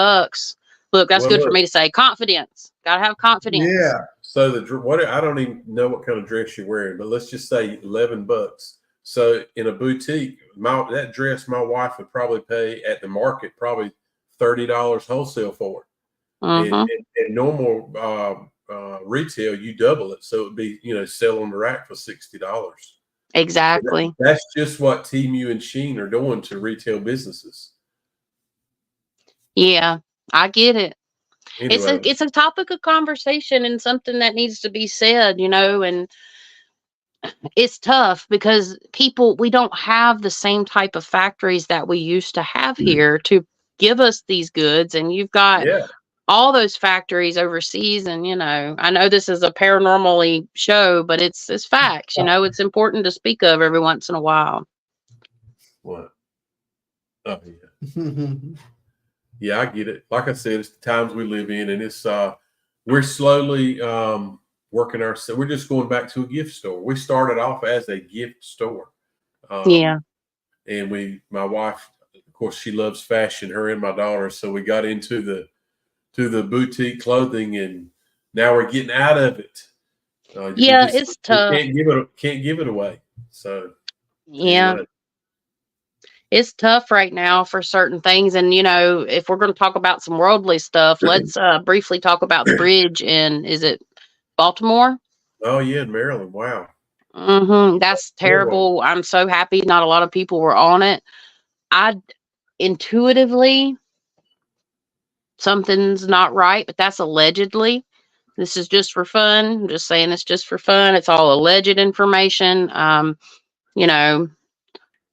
Look, that's good for me to say. Confidence. Gotta have confidence. Yeah. So I don't even know what kind of dress you're wearing, but let's just say $11. So in a boutique, that dress my wife would probably pay at the market probably $30 wholesale for it. And normal retail, you double it, so it'd be sell on the rack for $60. Exactly. That's just what Temu and Shein are doing to retail businesses. Yeah, I get it. Anyway. It's a topic of conversation and something that needs to be said, and it's tough because we don't have the same type of factories that we used to have here to give us these goods, and you've got all those factories overseas. And I know this is a paranormally show, but it's facts. It's important to speak of every once in a while. What? Oh yeah. Yeah, I get it. Like I said, it's the times we live in, and it's we're slowly working ourselves. We're just going back to a gift store. We started off as a gift store. And my wife, of course, she loves fashion, her and my daughter. So we got into the boutique clothing, and now we're getting out of it. It's tough. Can't give it away. So yeah. It's tough right now for certain things. And, you know, if we're going to talk about some worldly stuff, let's briefly talk about the bridge in, is it Baltimore? Oh, yeah, in Maryland. Wow. That's terrible. I'm so happy not a lot of people were on it. I intuitively, something's not right, but that's allegedly. This is just for fun. I'm just saying it's just for fun. It's all alleged information. You know,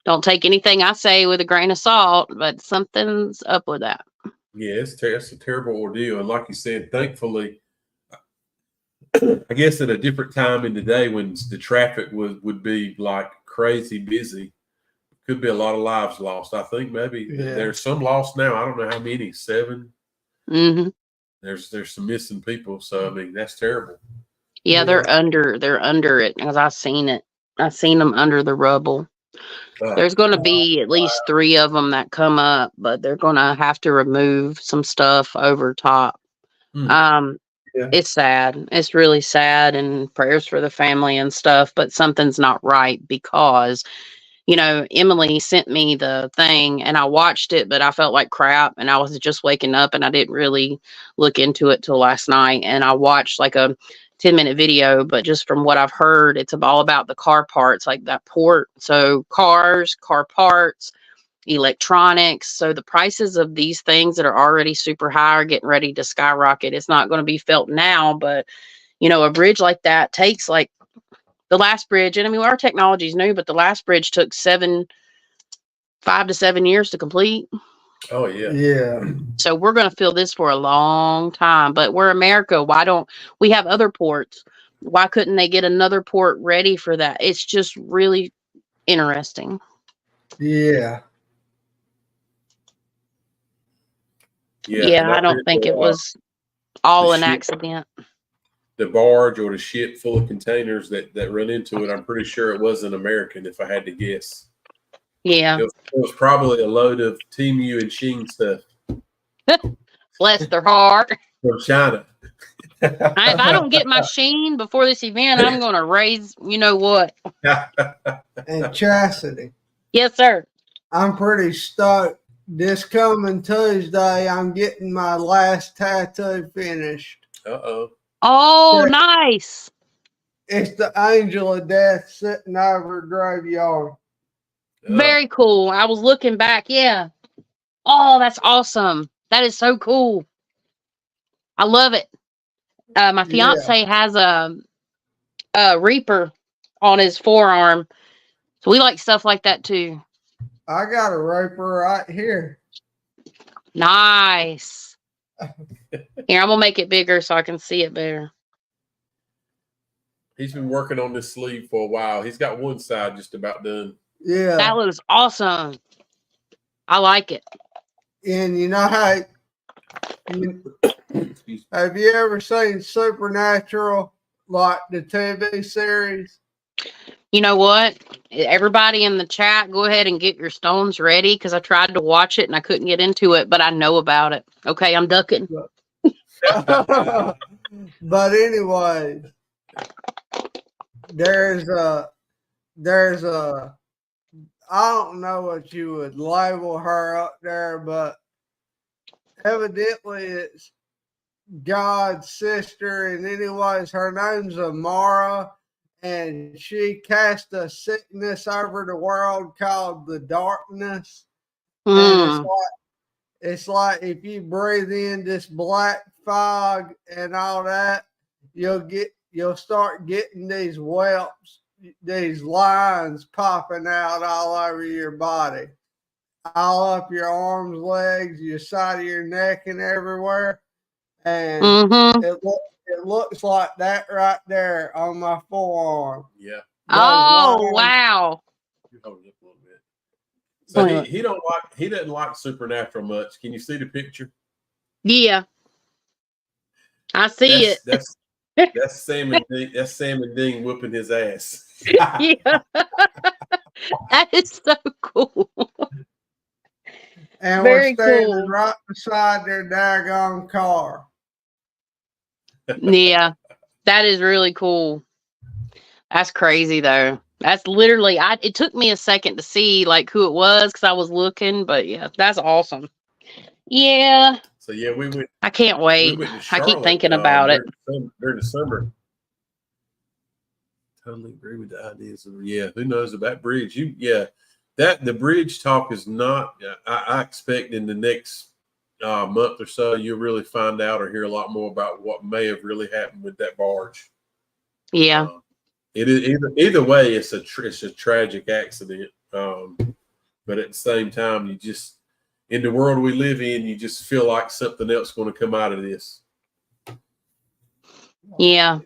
don't take anything I say with a grain of salt, but something's up with that. Yeah, it's a terrible ordeal. And like you said, thankfully, I guess at a different time in the day when the traffic would be like crazy busy, could be a lot of lives lost. I think maybe there's some lost now. I don't know how many, 7. There's some missing people. So I mean, that's terrible. Yeah, they're under it because I've seen it. I've seen them under the rubble. There's going to be at least 3 of them that come up, but they're going to have to remove some stuff over top. It's sad. It's really sad, and prayers for the family and stuff, but something's not right because, you know, Emily sent me the thing and I watched it, but I felt like crap and I was just waking up and I didn't really look into it till last night. And I watched like a 10-minute video, but just from what I've heard, it's all about the car parts, like that port. So cars, car parts, electronics. So the prices of these things that are already super high are getting ready to skyrocket. It's not going to be felt now, but you know, a bridge like that takes like the last bridge. And I mean, our technology is new, but the last bridge took 5 to 7 years to complete. Oh yeah. Yeah. So we're going to feel this for a long time, but we're America. Why don't we have other ports? Why couldn't they get another port ready for that? It's just really interesting. Yeah. Yeah, I don't think it was all an accident. The barge or the ship full of containers that run into it, I'm pretty sure it wasn't American, if I had to guess. Yeah. It was probably a load of Temu and Sheen stuff. Bless their heart. From China. If I don't get my Sheen before this event, I'm going to raise, you know what. And Chasity. Yes, sir. I'm pretty stoked. This coming Tuesday, I'm getting my last tattoo finished. Uh-oh. Oh, nice. It's the angel of death sitting over a graveyard. Very cool. I was looking back. Yeah. Oh, that's awesome. That is so cool. I love it. My fiance has a Reaper on his forearm. So we like stuff like that too. I got a Reaper right here. Nice. Here, I'm going to make it bigger so I can see it better. He's been working on this sleeve for a while. He's got one side just about done. Yeah. That looks awesome. I like it. And you know how have you ever seen Supernatural, like the TV series? You know what? Everybody in the chat, go ahead and get your stones ready because I tried to watch it and I couldn't get into it, but I know about it. Okay, I'm ducking. But anyway, there's a I don't know what you would label her up there, but evidently it's God's sister. And anyways, her name's Amara, and she cast a sickness over the world called the darkness. And it's like if you breathe in this black fog and all that, you'll start getting these whelps, these lines popping out all over your body, all up your arms, legs, your side of your neck, and everywhere. And it looks like that right there on my forearm. Yeah. Oh, wow. So he doesn't like Supernatural much. Can you see the picture? Yeah. I see it. That's Sam and Dean. That's Sam and Dean whooping his ass. Yeah. That is so cool. And we're standing right beside their daggone car. Yeah. That is really cool. That's crazy though. That's literally, it took me a second to see like who it was because I was looking, but yeah, that's awesome. Yeah. So yeah, I can't we wait. went to I keep Charlotte thinking about it. during the summer. Totally agree with the ideas of who knows about bridge? That the bridge talk is not. I expect in the next month or so you'll really find out or hear a lot more about what may have really happened with that barge. Yeah. It is either way. It's a tragic accident. But at the same time, you just in the world we live in, you just feel like something else is going to come out of this. Yeah.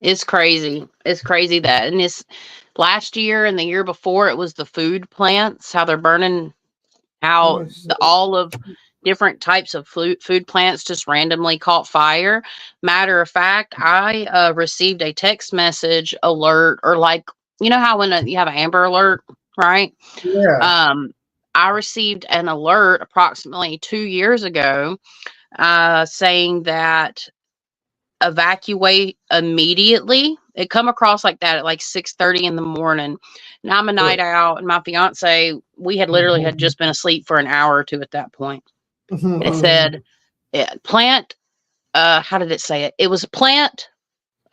It's crazy. It's crazy that, and this last year and the year before, it was the food plants, how they're burning out all of different types of food plants just randomly caught fire. Matter of fact, I received a text message alert, or like, you know how when you have an Amber Alert, right? Yeah. I received an alert approximately 2 years ago saying that evacuate immediately. It come across like that at like 6:30 in the morning. And I'm a night owl, and my fiance, we had literally had just been asleep for an hour or two at that point. It said, plant, how did it say it? It was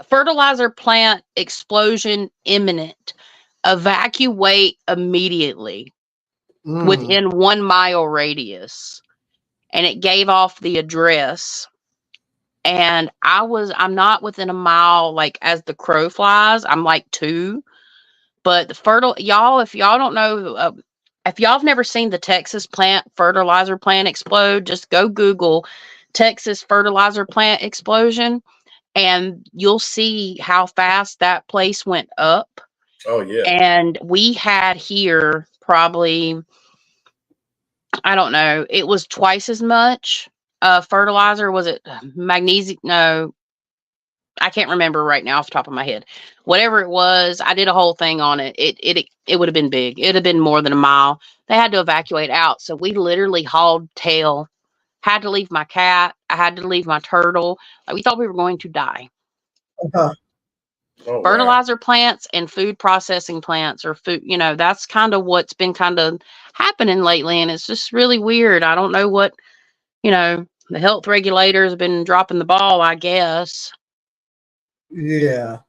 fertilizer plant explosion imminent. Evacuate immediately within 1 mile radius. And it gave off the address. And I'm not within a mile, like as the crow flies. I'm like 2. But y'all, if y'all don't know, if y'all have never seen the Texas fertilizer plant explode, just go Google Texas fertilizer plant explosion, and you'll see how fast that place went up. Oh yeah. And we had here probably, I don't know, it was twice as much fertilizer. Was it magnesium? No, I can't remember right now off the top of my head. Whatever it was, I did a whole thing on it. It would have been big. It'd have been more than a mile. They had to evacuate out. So we literally hauled tail. Had to leave my cat. I had to leave my turtle. Like, we thought we were going to die. Oh, Fertilizer plants and food processing plants, or food, that's kind of what's been kind of happening lately. And it's just really weird. I don't know what, the health regulators have been dropping the ball, I guess. Yeah.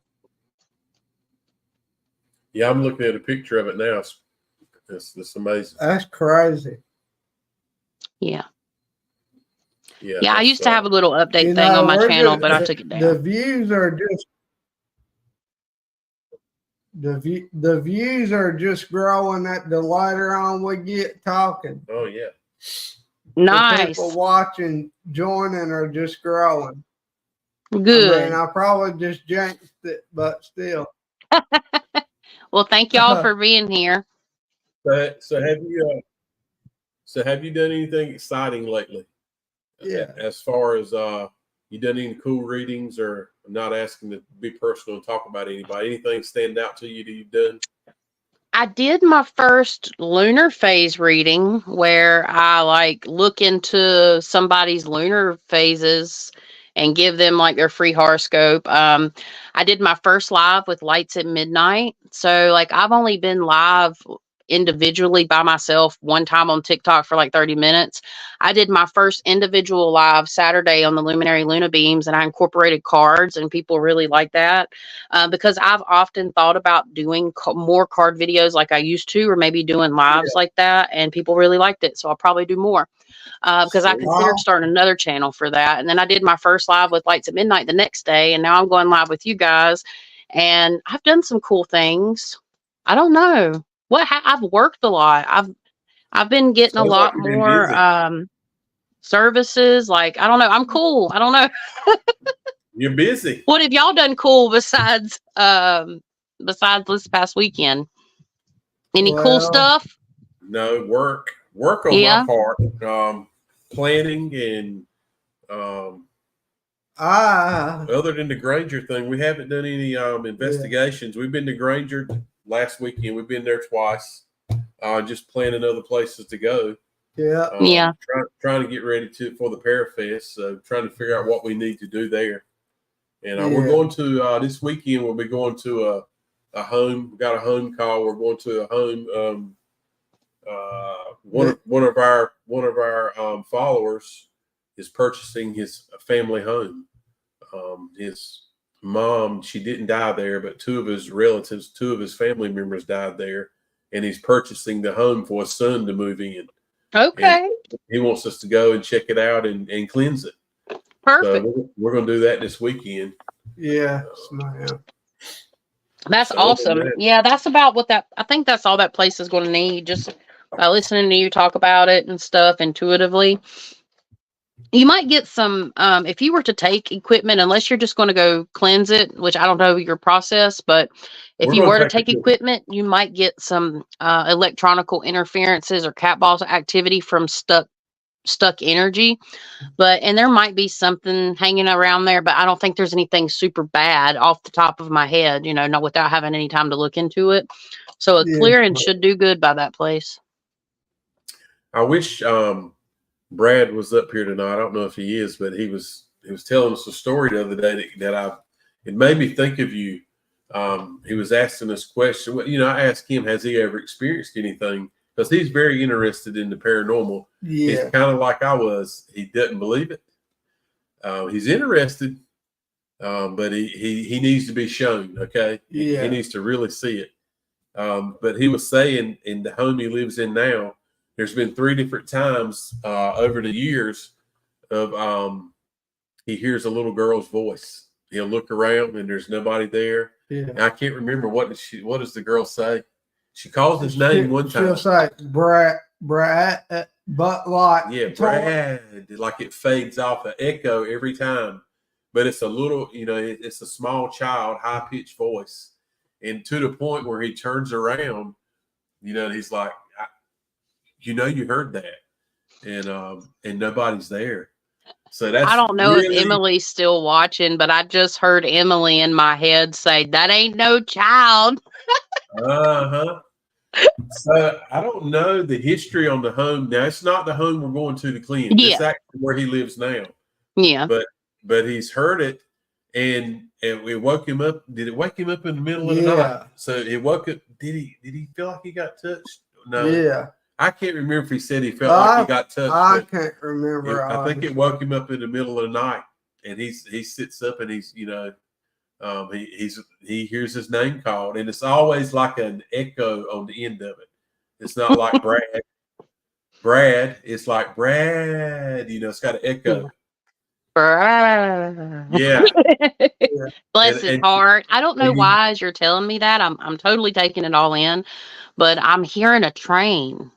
Yeah, I'm looking at a picture of it now. It's amazing. That's crazy. Yeah. Yeah, I used to have a little update thing on my channel, but I took it down. The views are just the views are just growing at the later on we get talking. Oh yeah. Nice. The people watching, joining are just growing. Good. I mean, I probably just jinxed it, but still. Well, thank y'all for being here. So have you done anything exciting lately? Yeah. As far as you done any cool readings, or I'm not asking to be personal and talk about anybody. Anything stand out to you that you've done? I did my first lunar phase reading where I look into somebody's lunar phases and give them like their free horoscope. I did my first live with Lights at Midnight. So I've only been live individually by myself one time on TikTok for 30 minutes. I did my first individual live Saturday on the Luminary Luna Beams, and I incorporated cards, and people really like that because I've often thought about doing more card videos like I used to, or maybe doing lives like that, and people really liked it. So I'll probably do more because I considered starting another channel for that. And then I did my first live with Lights at Midnight the next day, and now I'm going live with you guys, and I've done some cool things. I don't know. I've worked a lot. I've been getting a lot more services. I don't know. I'm cool. I don't know. You're busy. What have y'all done cool besides this past weekend? Any cool stuff? No, work on my part. Planning and other than the Granger thing, we haven't done any investigations. We've been to Granger last weekend. We've been there twice. Just planning other places to go. Trying to get ready for the Parafest. So trying to figure out what we need to do there. And we're going to this weekend. We'll be going to a home. We got a home call. We're going to a home. One of our followers is purchasing his family home. His mom, she didn't die there, but two of his relatives, two of his family members died there, and he's purchasing the home for his son to move in. Okay. And he wants us to go and check it out and cleanse it. Perfect. So we're going to do that this weekend. Yeah, that's awesome. Yeah, that's about what I think that's all that place is going to need. Just by listening to you talk about it and stuff intuitively. You might get some, if you were to take equipment, unless you're just going to go cleanse it, which I don't know your process, but if you were to take equipment, you might get some electronical interferences or cat balls activity from stuck energy. And there might be something hanging around there, but I don't think there's anything super bad off the top of my head, not without having any time to look into it. So a clearing should do good by that place. I wish Brad was up here tonight. I don't know if he is, but he was telling us a story the other day that it made me think of you. He was asking us questions. I asked him, has he ever experienced anything? Because he's very interested in the paranormal. Yeah. He's kind of like I was. He doesn't believe it. He's interested, but he needs to be shown. Okay. Yeah. He needs to really see it. But he was saying in the home he lives in now, there's been 3 different times over the years of he hears a little girl's voice. He'll look around and there's nobody there. Yeah. And I can't remember what does the girl say? She calls his name one time. She'll say Brad, but like Brad, like it fades off an echo every time. But it's a little, it's a small child, high pitched voice, and to the point where he turns around, he's like, you heard that, and nobody's there. So that's, I don't know if Emily's still watching, but I just heard Emily in my head say, "That ain't no child." So I don't know the history on the home. Now it's not the home we're going to clean. Yeah. It's actually where he lives now. Yeah. But he's heard it, and it woke him up. Did it wake him up in the middle of the night? So it woke up. Did he feel like he got touched? No. Yeah. I can't remember if he said he felt like he got touched. I can't remember. I think it woke him up in the middle of the night, and he sits up and he's he hears his name called, and it's always like an echo on the end of it. It's not like Brad. It's like Brad. It's got an echo. Yeah. Bless his heart. I don't know why, as you're telling me that, I'm totally taking it all in, but I'm hearing a train.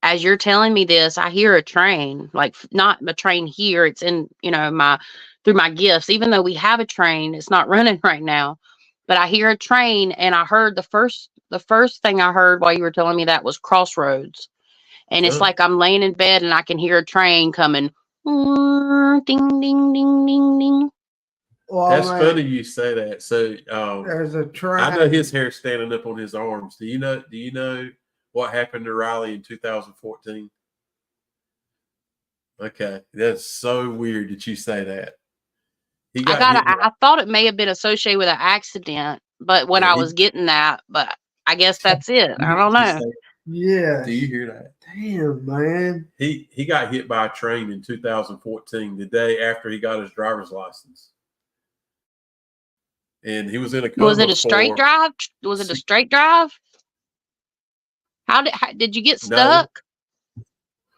As you're telling me this, I hear a train, like not a train here. It's in, through my gifts. Even though we have a train, it's not running right now, but I hear a train, and I heard the first thing I heard while you were telling me that was crossroads. And it's like I'm laying in bed and I can hear a train coming. Ding, ding, ding, ding, ding. Well, that's funny you say that. So there's a train. I know his hair standing up on his arms. Do you know what happened to Riley in 2014? Okay. That's so weird that you say that. I thought it may have been associated with an accident, but when I was getting that, but I guess that's it. I don't know. Yeah. Do you hear that? Damn, man. He got hit by a train in 2014, the day after he got his driver's license. And he was in a coma. Was it a straight drive? Was it a straight drive? How did you get stuck? No.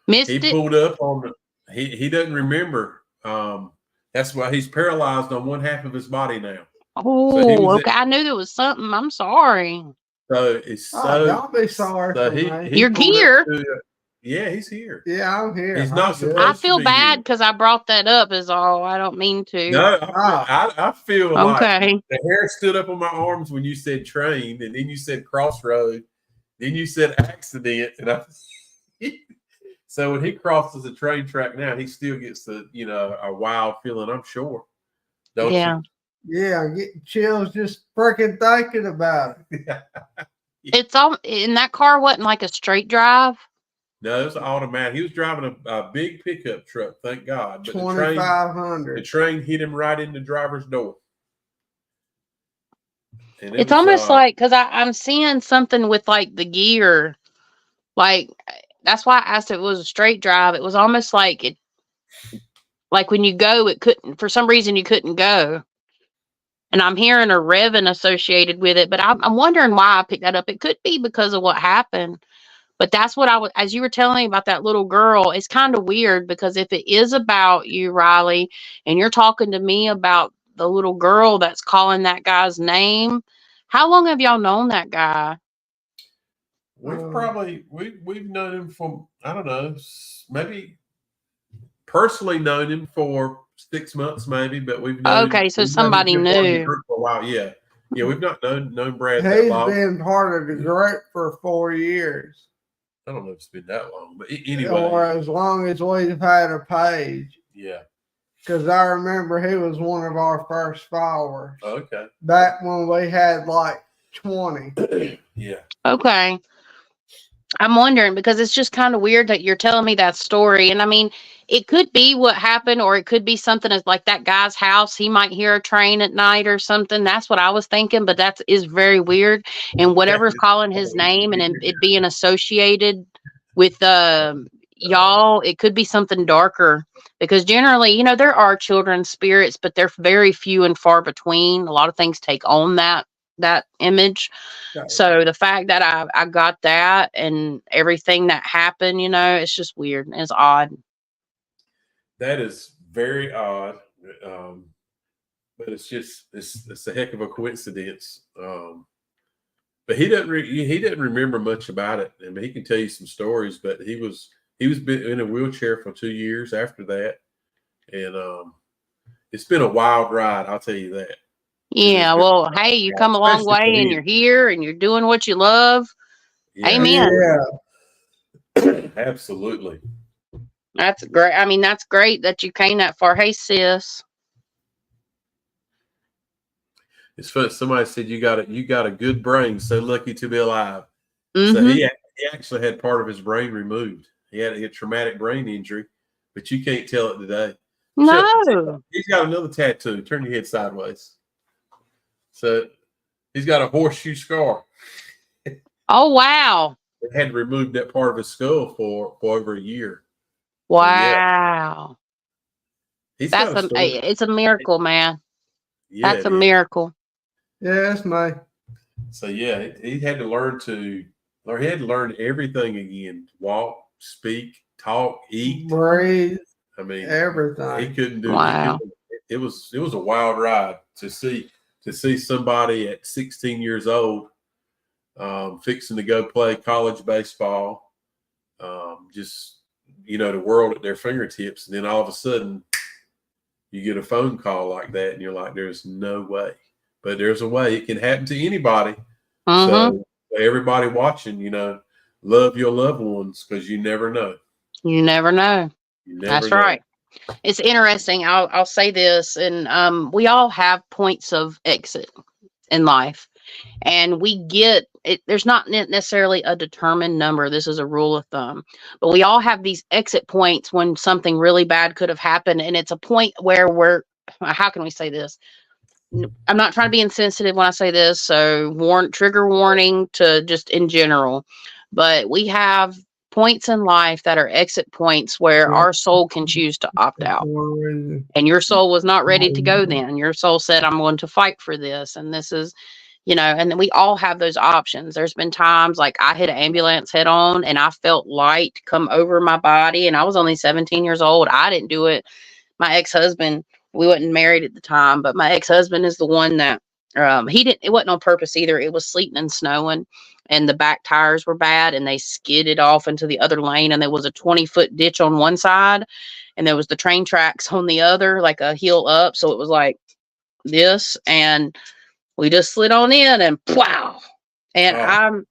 Missed it? He pulled up on he doesn't remember. That's why he's paralyzed on one half of his body now. Oh, okay. I knew there was something. I'm sorry. So it's don't be sorry. So you're here. Yeah, he's here. Yeah, I'm here. He's not supposed I feel bad because I brought that up. Is all. I don't mean to. No, I feel like the hair stood up on my arms when you said train, and then you said crossroad, then you said accident, and so when he crosses the train track now, he still gets a wild feeling. I'm sure. Don't you? Yeah, I'm getting chills just freaking thinking about it. It's all in that car. Wasn't like a straight drive. No, it was automatic. He was driving a big pickup truck, thank God. But 2,500. The train hit him right in the driver's door. And It's almost like, because I'm seeing something with like the gear. Like, that's why I asked if it was a straight drive. It was almost like it, like when you go, it couldn't, for some reason, you couldn't go. And I'm hearing a revving associated with it, but I'm wondering why I picked that up. It could be because of what happened. But that's what I was, as you were telling me about that little girl, it's kind of weird because if it is about you, Riley, and you're talking to me about the little girl that's calling that guy's name, how long have y'all known that guy? We've known him from, I don't know, maybe personally known him for 6 months, maybe, but we've known him. Okay, so We've known somebody him part of the knew. group for a while. Yeah, we've not known Brad that He's long. been part of the group for 4 years. I don't know if it's been that long, but anyway, or as long as we've had a page. Yeah. Because I remember he was one of our first followers. Okay. Back when we had like 20. Yeah. Okay. I'm wondering because it's just kind of weird that you're telling me that story. And I mean, it could be what happened, or it could be something as like that guy's house. He might hear a train at night or something. That's what I was thinking, but that is very weird. And whatever's calling his name and it being associated with y'all, it could be something darker because generally, you know, there are children's spirits, but they're very few and far between. A lot of things take on that image. So the fact that I got that and everything that happened, you know, it's just weird. It's odd. That is very odd. But it's a heck of a coincidence. But he doesn't remember much about it. I mean, he can tell you some stories, but he was been in a wheelchair for 2 years after that, and it's been a wild ride. I'll tell you that. Yeah, well, hey, you come a long way and you're here and you're doing what you love. Yeah. Amen. Yeah. Absolutely. That's great. I mean, that's great that you came that far. Hey, sis. It's funny. Somebody said you got a good brain. So lucky to be alive. Mm-hmm. So he actually had part of his brain removed. He had a traumatic brain injury, but you can't tell it today. No. He's got another tattoo. Turn your head sideways. So he's got a horseshoe scar. Oh, wow. They had to remove that part of his skull for over a year. Wow. So, yeah. It's a miracle, man. Yeah, that's a miracle. Yes, mate. So yeah, he had to learn everything again. Walk, speak, talk, eat, breathe. I mean, everything. He couldn't do. Wow. It was a wild ride to see somebody at 16 years old fixing to go play college baseball. Just, the world at their fingertips. And then all of a sudden you get a phone call like that and you're like, there's no way. But there's a way. It can happen to anybody. So everybody watching, love your loved ones because you never know. You never know. That's right. It's interesting. I'll say this, and we all have points of exit in life, and we get it. There's not necessarily a determined number. This is a rule of thumb, but we all have these exit points when something really bad could have happened, and it's a point where how can we say this? I'm not trying to be insensitive when I say this, so trigger warning to just in general, but we have points in life that are exit points where our soul can choose to opt out. And your soul was not ready to go then. Your soul said, I'm going to fight for this. And this is, and then we all have those options. There's been times like I hit an ambulance head on and I felt light come over my body and I was only 17 years old. I didn't do it. My ex-husband, we wasn't married at the time, but my ex-husband is the one that it wasn't on purpose either. It was sleeting and snowing and the back tires were bad and they skidded off into the other lane and there was a 20-foot ditch on one side and there was the train tracks on the other, like a hill up. So it was like this and we just slid on in and wow. And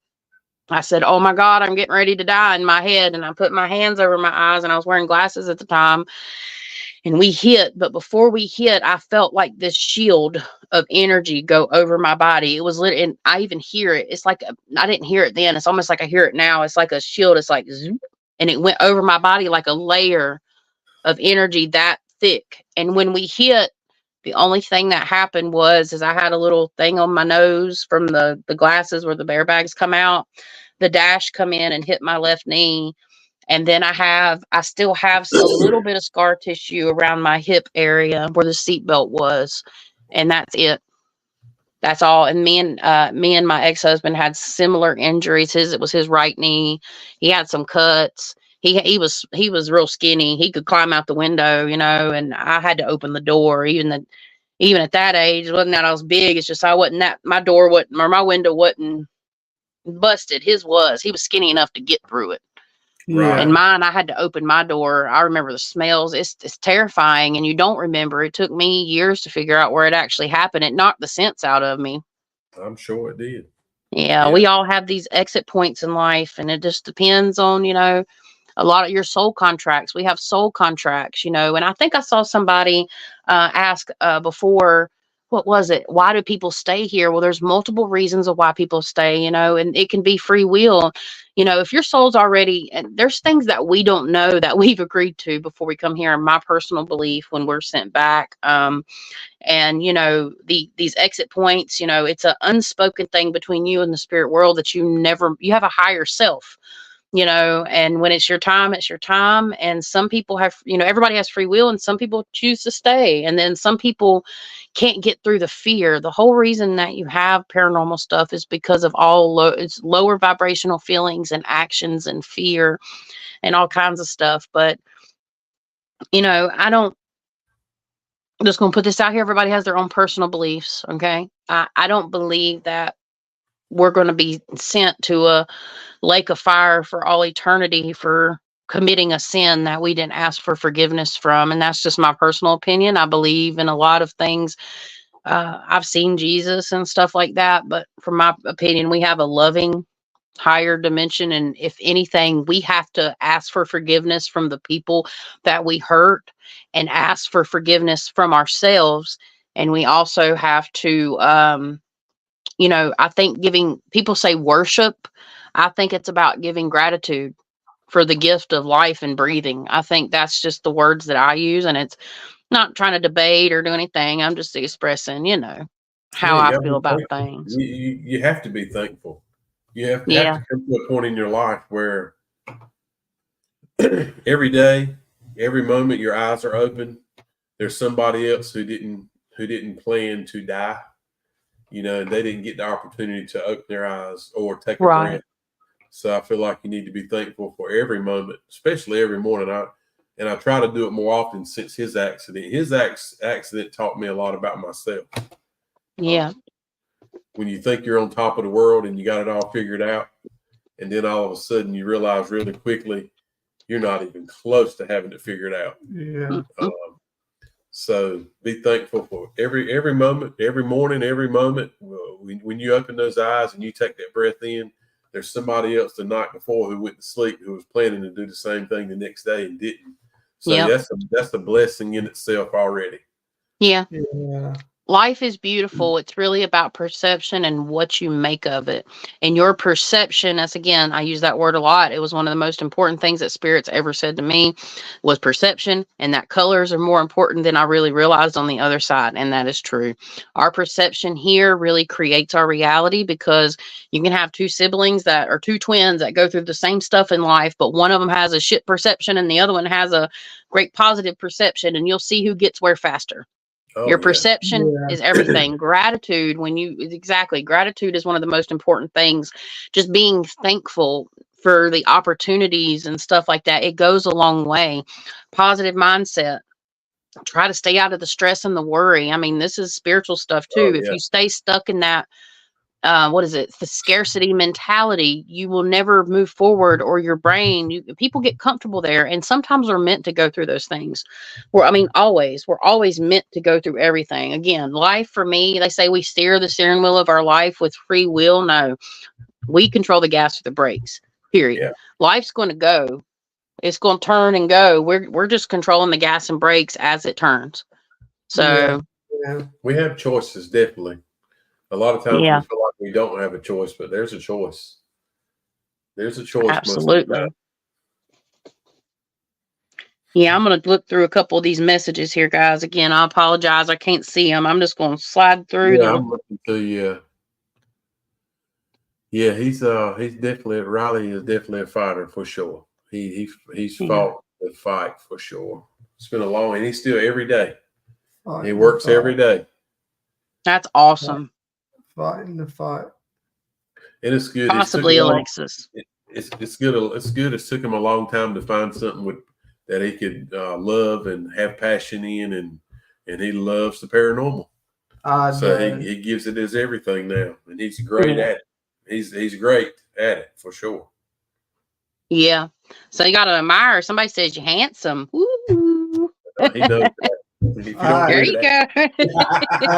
I said, oh my God, I'm getting ready to die in my head. And I put my hands over my eyes and I was wearing glasses at the time. And we hit, but before we hit, I felt like this shield of energy go over my body. It was lit, and I even hear it. It's like I didn't hear it then. It's almost like I hear it now. It's like a shield. It's like, zoom, and it went over my body like a layer of energy that thick. And when we hit, The only thing that happened is I had a little thing on my nose from the glasses where the bear bags come out. The dash come in and hit my left knee. And then I still have a little bit of scar tissue around my hip area where the seatbelt was. And that's it. That's all. And me and my ex-husband had similar injuries. It was his right knee. He had some cuts. He was real skinny. He could climb out the window, and I had to open the door. Even at that age, it wasn't that I was big. It's just my door wasn't, or my window wasn't busted. His was. He was skinny enough to get through it. Right. And mine, I had to open my door. I remember the smells. It's terrifying, and you don't remember. It took me years to figure out where it actually happened. It knocked the sense out of me. I'm sure it did. Yeah, we all have these exit points in life, and it just depends on, a lot of your soul contracts. We have soul contracts, and I think I saw somebody ask before, what was it? Why do people stay here? Well, there's multiple reasons of why people stay, and it can be free will. If your soul's already, and there's things that we don't know that we've agreed to before we come here, in my personal belief, when we're sent back. And these exit points, it's an unspoken thing between you and the spirit world that you have a higher self. And when it's your time, it's your time. And some people have, everybody has free will, and some people choose to stay. And then some people can't get through the fear. The whole reason that you have paranormal stuff is because of it's lower vibrational feelings and actions and fear and all kinds of stuff. But, I'm just going to put this out here. Everybody has their own personal beliefs. Okay. I don't believe that we're going to be sent to a lake of fire for all eternity for committing a sin that we didn't ask for forgiveness from. And that's just my personal opinion. I believe in a lot of things. I've seen Jesus and stuff like that, but from my opinion, we have a loving higher dimension. And if anything, we have to ask for forgiveness from the people that we hurt and ask for forgiveness from ourselves. And we also have to, I think people say worship. I think it's about giving gratitude for the gift of life and breathing. I think that's just the words that I use, and it's not trying to debate or do anything. I'm just expressing, how I feel about things. You have to be thankful. You have Yeah. to come to a point in your life where every day, every moment your eyes are open, there's somebody else who didn't plan to die. They didn't get the opportunity to open their eyes or take a breath. So I feel like you need to be thankful for every moment, especially every morning. I try to do it more often since his accident. His accident taught me a lot about myself. Yeah. When you think you're on top of the world and you got it all figured out, and then all of a sudden you realize really quickly you're not even close to having it figured out. Yeah. So be thankful for every moment, every morning, every moment. When you open those eyes and you take that breath in, there's somebody else the night before who went to sleep who was planning to do the same thing the next day and didn't. So that's a blessing in itself already. Yeah. Yeah. Life is beautiful. It's really about perception and what you make of it. And your perception, that's again, I use that word a lot. It was one of the most important things that spirits ever said to me was perception, and that colors are more important than I really realized on the other side. And that is true. Our perception here really creates our reality, because you can have two siblings that are two twins that go through the same stuff in life, but one of them has a shit perception and the other one has a great positive perception, and you'll see who gets where faster. Your perception is everything. Gratitude, gratitude is one of the most important things. Just being thankful for the opportunities and stuff like that. It goes a long way. Positive mindset. Try to stay out of the stress and the worry. I mean, this is spiritual stuff too. If you stay stuck in that, the scarcity mentality, you will never move forward, or your brain, people get comfortable there. And sometimes we're meant to go through those things. We're always meant to go through everything. Again, life for me, they say we steer the steering wheel of our life with free will. No, we control the gas or the brakes, period. Yeah. Life's going to go. It's going to turn and go. We're just controlling the gas and brakes as it turns. So we have choices, definitely. A lot of times we feel like we don't have a choice, but there's a choice. There's a choice. Absolutely. Yeah, I'm going to look through a couple of these messages here, guys. Again, I apologize. I can't see them. I'm just going to slide through them. I'm looking to you. Yeah, he's definitely, Riley is definitely a fighter for sure. He's fought the fight for sure. It's been a long, and he's still every day. He works every day. That's awesome. Fighting the fight. And it's good. Possibly Alexis. It's good. It's good. It took him a long time to find something that he could love and have passion in, and he loves the paranormal. So he gives it his everything now, and he's great at it. He's great at it for sure. Yeah. So you got to admire. Somebody says you're handsome. Woo. He knows that. There you go.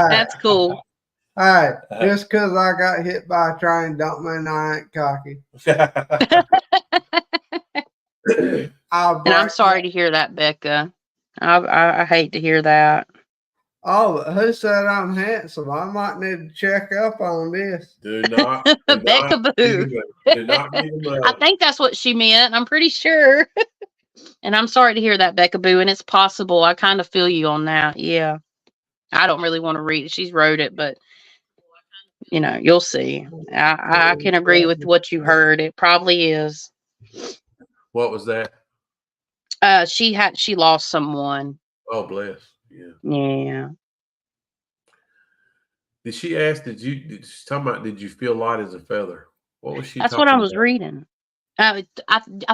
That's cool. All right, just because I got hit by a train don't mean I ain't cocky. And I'm sorry to hear that, Becca. I hate to hear that. Oh, who said I'm handsome? I might need to check up on this. Do not. Becca Boo. Do not I think that's what she meant. I'm pretty sure. And I'm sorry to hear that, Becca Boo. And it's possible. I kind of feel you on that. Yeah. I don't really want to read it. She's wrote it, but you'll see. I can agree with what you heard. It probably is. What was that? She lost someone. Oh, bless. Yeah. Yeah. Did she ask? Did you feel light as a feather? What was she? That's what I was reading. I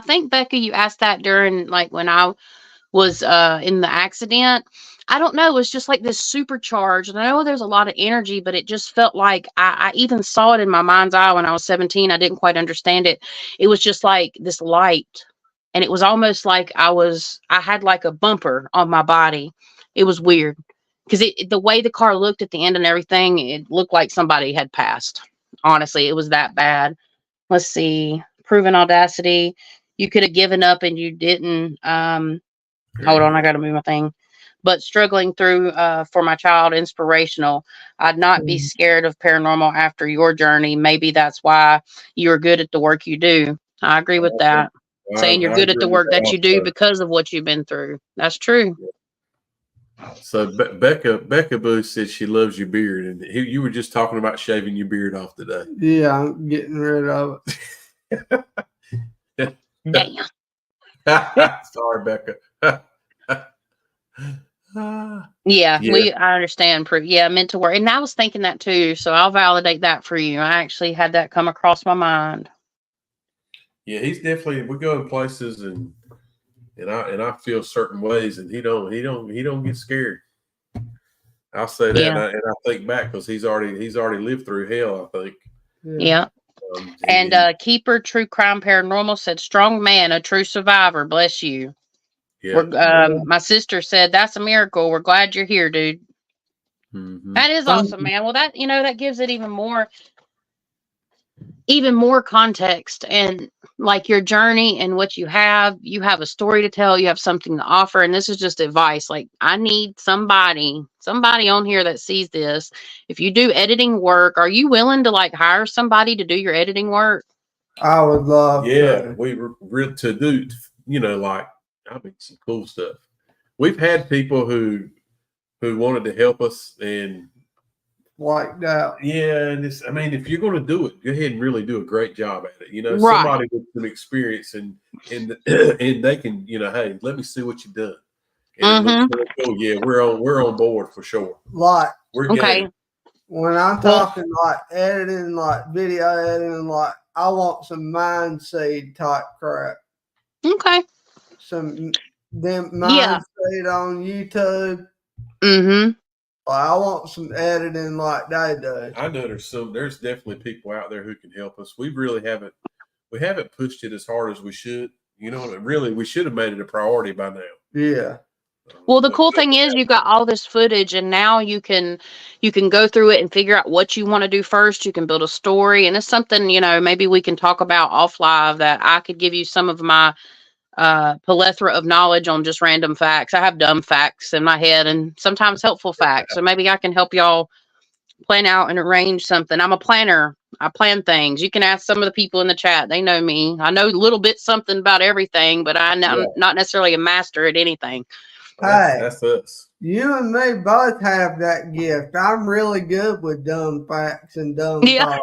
think, Becca, you asked that during when I was in the accident. I don't know. It was just like this supercharged. And I know there's a lot of energy, but it just felt like I even saw it in my mind's eye when I was 17. I didn't quite understand it. It was just like this light. And it was almost like I had like a bumper on my body. It was weird because the way the car looked at the end and everything, it looked like somebody had passed. Honestly, it was that bad. Let's see. Proven audacity. You could have given up and you didn't. Hold on, I got to move my thing. But struggling through for my child, inspirational. I'd not be scared of paranormal after your journey. Maybe that's why you're good at the work you do. I agree with that. Saying you're good at the work that you do because of what you've been through. That's true. So Becca Boo said she loves your beard, and you were just talking about shaving your beard off today. Yeah, I'm getting rid of it. Damn. Sorry, Becca. I understand. Yeah, meant to work. And I was thinking that too. So I'll validate that for you. I actually had that come across my mind. Yeah, he's definitely. We go in places and I feel certain ways, and he don't get scared. I'll say that, and I think back because he's already lived through hell. I think. Yeah. Keeper True Crime Paranormal said, "Strong man, a true survivor. Bless you." Yeah. My sister said, "That's a miracle. We're glad you're here, dude." Mm-hmm. That is awesome, man. Well, that that gives it even more context, and like your journey and what you have a story to tell, you have something to offer, and this is just advice. Like, I need somebody on here that sees this. If you do editing work, are you willing to hire somebody to do your editing work? I would love we were to do some cool stuff. We've had people who wanted to help us and like that. Yeah, and if you're going to do it, go ahead and really do a great job at it. Right. Somebody with some experience and they can, hey, let me see what you've done. And it looks really cool. Yeah, we're on board for sure. We're okay. When I'm talking editing, video editing, I want some mind seed type crap. Okay. Some mind seed on YouTube. Mm-hmm. I want some editing like they do. I know there's definitely people out there who can help us. We really haven't pushed it as hard as we should. Really we should have made it a priority by now. Yeah. Well, the cool thing is you've got all this footage, and now you can go through it and figure out what you want to do first. You can build a story, and it's something, maybe we can talk about off live, that I could give you some of my plethora of knowledge on just random facts. I have dumb facts in my head and sometimes helpful facts. So maybe I can help y'all plan out and arrange something. I'm a planner. I plan things. You can ask some of the people in the chat. They know me. I know a little bit something about everything, but I'm not necessarily a master at anything. Hey, that's us. You and me both have that gift. I'm really good with dumb facts and dumb thoughts.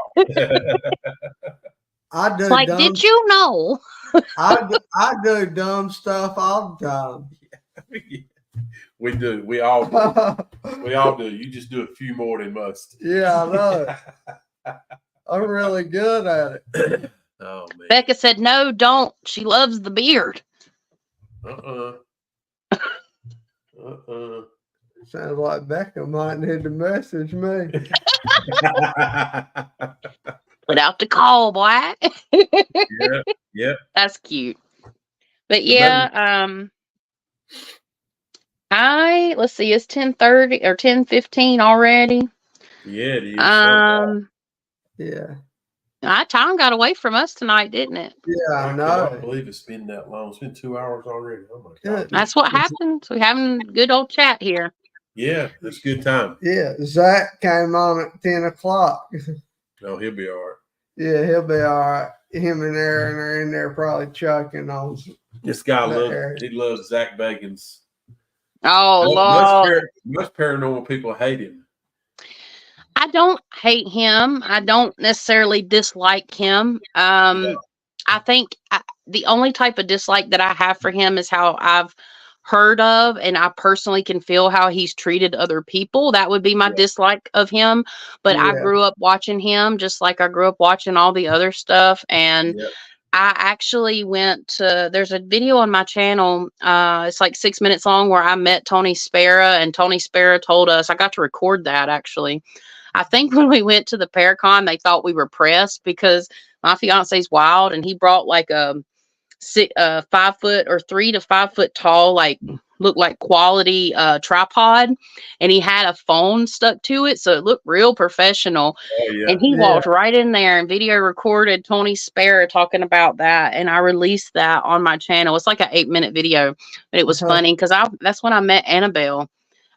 I do. Like, did you know? I do dumb stuff all the time. We do. We all do. We all do. You just do a few more than most. Yeah, I know. I'm really good at it. Oh man. Becca said, "No, don't. She loves the beard." Sounds like Becca might need to message me. Put out the call, boy. Yeah. That's cute. But yeah, let's see, it's 10:30 or 10:15 already. Yeah, it is. Yeah. Time got away from us tonight, didn't it? Yeah, I know. I can't believe it's been that long. It's been 2 hours already. Oh my God. That's what happens. We're having good old chat here. Yeah, that's a good time. Yeah, Zach came on at 10 o'clock. No, he'll be all right. Yeah, he'll be all right. Him and Aaron are in there probably chucking on. This guy loves Zach Bagans. Oh, Lord. Most paranormal people hate him. I don't hate him. I don't necessarily dislike him. I think the only type of dislike that I have for him is how I've heard of, and I personally can feel how he's treated other people. That would be my dislike of him. But I grew up watching him just like I grew up watching all the other stuff. And I actually went to, there's a video on my channel. It's like 6 minutes long where I met Tony Spera, and Tony Spera told us, I got to record that actually. I think when we went to the Paracon, they thought we were pressed because my fiance's wild, and he brought like a 5 foot or 3 to 5 foot tall, like looked like quality tripod, and he had a phone stuck to it, so it looked real professional. And he walked right in there and video recorded Tony Spera talking about that, and I released that on my channel. It's like an 8-minute video, but it was funny because that's when I met Annabelle.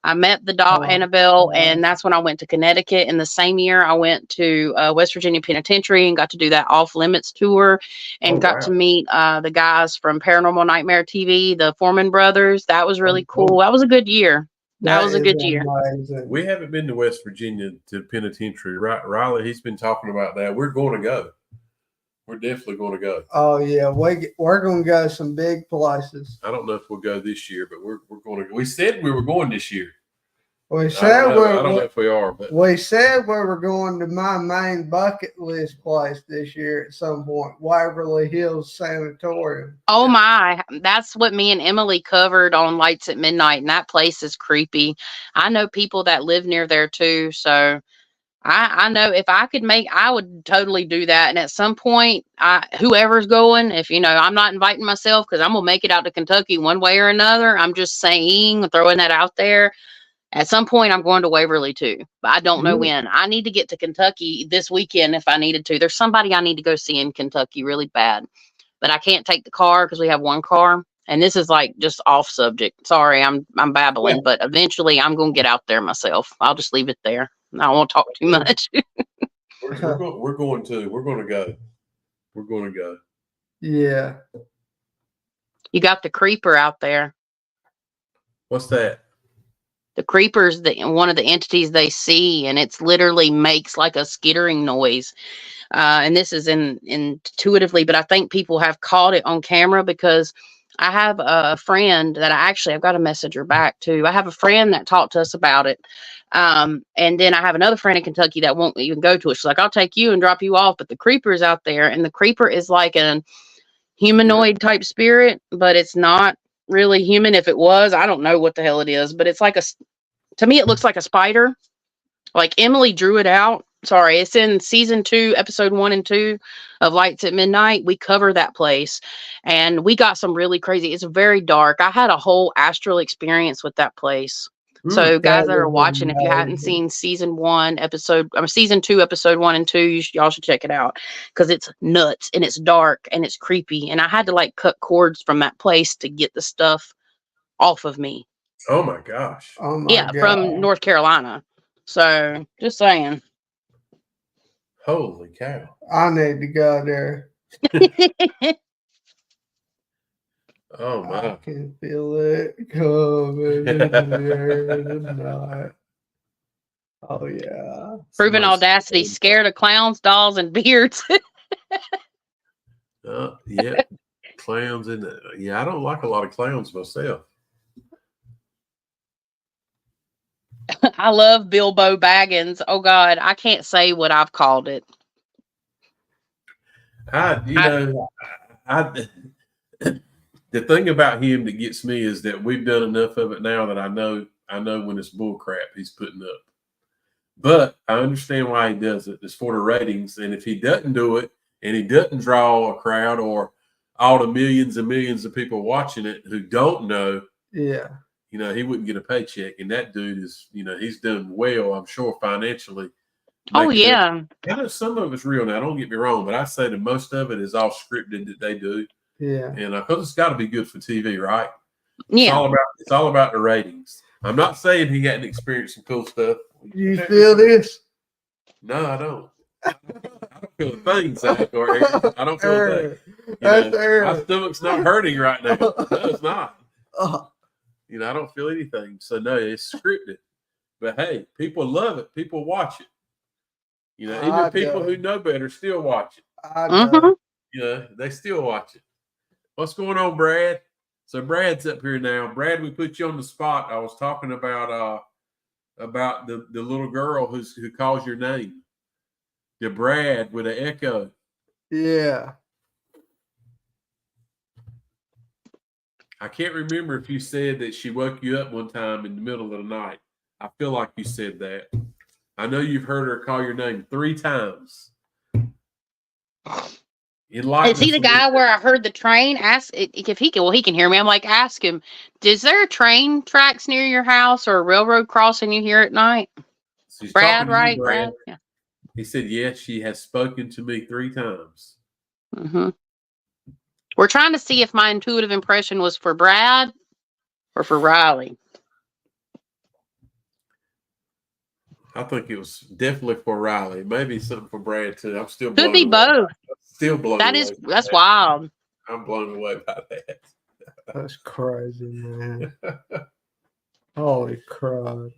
I met the doll Annabelle, and that's when I went to Connecticut. In the same year, I went to West Virginia Penitentiary and got to do that Off Limits tour, and got to meet the guys from Paranormal Nightmare TV, the Foreman brothers. That was really cool. That was a good year. That was a good year. Amazing. We haven't been to West Virginia to Penitentiary. Riley, he's been talking about that. We're going to go. We're definitely going to go. Oh yeah, we're going to go some big places. I don't know if we'll go this year, but we're going to go. We said we were going this year. We said I don't know if we are, but we said we were going to my main bucket list place this year at some point, Waverly Hills Sanatorium. Oh my, that's what me and Emily covered on Lights at Midnight, and that place is creepy. I know people that live near there too, so I know if I could I would totally do that. And at some point, whoever's going, if I'm not inviting myself because I'm gonna make it out to Kentucky one way or another. I'm just saying, throwing that out there. At some point, I'm going to Waverly too, but I don't know when. I need to get to Kentucky this weekend if I needed to. There's somebody I need to go see in Kentucky really bad, but I can't take the car because we have one car. And this is like just off subject. Sorry, I'm babbling, but eventually I'm going to get out there myself. I'll just leave it there. I won't talk too much. We're going to go. We're going to go. Yeah. You got the creeper out there. What's that? The creeper's one of the entities they see, and it's literally makes like a skittering noise. And this is intuitively, but I think people have caught it on camera because I have a friend that I've got to message her back to. I have a friend that talked to us about it. And then I have another friend in Kentucky that won't even go to it. She's like, I'll take you and drop you off. But the creeper is out there, and the creeper is like a humanoid type spirit, but it's not really human. If it was, I don't know what the hell it is, but it's like to me, it looks like a spider. Like Emily drew it out. Sorry, it's in season 2, episode 1 and 2 of Lights at Midnight. We cover that place, and we got some really crazy. It's very dark. I had a whole astral experience with that place. So guys that are watching, if you hadn't seen season 2, episode 1 and 2, y'all should check it out because it's nuts and it's dark and it's creepy. And I had to like cut cords from that place to get the stuff off of me. Oh my gosh. Oh my God. From North Carolina. So just saying. Holy cow! I need to go there. Oh I my! can feel it coming in the air tonight. Oh yeah. Proven Somebody's- audacity, scared of clowns, dolls, and beards. Yeah, clowns in the. Yeah, I don't like a lot of clowns myself. I love Bilbo Baggins. Oh God, I can't say what I've called it. The thing about him that gets me is that we've done enough of it now that I know when it's bull crap he's putting up. But I understand why he does it. It's for the ratings. And if he doesn't do it and he doesn't draw a crowd or all the millions and millions of people watching it who don't know, Yeah. he wouldn't get a paycheck. And that dude is, he's done well, I'm sure, financially. Oh yeah. I know some of it's real now, don't get me wrong, but I say that most of it is all scripted that they do. Yeah. And because it's got to be good for TV, right? Yeah. It's all about the ratings. I'm not saying he hadn't experienced some cool stuff. You feel this? No, I don't. I don't feel a thing, Zach. Or I don't feel a thing. My stomach's not hurting right now. No, it's not. I don't feel anything. So no, it's scripted. But hey, people love it. People watch it. Even people who know better still watch it. They still watch it. What's going on, Brad? So Brad's up here now. Brad, we put you on the spot. I was talking about the little girl who calls your name. The Brad with an echo. Yeah. I can't remember if you said that she woke you up one time in the middle of the night. I feel like you said that. I know you've heard her call your name 3 times. Is he the guy where I heard the train? Ask if he can. Well, he can hear me. I'm like, ask him. Is there a train tracks near your house or a railroad crossing you here at night? Brad, right? Brad. Yeah. He said, yes, she has spoken to me 3 times. Mm-hmm. We're trying to see if my intuitive impression was for Brad or for Riley. I think it was definitely for Riley. Maybe something for Brad too. I'm still blown Could be away. both. Still blown away. That's wild. I'm blown away by that. That's crazy, man. Holy crap.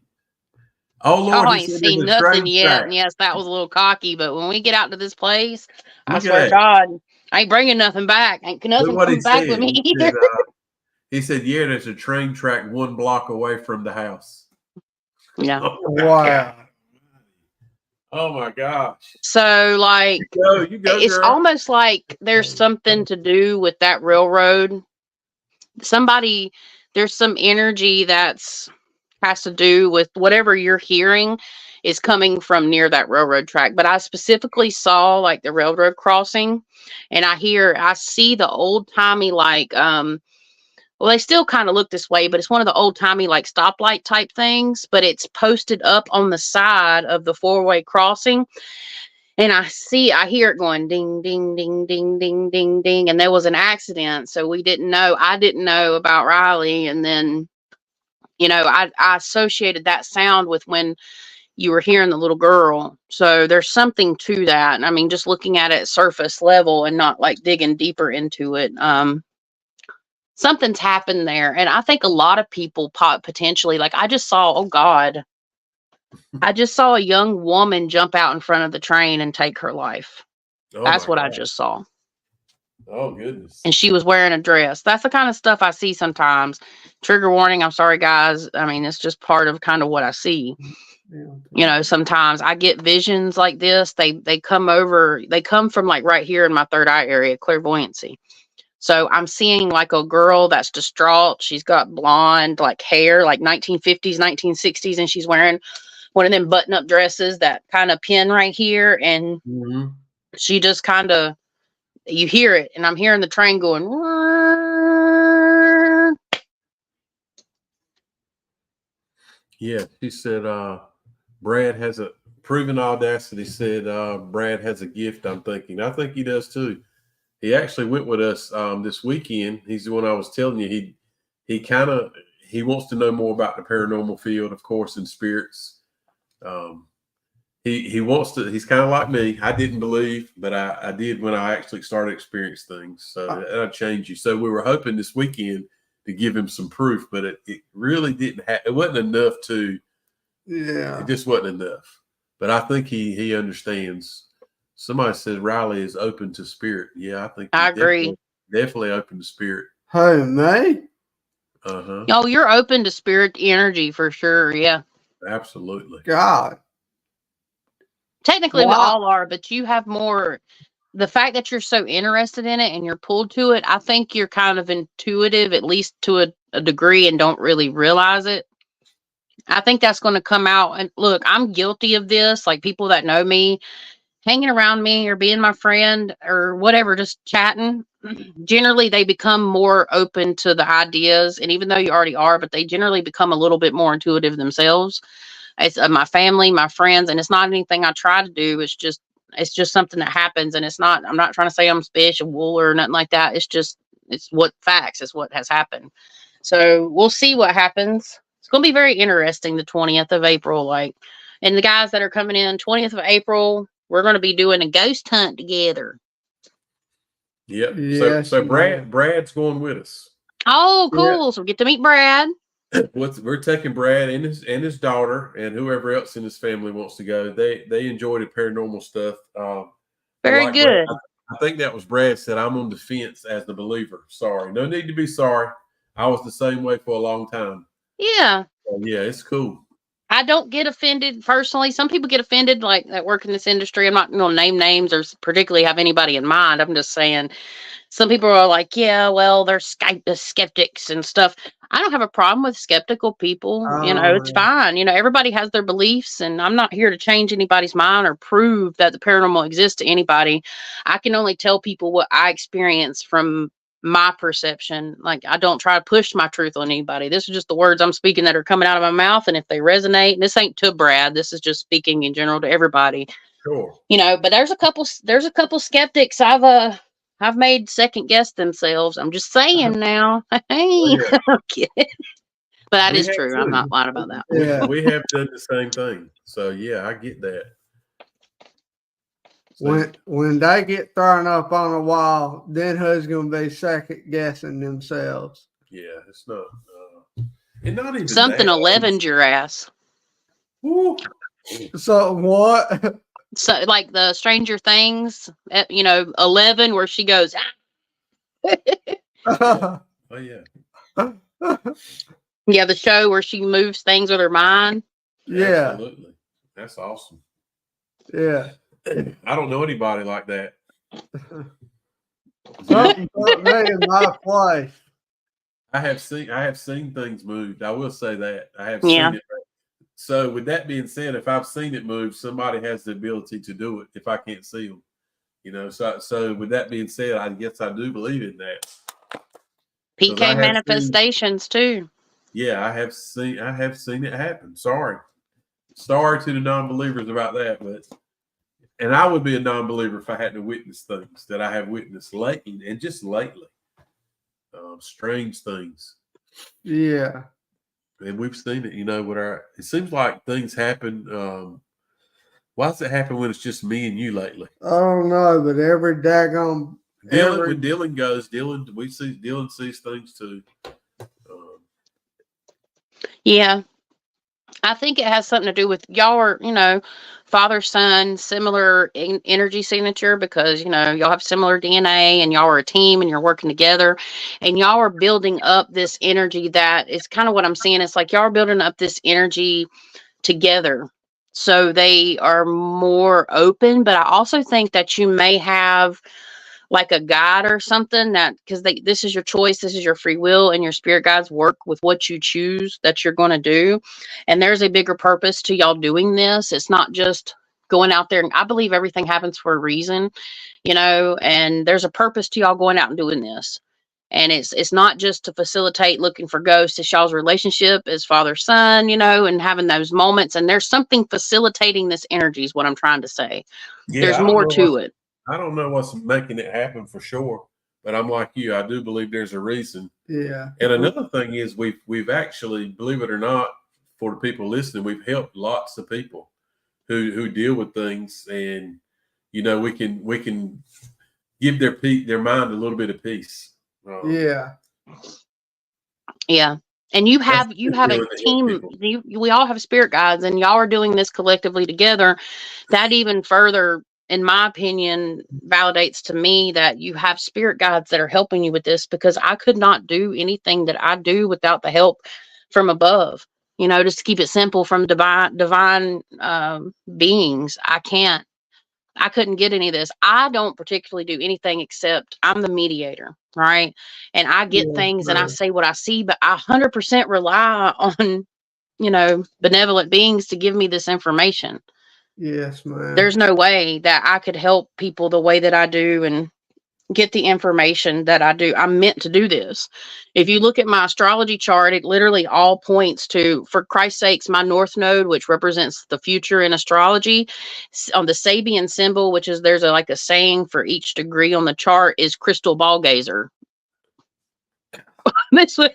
Oh Lord, I ain't seen nothing yet. And yes, that was a little cocky, but when we get out to this place, I swear to God, I ain't bringing nothing back. Ain't nothing coming back with me either. He said, yeah, there's a train track 1 block away from the house. Yeah. Wow. Oh my gosh. So like you go, it's girl. almost like there's something to do with that railroad. There's some energy that's has to do with whatever you're hearing is coming from near that railroad track. But I specifically saw like the railroad crossing, and I see the old timey well, they still kind of look this way, but it's one of the old timey like stoplight type things, but it's posted up on the side of the 4-way crossing. And I hear it going ding, ding, ding, ding, ding, ding, ding. And there was an accident. So I didn't know about Riley. And then, I associated that sound with when you were hearing the little girl. So there's something to that. And I mean, just looking at it surface level and not like digging deeper into it. Something's happened there. And I think a lot of people potentially, like I just saw, oh God, I just saw a young woman jump out in front of the train and take her life. That's what I just saw. Oh, goodness. And she was wearing a dress. That's the kind of stuff I see sometimes. Trigger warning. I'm sorry, guys. I mean, it's just part of kind of what I see. Sometimes I get visions like this. They come from like right here in my third eye area, clairvoyancy. So I'm seeing like a girl that's distraught. She's got blonde like hair, like 1950s, 1960s, and she's wearing one of them button-up dresses that kind of pin right here. And she just kind of, you hear it, and I'm hearing the train going. Yeah, she said, Brad has a proven audacity. Said Brad has a gift. I think he does too. He actually went with us this weekend. He's the one I was telling you. He wants to know more about the paranormal field, of course, and spirits. he wants to. He's kind of like me. I didn't believe, but I did when I actually started experiencing things. So that'll change you. So we were hoping this weekend to give him some proof, but it really didn't. It wasn't enough to. Yeah, it just wasn't enough. But I think he understands. Somebody said Riley is open to spirit. Yeah, I think I agree. Definitely open to spirit. Hey, me? Oh, you're open to spirit energy for sure. Yeah, absolutely. God, technically we all are, but you have more. The fact that you're so interested in it and you're pulled to it, I think you're kind of intuitive, at least to a degree, and don't really realize it. I think that's going to come out. And look, I'm guilty of this. Like people that know me, hanging around me or being my friend or whatever, just chatting, generally they become more open to the ideas. And even though you already are, but they generally become a little bit more intuitive themselves. It's my family, my friends, and it's not anything I try to do. It's just something that happens. And I'm not trying to say I'm special or nothing like that. It's what facts is what has happened. So we'll see what happens. It's going to be very interesting. The 20th of April, and the guys that are coming in 20th of April, we're going to be doing a ghost hunt together. Yep. Yes, so Brad's going with us. Oh, cool. Yeah. So we get to meet Brad. We're taking Brad and his daughter and whoever else in his family wants to go. They enjoy the paranormal stuff. Very good. Brad, I think that was Brad said, I'm on the fence as the believer. Sorry. No need to be sorry. I was the same way for a long time. Yeah. Yeah, it's cool. I don't get offended personally. Some people get offended, like that work in this industry. I'm not going to name names or particularly have anybody in mind. I'm just saying some people are like, yeah, well, they're skeptics and stuff. I don't have a problem with skeptical people. It's fine. Everybody has their beliefs, and I'm not here to change anybody's mind or prove that the paranormal exists to anybody. I can only tell people what I experience from my perception. Like, I don't try to push my truth on anybody. This is just the words I'm speaking that are coming out of my mouth. And if they resonate, and this ain't to Brad, this is just speaking in general to everybody. Sure. But there's a couple skeptics I've made second guess themselves. I'm just saying now. Hey, okay. But that is true. I'm not lying about that. Yeah, we have done the same thing. So yeah, I get that. So, when they get thrown up on a wall, then who's going to be second guessing themselves? Yeah, it's not. And not even something 11'd your ass. Woo. So what? So like the Stranger Things, 11, where she goes. Oh yeah. Yeah, the show where she moves things with her mind. Yeah, absolutely. That's awesome. Yeah. I don't know anybody like that. Something put me in my place. I have seen things moved. I will say that. I have seen it. So with that being said, if I've seen it move, somebody has the ability to do it if I can't see them. So with that being said, I guess I do believe in that. PK manifestations too. Yeah, I have seen it happen. Sorry to the non-believers about that, and I would be a non-believer if I hadn't witnessed things that I have witnessed lately, and just lately, strange things. Yeah, and we've seen it. It seems like things happen. Why does it happen when it's just me and you lately? I don't know, but every daggone when Dylan goes, Dylan sees things too. Yeah. I think it has something to do with y'all are, father, son, similar energy signature because, y'all have similar DNA and y'all are a team and you're working together and y'all are building up this energy that is kind of what I'm seeing. It's like y'all are building up this energy together. So they are more open, but I also think that you may have like a guide or something because this is your choice, this is your free will, and your spirit guides work with what you choose that you're going to do. And there's a bigger purpose to y'all doing this. It's not just going out there, and I believe everything happens for a reason, and there's a purpose to y'all going out and doing this. And it's not just to facilitate looking for ghosts. It's y'all's relationship as father, son, and having those moments. And there's something facilitating this energy is what I'm trying to say. Yeah, there's more to it. I don't know what's making it happen for sure, but I'm like you. I do believe there's a reason. Yeah. And another thing is we've actually, believe it or not, for the people listening, we've helped lots of people who deal with things, and we can give their mind a little bit of peace. Yeah. Yeah. And you have a team. We all have spirit guides, and y'all are doing this collectively together. That even further, in my opinion, validates to me that you have spirit guides that are helping you with this, because I could not do anything that I do without the help from above. Just to keep it simple, from divine beings. I couldn't get any of this. I don't particularly do anything except I'm the mediator, right? And I get things and I say what I see, but I 100% rely on, benevolent beings to give me this information. Yes, ma'am. There's no way that I could help people the way that I do and get the information that I do. I'm meant to do this. If you look at my astrology chart, it literally all points to, for Christ's sakes, my North Node, which represents the future in astrology, on the Sabian symbol, which is, there's a saying for each degree on the chart, is crystal ball gazer. that's what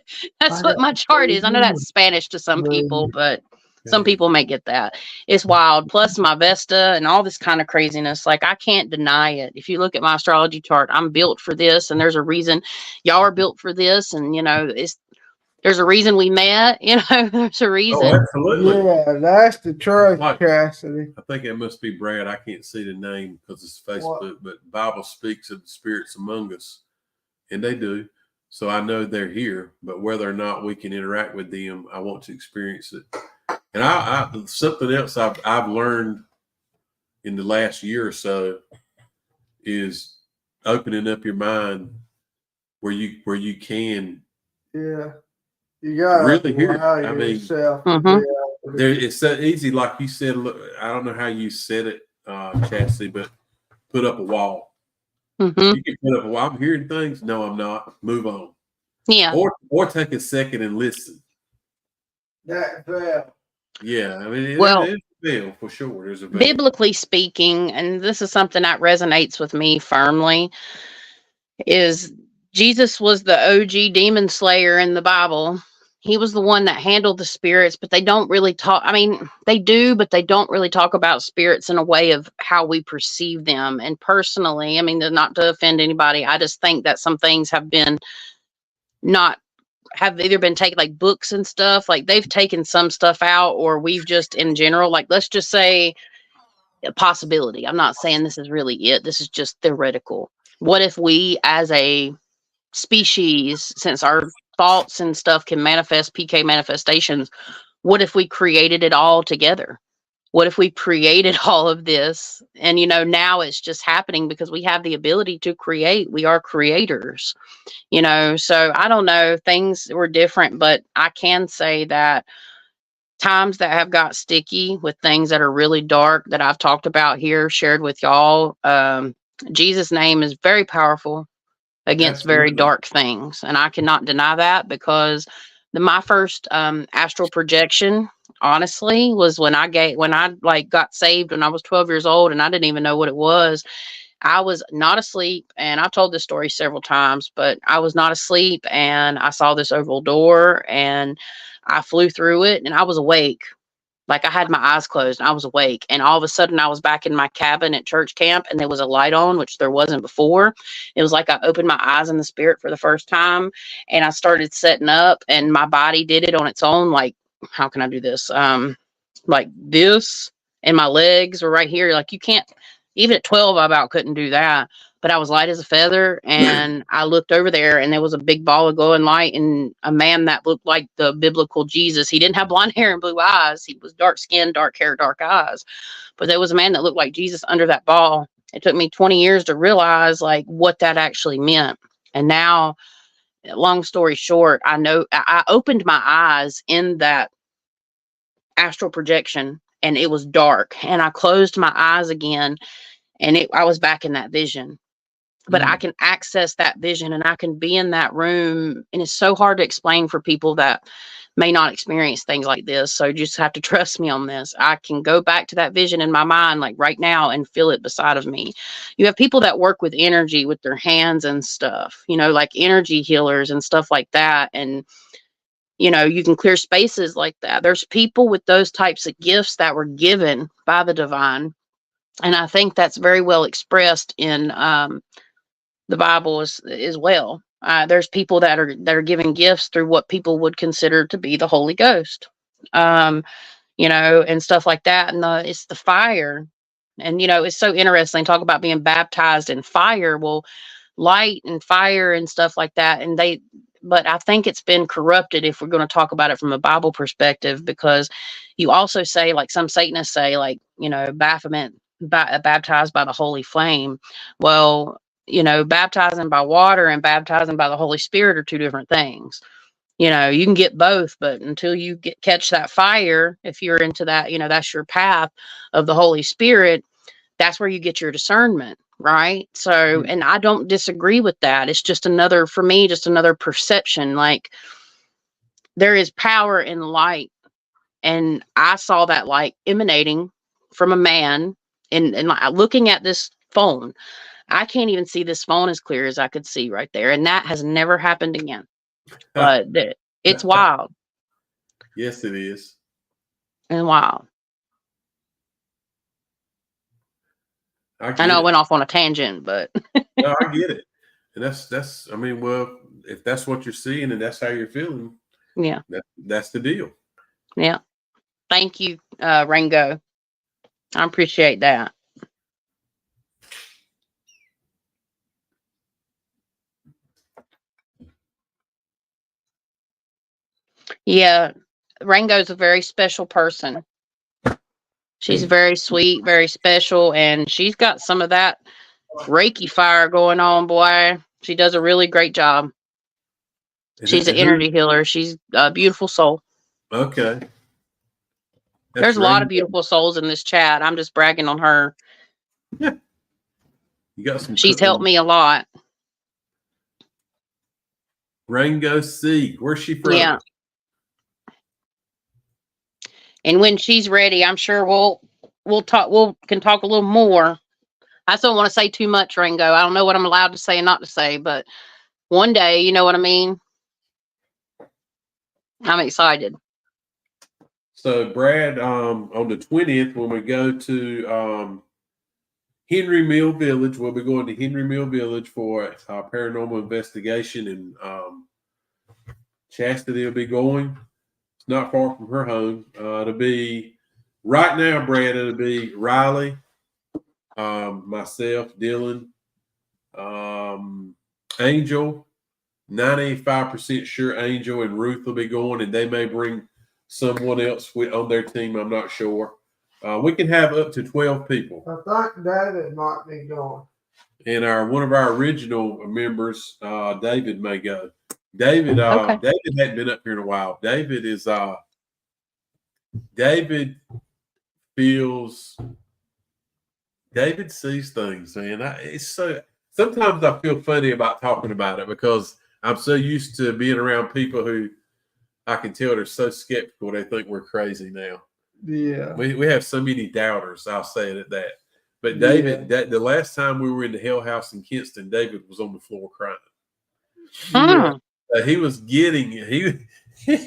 my chart is. I know that's Spanish to some people, but some people may get that. It's wild. Plus my Vesta and all this kind of craziness. Like, I can't deny it. If you look at my astrology chart, I'm built for this, and there's a reason y'all are built for this. And there's a reason we met. There's a reason. Oh, absolutely. Yeah, that's the truth, Chasity. I think it must be Brad. I can't see the name because it's Facebook, but Bible speaks of the spirits among us, and they do. So I know they're here, but whether or not we can interact with them, I want to experience it. And I something else I've learned in the last year or so is opening up your mind where you can. Yeah, you got really hear. I mean, it's so easy, like you said. Look, I don't know how you said it, Chasity, but put up a wall. You can put up a wall. I'm hearing things. No, I'm not. Move on. Yeah. Or take a second and listen. That veil. Yeah, I mean, well, there's a veil for sure. There's a veil. Biblically speaking, and this is something that resonates with me firmly, is Jesus was the OG demon slayer in the Bible. He was the one that handled the spirits, but they don't really talk. I mean, they do, but they don't really talk about spirits in a way of how we perceive them. And personally, I mean, not to offend anybody, I just think that some things have either been taken, like books and stuff, like they've taken some stuff out, or we've just in general, like, let's just say a possibility. I'm not saying this is really it. This is just theoretical. What if we as a species, since our thoughts and stuff can manifest PK manifestations, what if we created it all together? What if we created all of this? And, now it's just happening because we have the ability to create. We are creators, so I don't know. Things were different, but I can say that times that have got sticky with things that are really dark that I've talked about here, shared with y'all, Jesus' name is very powerful against very dark things. And I cannot deny that, because my first astral projection, honestly, was when I got saved when I was 12 years old, and I didn't even know what it was. I was not asleep, and I've told this story several times, but I was not asleep, and I saw this oval door, and I flew through it, and I was awake. Like, I had my eyes closed and I was awake, and all of a sudden I was back in my cabin at church camp, and there was a light on, which there wasn't before. It was like I opened my eyes in the spirit for the first time, and I started setting up, and my body did it on its own. Like, how can I do this? Like this, and my legs were right here. Like, you can't, even at 12, I about couldn't do that. But I was light as a feather, and I looked over there, and there was a big ball of glowing light, and a man that looked like the biblical Jesus. He didn't have blonde hair and blue eyes. He was dark skinned, dark hair, dark eyes. But there was a man that looked like Jesus under that ball. It took me 20 years to realize, like, what that actually meant. And now, long story short, I know I opened my eyes in that astral projection, and it was dark, and I closed my eyes again, and I was back in that vision. But I can access that vision, and I can be in that room. And it's so hard to explain for people that may not experience things like this. So you just have to trust me on this. I can go back to that vision in my mind, like right now, and feel it beside of me. You have people that work with energy with their hands and stuff, like energy healers and stuff like that. And, You can clear spaces like that. There's people with those types of gifts that were given by the divine. And I think that's very well expressed in the Bible as well. There's people that are given gifts through what people would consider to be the Holy Ghost, and stuff like that. And it's the fire. And, it's so interesting. Talk about being baptized in fire. Well, light and fire and stuff like that. But I think it's been corrupted if we're going to talk about it from a Bible perspective, because you also say, like some Satanists say, like, Baphomet, baptized by the holy flame. Well, baptizing by water and baptizing by the Holy Spirit are two different things. You can get both, but until you catch that fire, if you're into that, that's your path of the Holy Spirit, that's where you get your discernment, right? So, and I don't disagree with that. It's just for me, just another perception. Like, there is power in light, and I saw that light emanating from a man, and looking at this phone, I can't even see this phone as clear as I could see right there, and that has never happened again. But it's wild. Yes, it is. And wild. I know I went off on a tangent, but no, I get it. And that's I mean, well, if that's what you're seeing and that's how you're feeling, yeah, that's the deal. Yeah. Thank you, Rango. I appreciate that. Yeah, Rango's a very special person. She's very sweet, very special, and she's got some of that Reiki fire going on, boy. She does a really great job. She's an energy healer. She's a beautiful soul. Okay. There's a lot of beautiful souls in this chat. I'm just bragging on her. Yeah. You got some. She's helped me a lot. Rango C. Where's she from? Yeah. And when she's ready, I'm sure we'll talk. Can talk a little more. I still don't want to say too much, Rango. I don't know what I'm allowed to say and not to say, but one day, you know what I mean? I'm excited. So, Brad, on the 20th, when we go to Henry Mill Village, we'll be going to Henry Mill Village for our paranormal investigation, and Chastity will be going. It's not far from her home. It'll be, right now, Brad, it'll be Riley, myself, Dylan, Angel, 95% sure Angel and Ruth will be going, and they may bring someone else on their team. I'm not sure. We can have up to 12 people. I think David might be going. And one of our original members, David, may go. David, Okay. David hadn't been up here in a while. David sees things, man. Sometimes I feel funny about talking about it because I'm so used to being around people who I can tell they're so skeptical they think we're crazy now. Yeah. We have so many doubters, I'll say it at that. But David, the last time we were in the Hell House in Kinston, David was on the floor crying. Yeah. He was getting it. He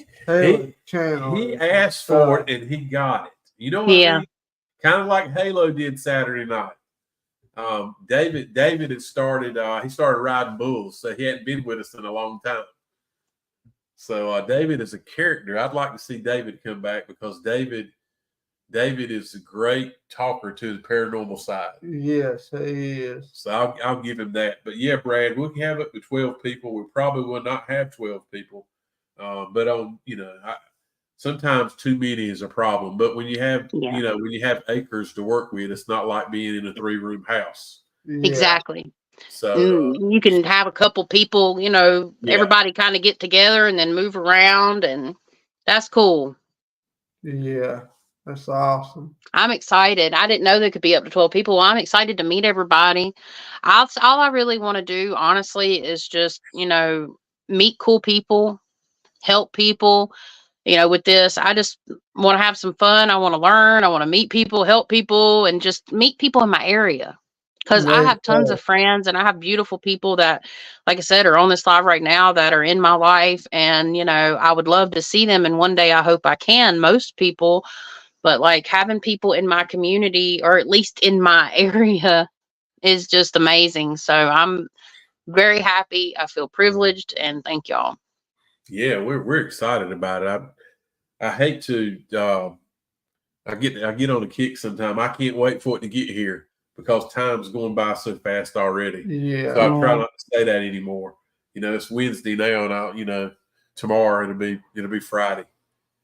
asked for it and he got it. You know what I mean? Kind of like Halo did Saturday night. David had started. He started riding bulls, so he hadn't been with us in a long time. So David is a character. I'd like to see David come back because David is a great talker to the paranormal side. Yes, he is. So I'll give him that. But yeah, Brad, we can have up to 12 people. We probably will not have 12 people. But sometimes too many is a problem. But when you have, when you have acres to work with, it's not like being in a 3-room house. Yeah. Exactly. So you can have a couple people, everybody kind of get together and then move around, and that's cool. Yeah. That's awesome. I'm excited. I didn't know there could be up to 12 people. I'm excited to meet everybody. All I really want to do, honestly, is just, meet cool people, help people. With this, I just want to have some fun. I want to learn. I want to meet people, help people, and just meet people in my area. Because I have tons of friends and I have beautiful people that, like I said, are on this live right now that are in my life. And, I would love to see them. And one day I hope I can, most people, but like having people in my community or at least in my area is just amazing. So I'm very happy. I feel privileged and thank y'all. Yeah, we're excited about it. I hate to I get on a kick sometime. I can't wait for it to get here because time's going by so fast already. Yeah. So I try not to say that anymore. It's Wednesday now, and tomorrow it'll be Friday.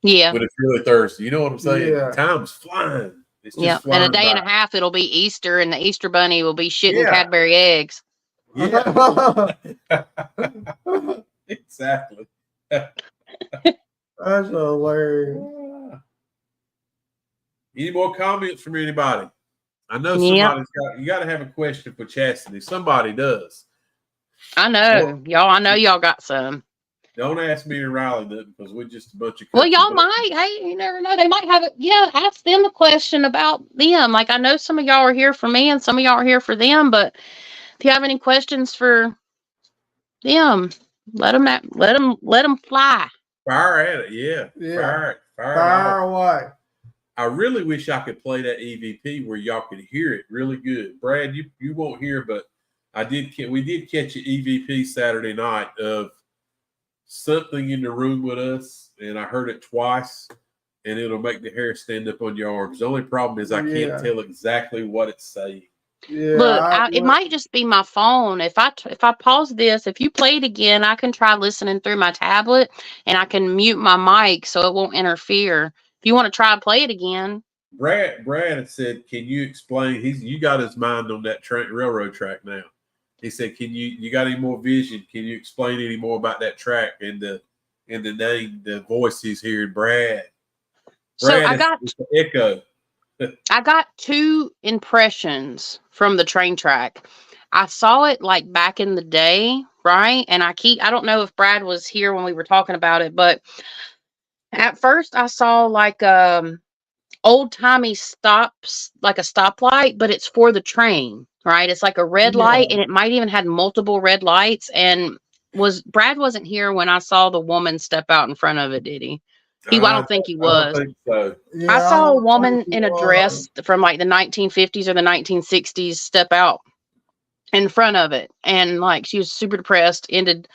Yeah. When it's really Thursday. You know what I'm saying? Yeah. Time's flying. It's just flying. And a day and a half it'll be Easter and the Easter bunny will be shitting Cadbury eggs. Yeah. Exactly. That's hilarious. Any more comments from anybody? I know somebody's you got to have a question for Chastity. Somebody does. I know, y'all. I know y'all got some. Don't ask me and Riley that because we're just a bunch of. Well, y'all might. Hey, you never know. They might have it. Yeah, ask them a question about them. Like I know some of y'all are here for me, and some of y'all are here for them. But if you have any questions for them, let them fly. Fire at it, yeah. Fire away. I really wish I could play that EVP where y'all could hear it really good. Brad, you won't hear, but we did catch an EVP Saturday night of something in the room with us, and I heard it twice, and it'll make the hair stand up on your arms. The only problem is I can't tell exactly what it's saying. Yeah, look, it might just be my phone. If I pause this, if you play it again, I can try listening through my tablet, and I can mute my mic so it won't interfere. If you want to try and play it again. Brad had said, "Can you explain?" You got his mind on that railroad track now. He said, "Can you got any more vision? Can you explain any more about that track and the name, the voice he's hearing, Brad?" So I got echo. I got two impressions from the train track. I saw it like back in the day, right? And I don't know if Brad was here when we were talking about it, but at first I saw like old timey stops, like a stoplight, but it's for the train, right? It's like a red light, and it might even had multiple red lights. And Brad wasn't here when I saw the woman step out in front of it, did he? I don't think he was. I don't think so. I saw a woman in a dress from like the 1950s or the 1960s step out in front of it, and like she was super depressed, ended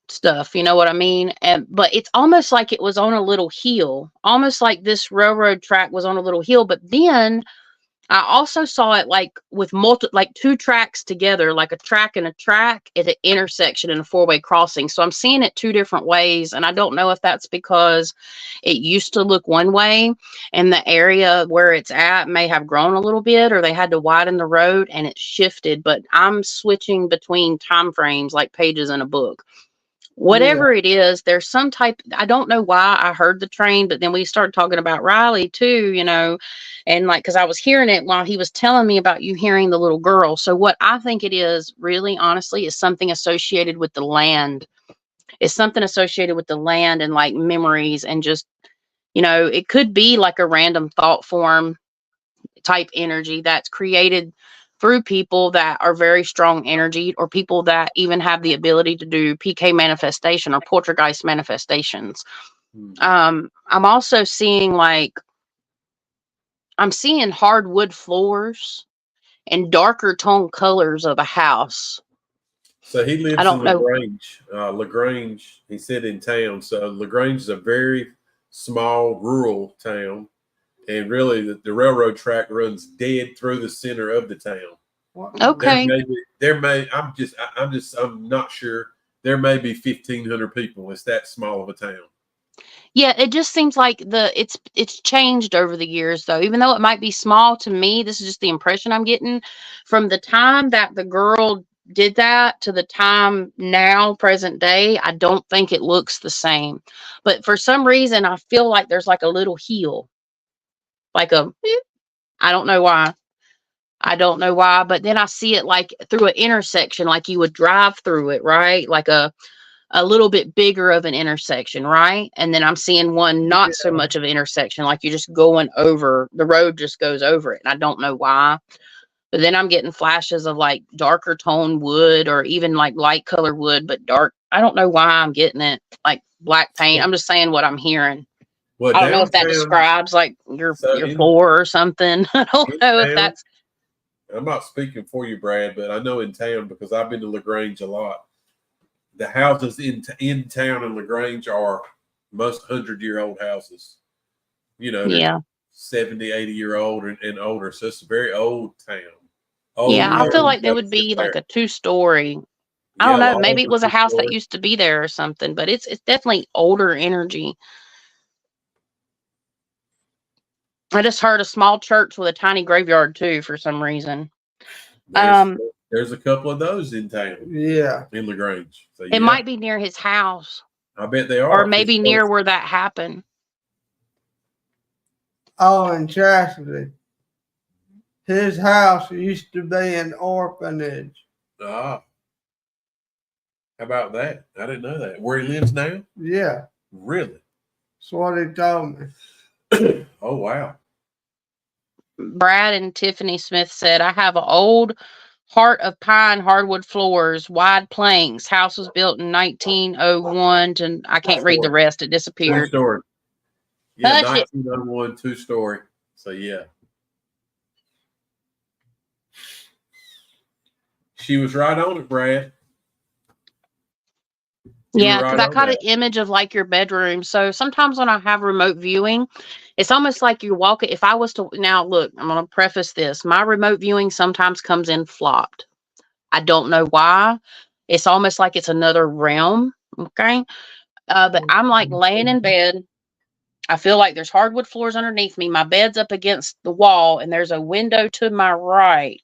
stuff, you know what I mean? But it's almost like it was on a little hill, almost like this railroad track was on a little hill. But then I also saw it like with like two tracks together, like a track and a track at an intersection in a four-way crossing. So I'm seeing it two different ways, and I don't know if that's because it used to look one way and the area where it's at may have grown a little bit, or they had to widen the road and it shifted. But I'm switching between time frames like pages in a book. Whatever it is, there's some type, I don't know why I heard the train, but then we started talking about Riley too, and like, cause I was hearing it while he was telling me about you hearing the little girl. So what I think it is really honestly is something associated with the land. It's something associated with the land and like memories and just, it could be like a random thought form type energy that's created through people that are very strong energy, or people that even have the ability to do PK manifestation or poltergeist manifestations. I'm also seeing I'm seeing hardwood floors and darker tone colors of a house. So he lives in LaGrange. LaGrange, he said in town. So LaGrange is a very small rural town. And really, the railroad track runs dead through the center of the town. Okay. I'm not sure. There may be 1,500 people. It's that small of a town. Yeah, it just seems like it's changed over the years, though. Even though it might be small to me, this is just the impression I'm getting from the time that the girl did that to the time now, present day. I don't think it looks the same. But for some reason, I feel like there's like a little hill. Like I don't know why. But then I see it like through an intersection, like you would drive through it, right? Like a little bit bigger of an intersection, right? And then I'm seeing one not so much of an intersection, like you're just going over, the road just goes over it. And I don't know why. But then I'm getting flashes of like darker tone wood or even like light color wood, but dark. I don't know why I'm getting it like black paint. I'm just saying what I'm hearing. Well, I don't know if that downtown, describes like your in floor or something. I don't know if town, that's. I'm not speaking for you, Brad, but I know in town because I've been to LaGrange a lot. The houses in town in LaGrange are most 100-year-old houses. You know, they're Yeah. 70, 80-year-old and older. So it's a very old town. Yeah, I feel Old like they would be like a 2-story. I Yeah, don't a know. lot Maybe of it was a house that two-story. used to be there or something, but it's definitely older energy. I just heard a small church with a tiny graveyard too for some reason. There's a couple of those in town. Yeah. In LaGrange. So it might be near his house. I bet they are. Or maybe near where that happened. Oh, and Chasity. His house used to be an orphanage. Ah. How about that? I didn't know that. Where he lives now? Yeah. Really? That's what he told me. Oh, wow. Brad and Tiffany Smith said, I have an old Heart of Pine hardwood floors, wide planks. House was built in 1901 to, I can't read the rest. It disappeared. 2-story. Yeah, Hush it. 1901, 2-story. So, yeah. She was right on it, Brad. Yeah, because I caught an image of like your bedroom. So sometimes when I have remote viewing, it's almost like you walk it. If I was to, now look, I'm going to preface this. My remote viewing sometimes comes in flopped. I don't know why. It's almost like it's another realm. Okay. But I'm like laying in bed. I feel like there's hardwood floors underneath me. My bed's up against the wall and there's a window to my right.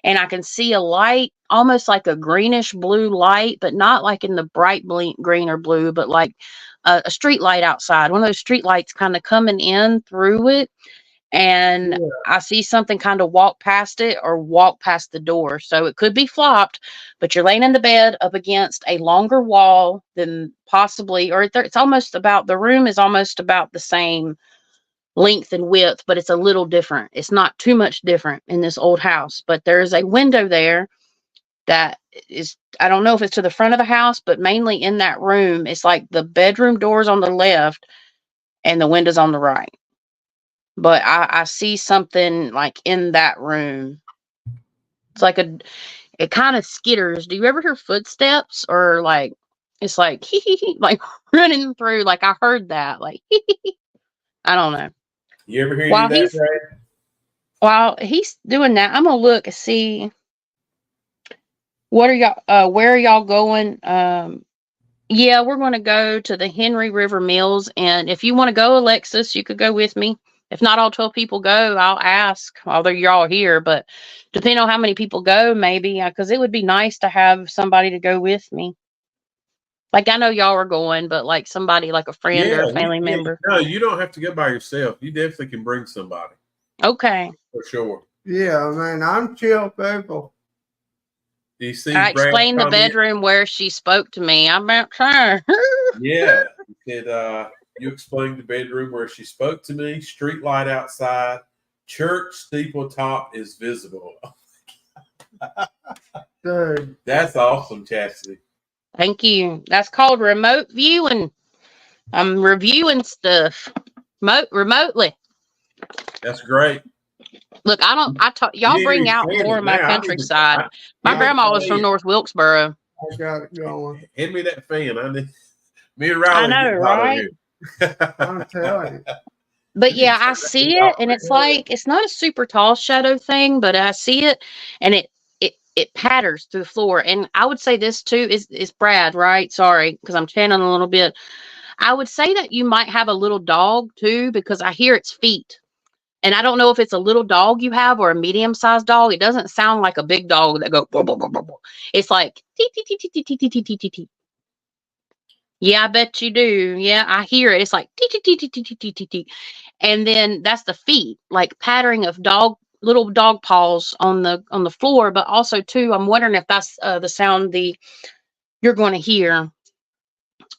And I can see a light, almost like a greenish blue light, but not like in the bright green or blue, but like a street light outside. One of those street lights kind of coming in through it. And I see something kind of walk past it or walk past the door. So it could be flopped, but you're laying in the bed up against a longer wall than possibly, or it's almost about, the room is almost about the same length and width, but it's a little different. It's not too much different in this old house, but there's a window there that is, I don't know if it's to the front of the house, but mainly in that room. It's like the bedroom doors on the left and the windows on the right. But I see something like in that room. It's like it kind of skitters. Do you ever hear footsteps or like, it's like, like running through, like I heard that, like, I don't know. You ever hear that, Brad? While he's doing that, I'm gonna look and see what are y'all, where are y'all going? Yeah, we're gonna go to the Henry River Mills, and if you want to go, Alexis, you could go with me. If not all 12 people go, I'll ask, although you're all here, but depending on how many people go, maybe, because it would be nice to have somebody to go with me. Like, I know y'all are going, but like somebody, like a friend or a family member. No, you don't have to go by yourself. You definitely can bring somebody. Okay. For sure. Yeah, man, I'm chill people. Do you see I explained the bedroom where she spoke to me. I'm about her. Yeah. He said, you explained the bedroom where she spoke to me. Street light outside. Church steeple top is visible. Dude. That's awesome, Chasity. Thank you. That's called remote viewing. I'm reviewing stuff remotely. That's great. Look, y'all bring out more of my countryside. My grandma was from North Wilkesboro. I got it going. Hand me that fan. Me and Riley. I know, right? I'm telling you. But yeah, I see it, and it's like, it's not a super tall shadow thing, but I see it, and it patters through the floor. And I would say this too is Brad, right? Sorry, because I'm channeling a little bit. I would say that you might have a little dog too, because I hear its feet. And I don't know if it's a little dog you have or a medium-sized dog. It doesn't sound like a big dog that goes. It's like tee tee tee tee tee tee tee tee tee. Yeah, I bet you do. Yeah, I hear it. It's like tee tee tee tee tee tee tee tee. And then that's the feet, like pattering of little dog paws on the floor. But also too, I'm wondering if that's the sound you're going to hear.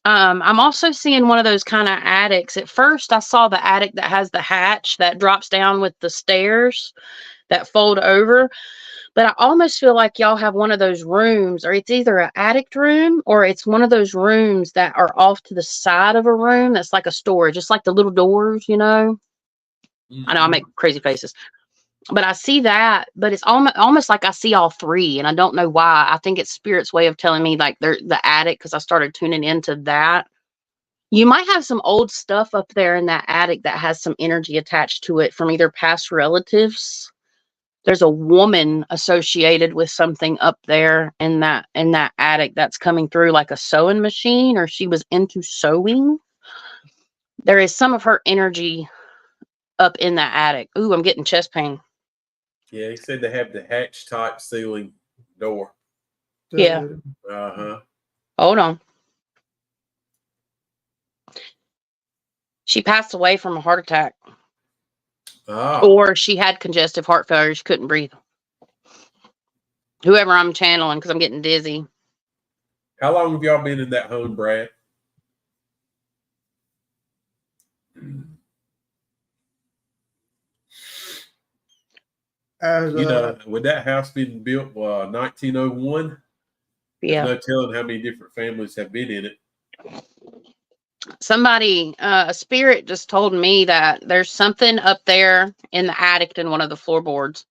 I'm also seeing one of those kind of attics. At first, I saw the attic that has the hatch that drops down with the stairs. that fold over. But I almost feel like y'all have one of those rooms, or it's either an attic room or it's one of those rooms that are off to the side of a room that's like a storage, just like the little doors, you know. I know I make crazy faces, but I see that. But it's almost like I see all three, and I don't know why. I think it's Spirit's way of telling me like they're the attic, because I started tuning into that. You might have some old stuff up there in that attic that has some energy attached to it from either past relatives. There's a woman associated with something up there in that attic that's coming through like a sewing machine, or she was into sewing. There is some of her energy up in that attic. Ooh, I'm getting chest pain. Yeah, he said they have the hatch type ceiling door. Yeah. Uh-huh. Hold on. She passed away from a heart attack. Oh. Or she had congestive heart failure. She couldn't breathe. Whoever I'm channeling, because I'm getting dizzy. How long have y'all been in that home, Brad? With that house being built 1901, yeah, there's no telling how many different families have been in it. Somebody, a spirit just told me that there's something up there in the attic in one of the floorboards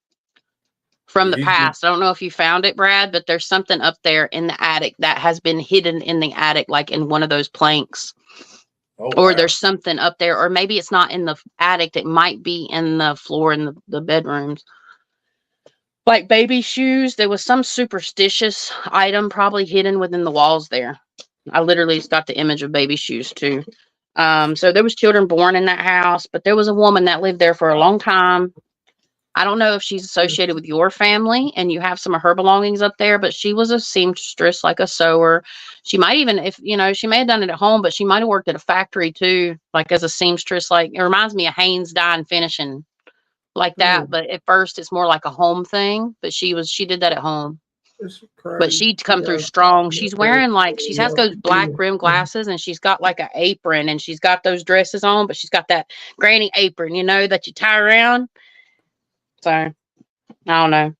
from the past. I don't know if you found it, Brad, but there's something up there in the attic that has been hidden in the attic, like in one of those planks. Or there's something up there, or maybe it's not in the attic. It might be in the floor in the bedrooms. Like baby shoes. There was some superstitious item probably hidden within the walls there. I literally got the image of baby shoes too. So there was children born in that house, but there was a woman that lived there for a long time. I don't know if she's associated with your family and you have some of her belongings up there, but she was a seamstress, like a sewer. She might even, if you know, she may have done it at home, but she might have worked at a factory too, like as a seamstress. Like it reminds me of Haynes Dye and Finishing, like that. But at first, it's more like a home thing. But she did that at home. But she'd come through strong. She's wearing she has those black rim glasses, and she's got like an apron, and she's got those dresses on, but she's got that granny apron, you know, that you tie around. So, I don't know.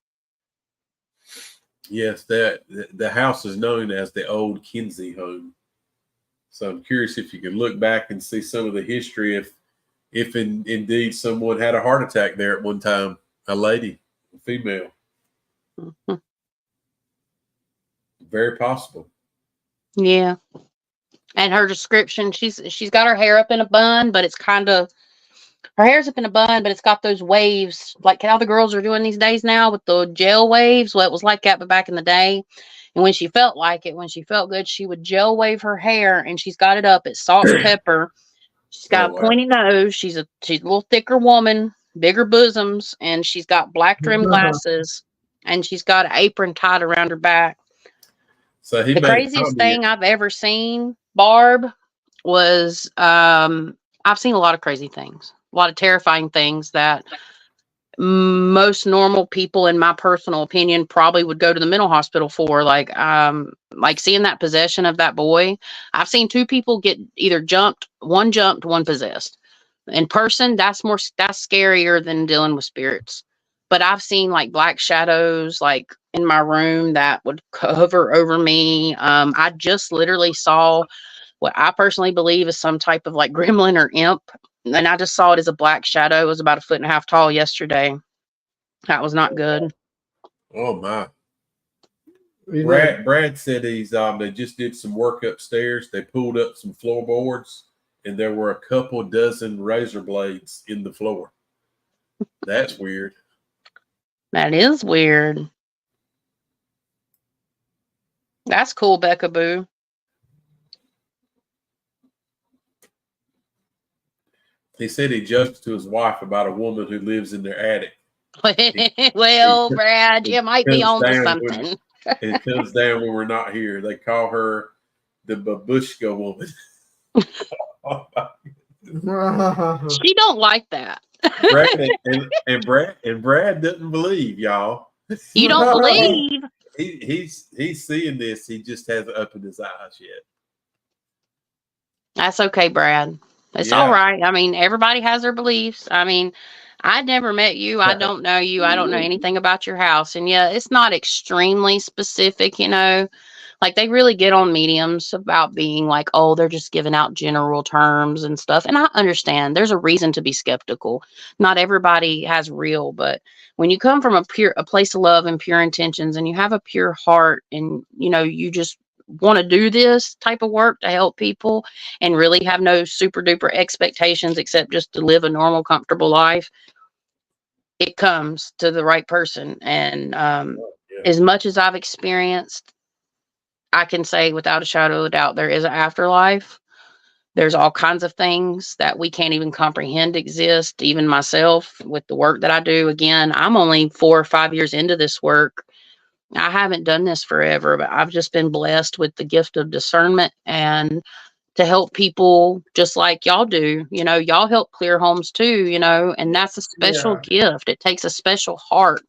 Yes, the house is known as the Old Kinsey home. So I'm curious if you can look back and see some of the history, if indeed someone had a heart attack there at one time, a lady, a female. Mm-hmm. Very possible. Yeah. And her description, she's got her hair up in a bun, but it's kind of, her hair's up in a bun, but it's got those waves, like how the girls are doing these days now with the gel waves. Well, it was like that, but back in the day. And when she felt like it, when she felt good, she would gel wave her hair, and she's got it up. It's salt and pepper. She's got a pointy nose. She's a little thicker woman, bigger bosoms, and she's got black trim glasses, and she's got an apron tied around her back. So the craziest thing I've ever seen, Barb, was I've seen a lot of crazy things, a lot of terrifying things that most normal people, in my personal opinion, probably would go to the mental hospital for, like seeing that possession of that boy. I've seen two people get either jumped, one possessed. In person, that's scarier than dealing with spirits. But I've seen like black shadows, like in my room, that would hover over me. I just literally saw what I personally believe is some type of like gremlin or imp. And I just saw it as a black shadow. It was about 1.5 feet tall yesterday. That was not good. Oh my. Brad said they just did some work upstairs. They pulled up some floorboards, and there were a couple dozen razor blades in the floor. That's weird. That is weird. That's cool, Becca Boo. He said he joked to his wife about a woman who lives in their attic. Well, Brad, you might be on to something. It comes down when we're not here. They call her the babushka woman. She don't like that. Brad doesn't believe, y'all. You don't believe? He's seeing this. He just hasn't opened his eyes yet. That's okay, Brad. It's all right. I mean, everybody has their beliefs. I mean, I never met you. I don't know you. I don't know anything about your house. And yeah, it's not extremely specific, you know. Like they really get on mediums about being like, oh, they're just giving out general terms and stuff. And I understand there's a reason to be skeptical. Not everybody has real, but when you come from a place of love and pure intentions and you have a pure heart and you know, you just want to do this type of work to help people and really have no super duper expectations except just to live a normal, comfortable life, it comes to the right person. And as much as I've experienced, I can say without a shadow of a doubt, there is an afterlife. There's all kinds of things that we can't even comprehend exist. Even myself, with the work that I do, again, I'm only 4 or 5 years into this work. I haven't done this forever, but I've just been blessed with the gift of discernment and to help people just like y'all do. You know, y'all help clear homes too, you know, and that's a special gift. It takes a special heart.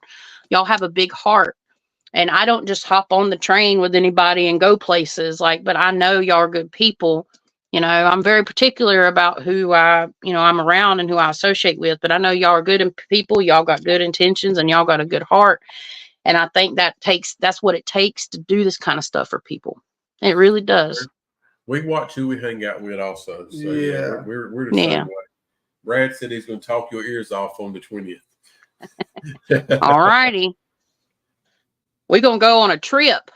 Y'all have a big heart. And I don't just hop on the train with anybody and go places like, but I know y'all are good people. You know, I'm very particular about who I'm around and who I associate with, but I know y'all are good people. Y'all got good intentions and y'all got a good heart. And I think that's what it takes to do this kind of stuff for people. It really does. We watch who we hang out with also. So Yeah. we're the same way. Brad said he's going to talk your ears off on the 20th. All righty. We're going to go on a trip.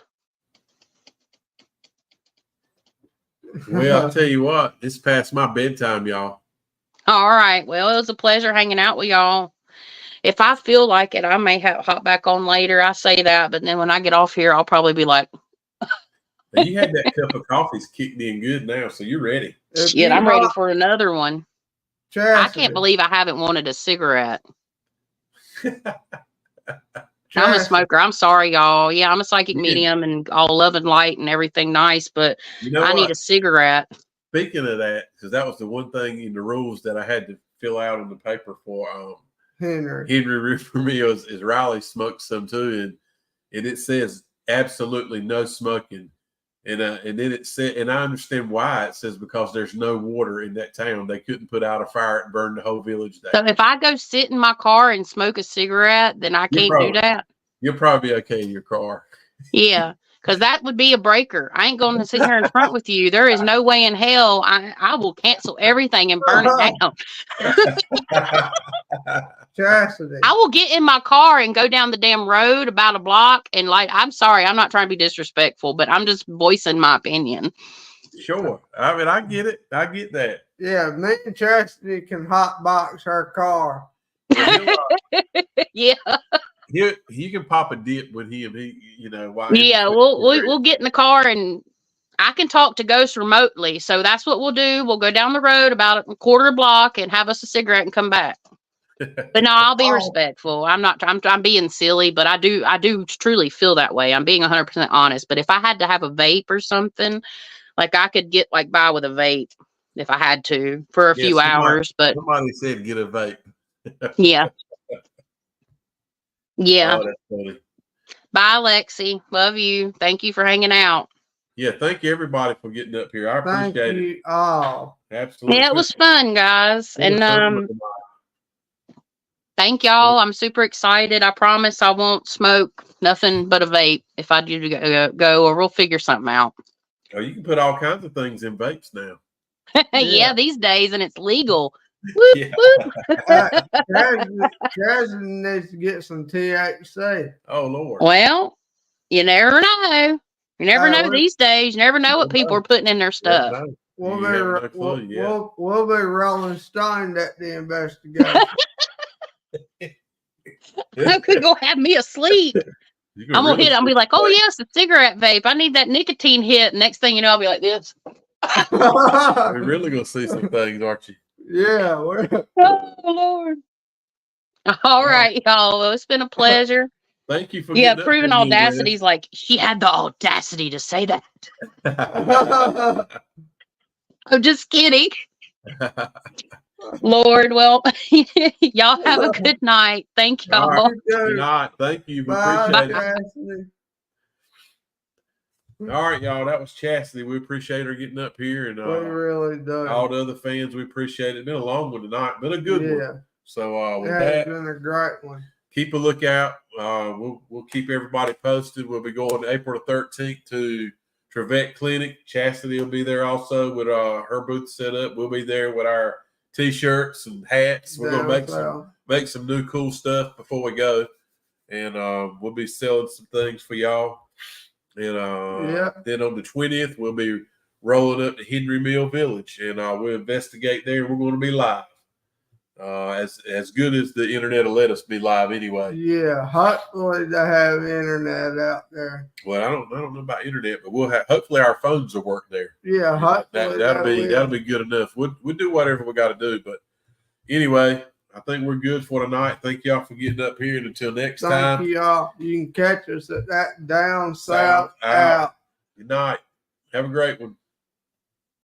Well, I'll tell you what, it's past my bedtime, y'all. All right. Well, it was a pleasure hanging out with y'all. If I feel like it, I may hop back on later. I say that, but then when I get off here, I'll probably be like, you had that cup of coffee's kicked in good now, so you're ready. Shit, I'm ready for another one. Chasity. I can't believe I haven't wanted a cigarette. I'm a smoker. I'm sorry, y'all. Yeah, I'm a psychic medium and all love and light and everything nice, but I need a cigarette. Speaking of that, because that was the one thing in the rules that I had to fill out on the paper for Henry for me is Riley smoked some too, and it says absolutely no smoking. And then it said, and I understand why it says because there's no water in that town. They couldn't put out a fire and burn the whole village down. So if I go sit in my car and smoke a cigarette, then I can't do that? You'll probably be okay in your car. Yeah, because that would be a breaker. I ain't going to sit here in front with you. There is no way in hell I will cancel everything and burn it down. Chasity. I will get in my car and go down the damn road about a block and like, I'm sorry, I'm not trying to be disrespectful, but I'm just voicing my opinion. Sure. I mean, I get it. I get that. Yeah, me and Chasity can hotbox her car. Yeah. You can pop a dip with him. Yeah, we'll get in the car and I can talk to ghosts remotely. So that's what we'll do. We'll go down the road about a quarter block and have us a cigarette and come back. But no, I'll be respectful. I'm being silly, but I do truly feel that way. I'm being 100% honest. But if I had to have a vape or something, like I could get like by with a vape if I had to for a few hours. But somebody said get a vape. Yeah. Yeah. Oh, that's funny. Bye, Lexi. Love you. Thank you for hanging out. Yeah, thank you everybody for getting up here. I appreciate it. Oh, absolutely. Yeah, it was fun, guys. And thank y'all. I'm super excited. I promise I won't smoke nothing but a vape if I do go, or we'll figure something out. Oh, you can put all kinds of things in vapes now. Yeah, these days, and it's legal. Whoop, whoop. Chasity needs to get some THC. Oh, Lord. Well, you never know. You never know these days. You never know what people are putting in their stuff. We'll be Rolling Stone at the investigation. I could go have me a sleep. I'm gonna hit it. I'll be like, oh yes, the cigarette vape. I need that nicotine hit. Next thing you know, I'll be like this. We're really gonna see some things, aren't you? Yeah. Oh Lord. All right, y'all. Well, it's been a pleasure. Thank you for proving audacity's like she had the audacity to say that. I'm just kidding. Lord, well, y'all have a good night. Thank y'all. Good night. Thank you. We appreciate it. All right, y'all. That was Chasity. We appreciate her getting up here, and we really do. All the other fans, we appreciate it. It's been a long one tonight, but a good one. So with It has that, been a great one. keep a lookout. We'll keep everybody posted. We'll be going April the 13th to Trevette Clinic. Chasity will be there also with her booth set up. We'll be there with our T-shirts and hats. We're gonna make some new cool stuff before we go, and we'll be selling some things for y'all. And then on the 20th, we'll be rolling up to Henry Mill Village, and we'll investigate there. We're going to be live. As good as the internet will let us be live anyway. Yeah, hopefully they have internet out there. Well, I don't know about internet, but we'll have. Hopefully, our phones will work there. Yeah, hopefully that'll be good enough. We'll do whatever we got to do. But anyway, I think we're good for tonight. Thank y'all for getting up here, and until next time. Thank y'all. You can catch us at that Down South out. Good night. Have a great one.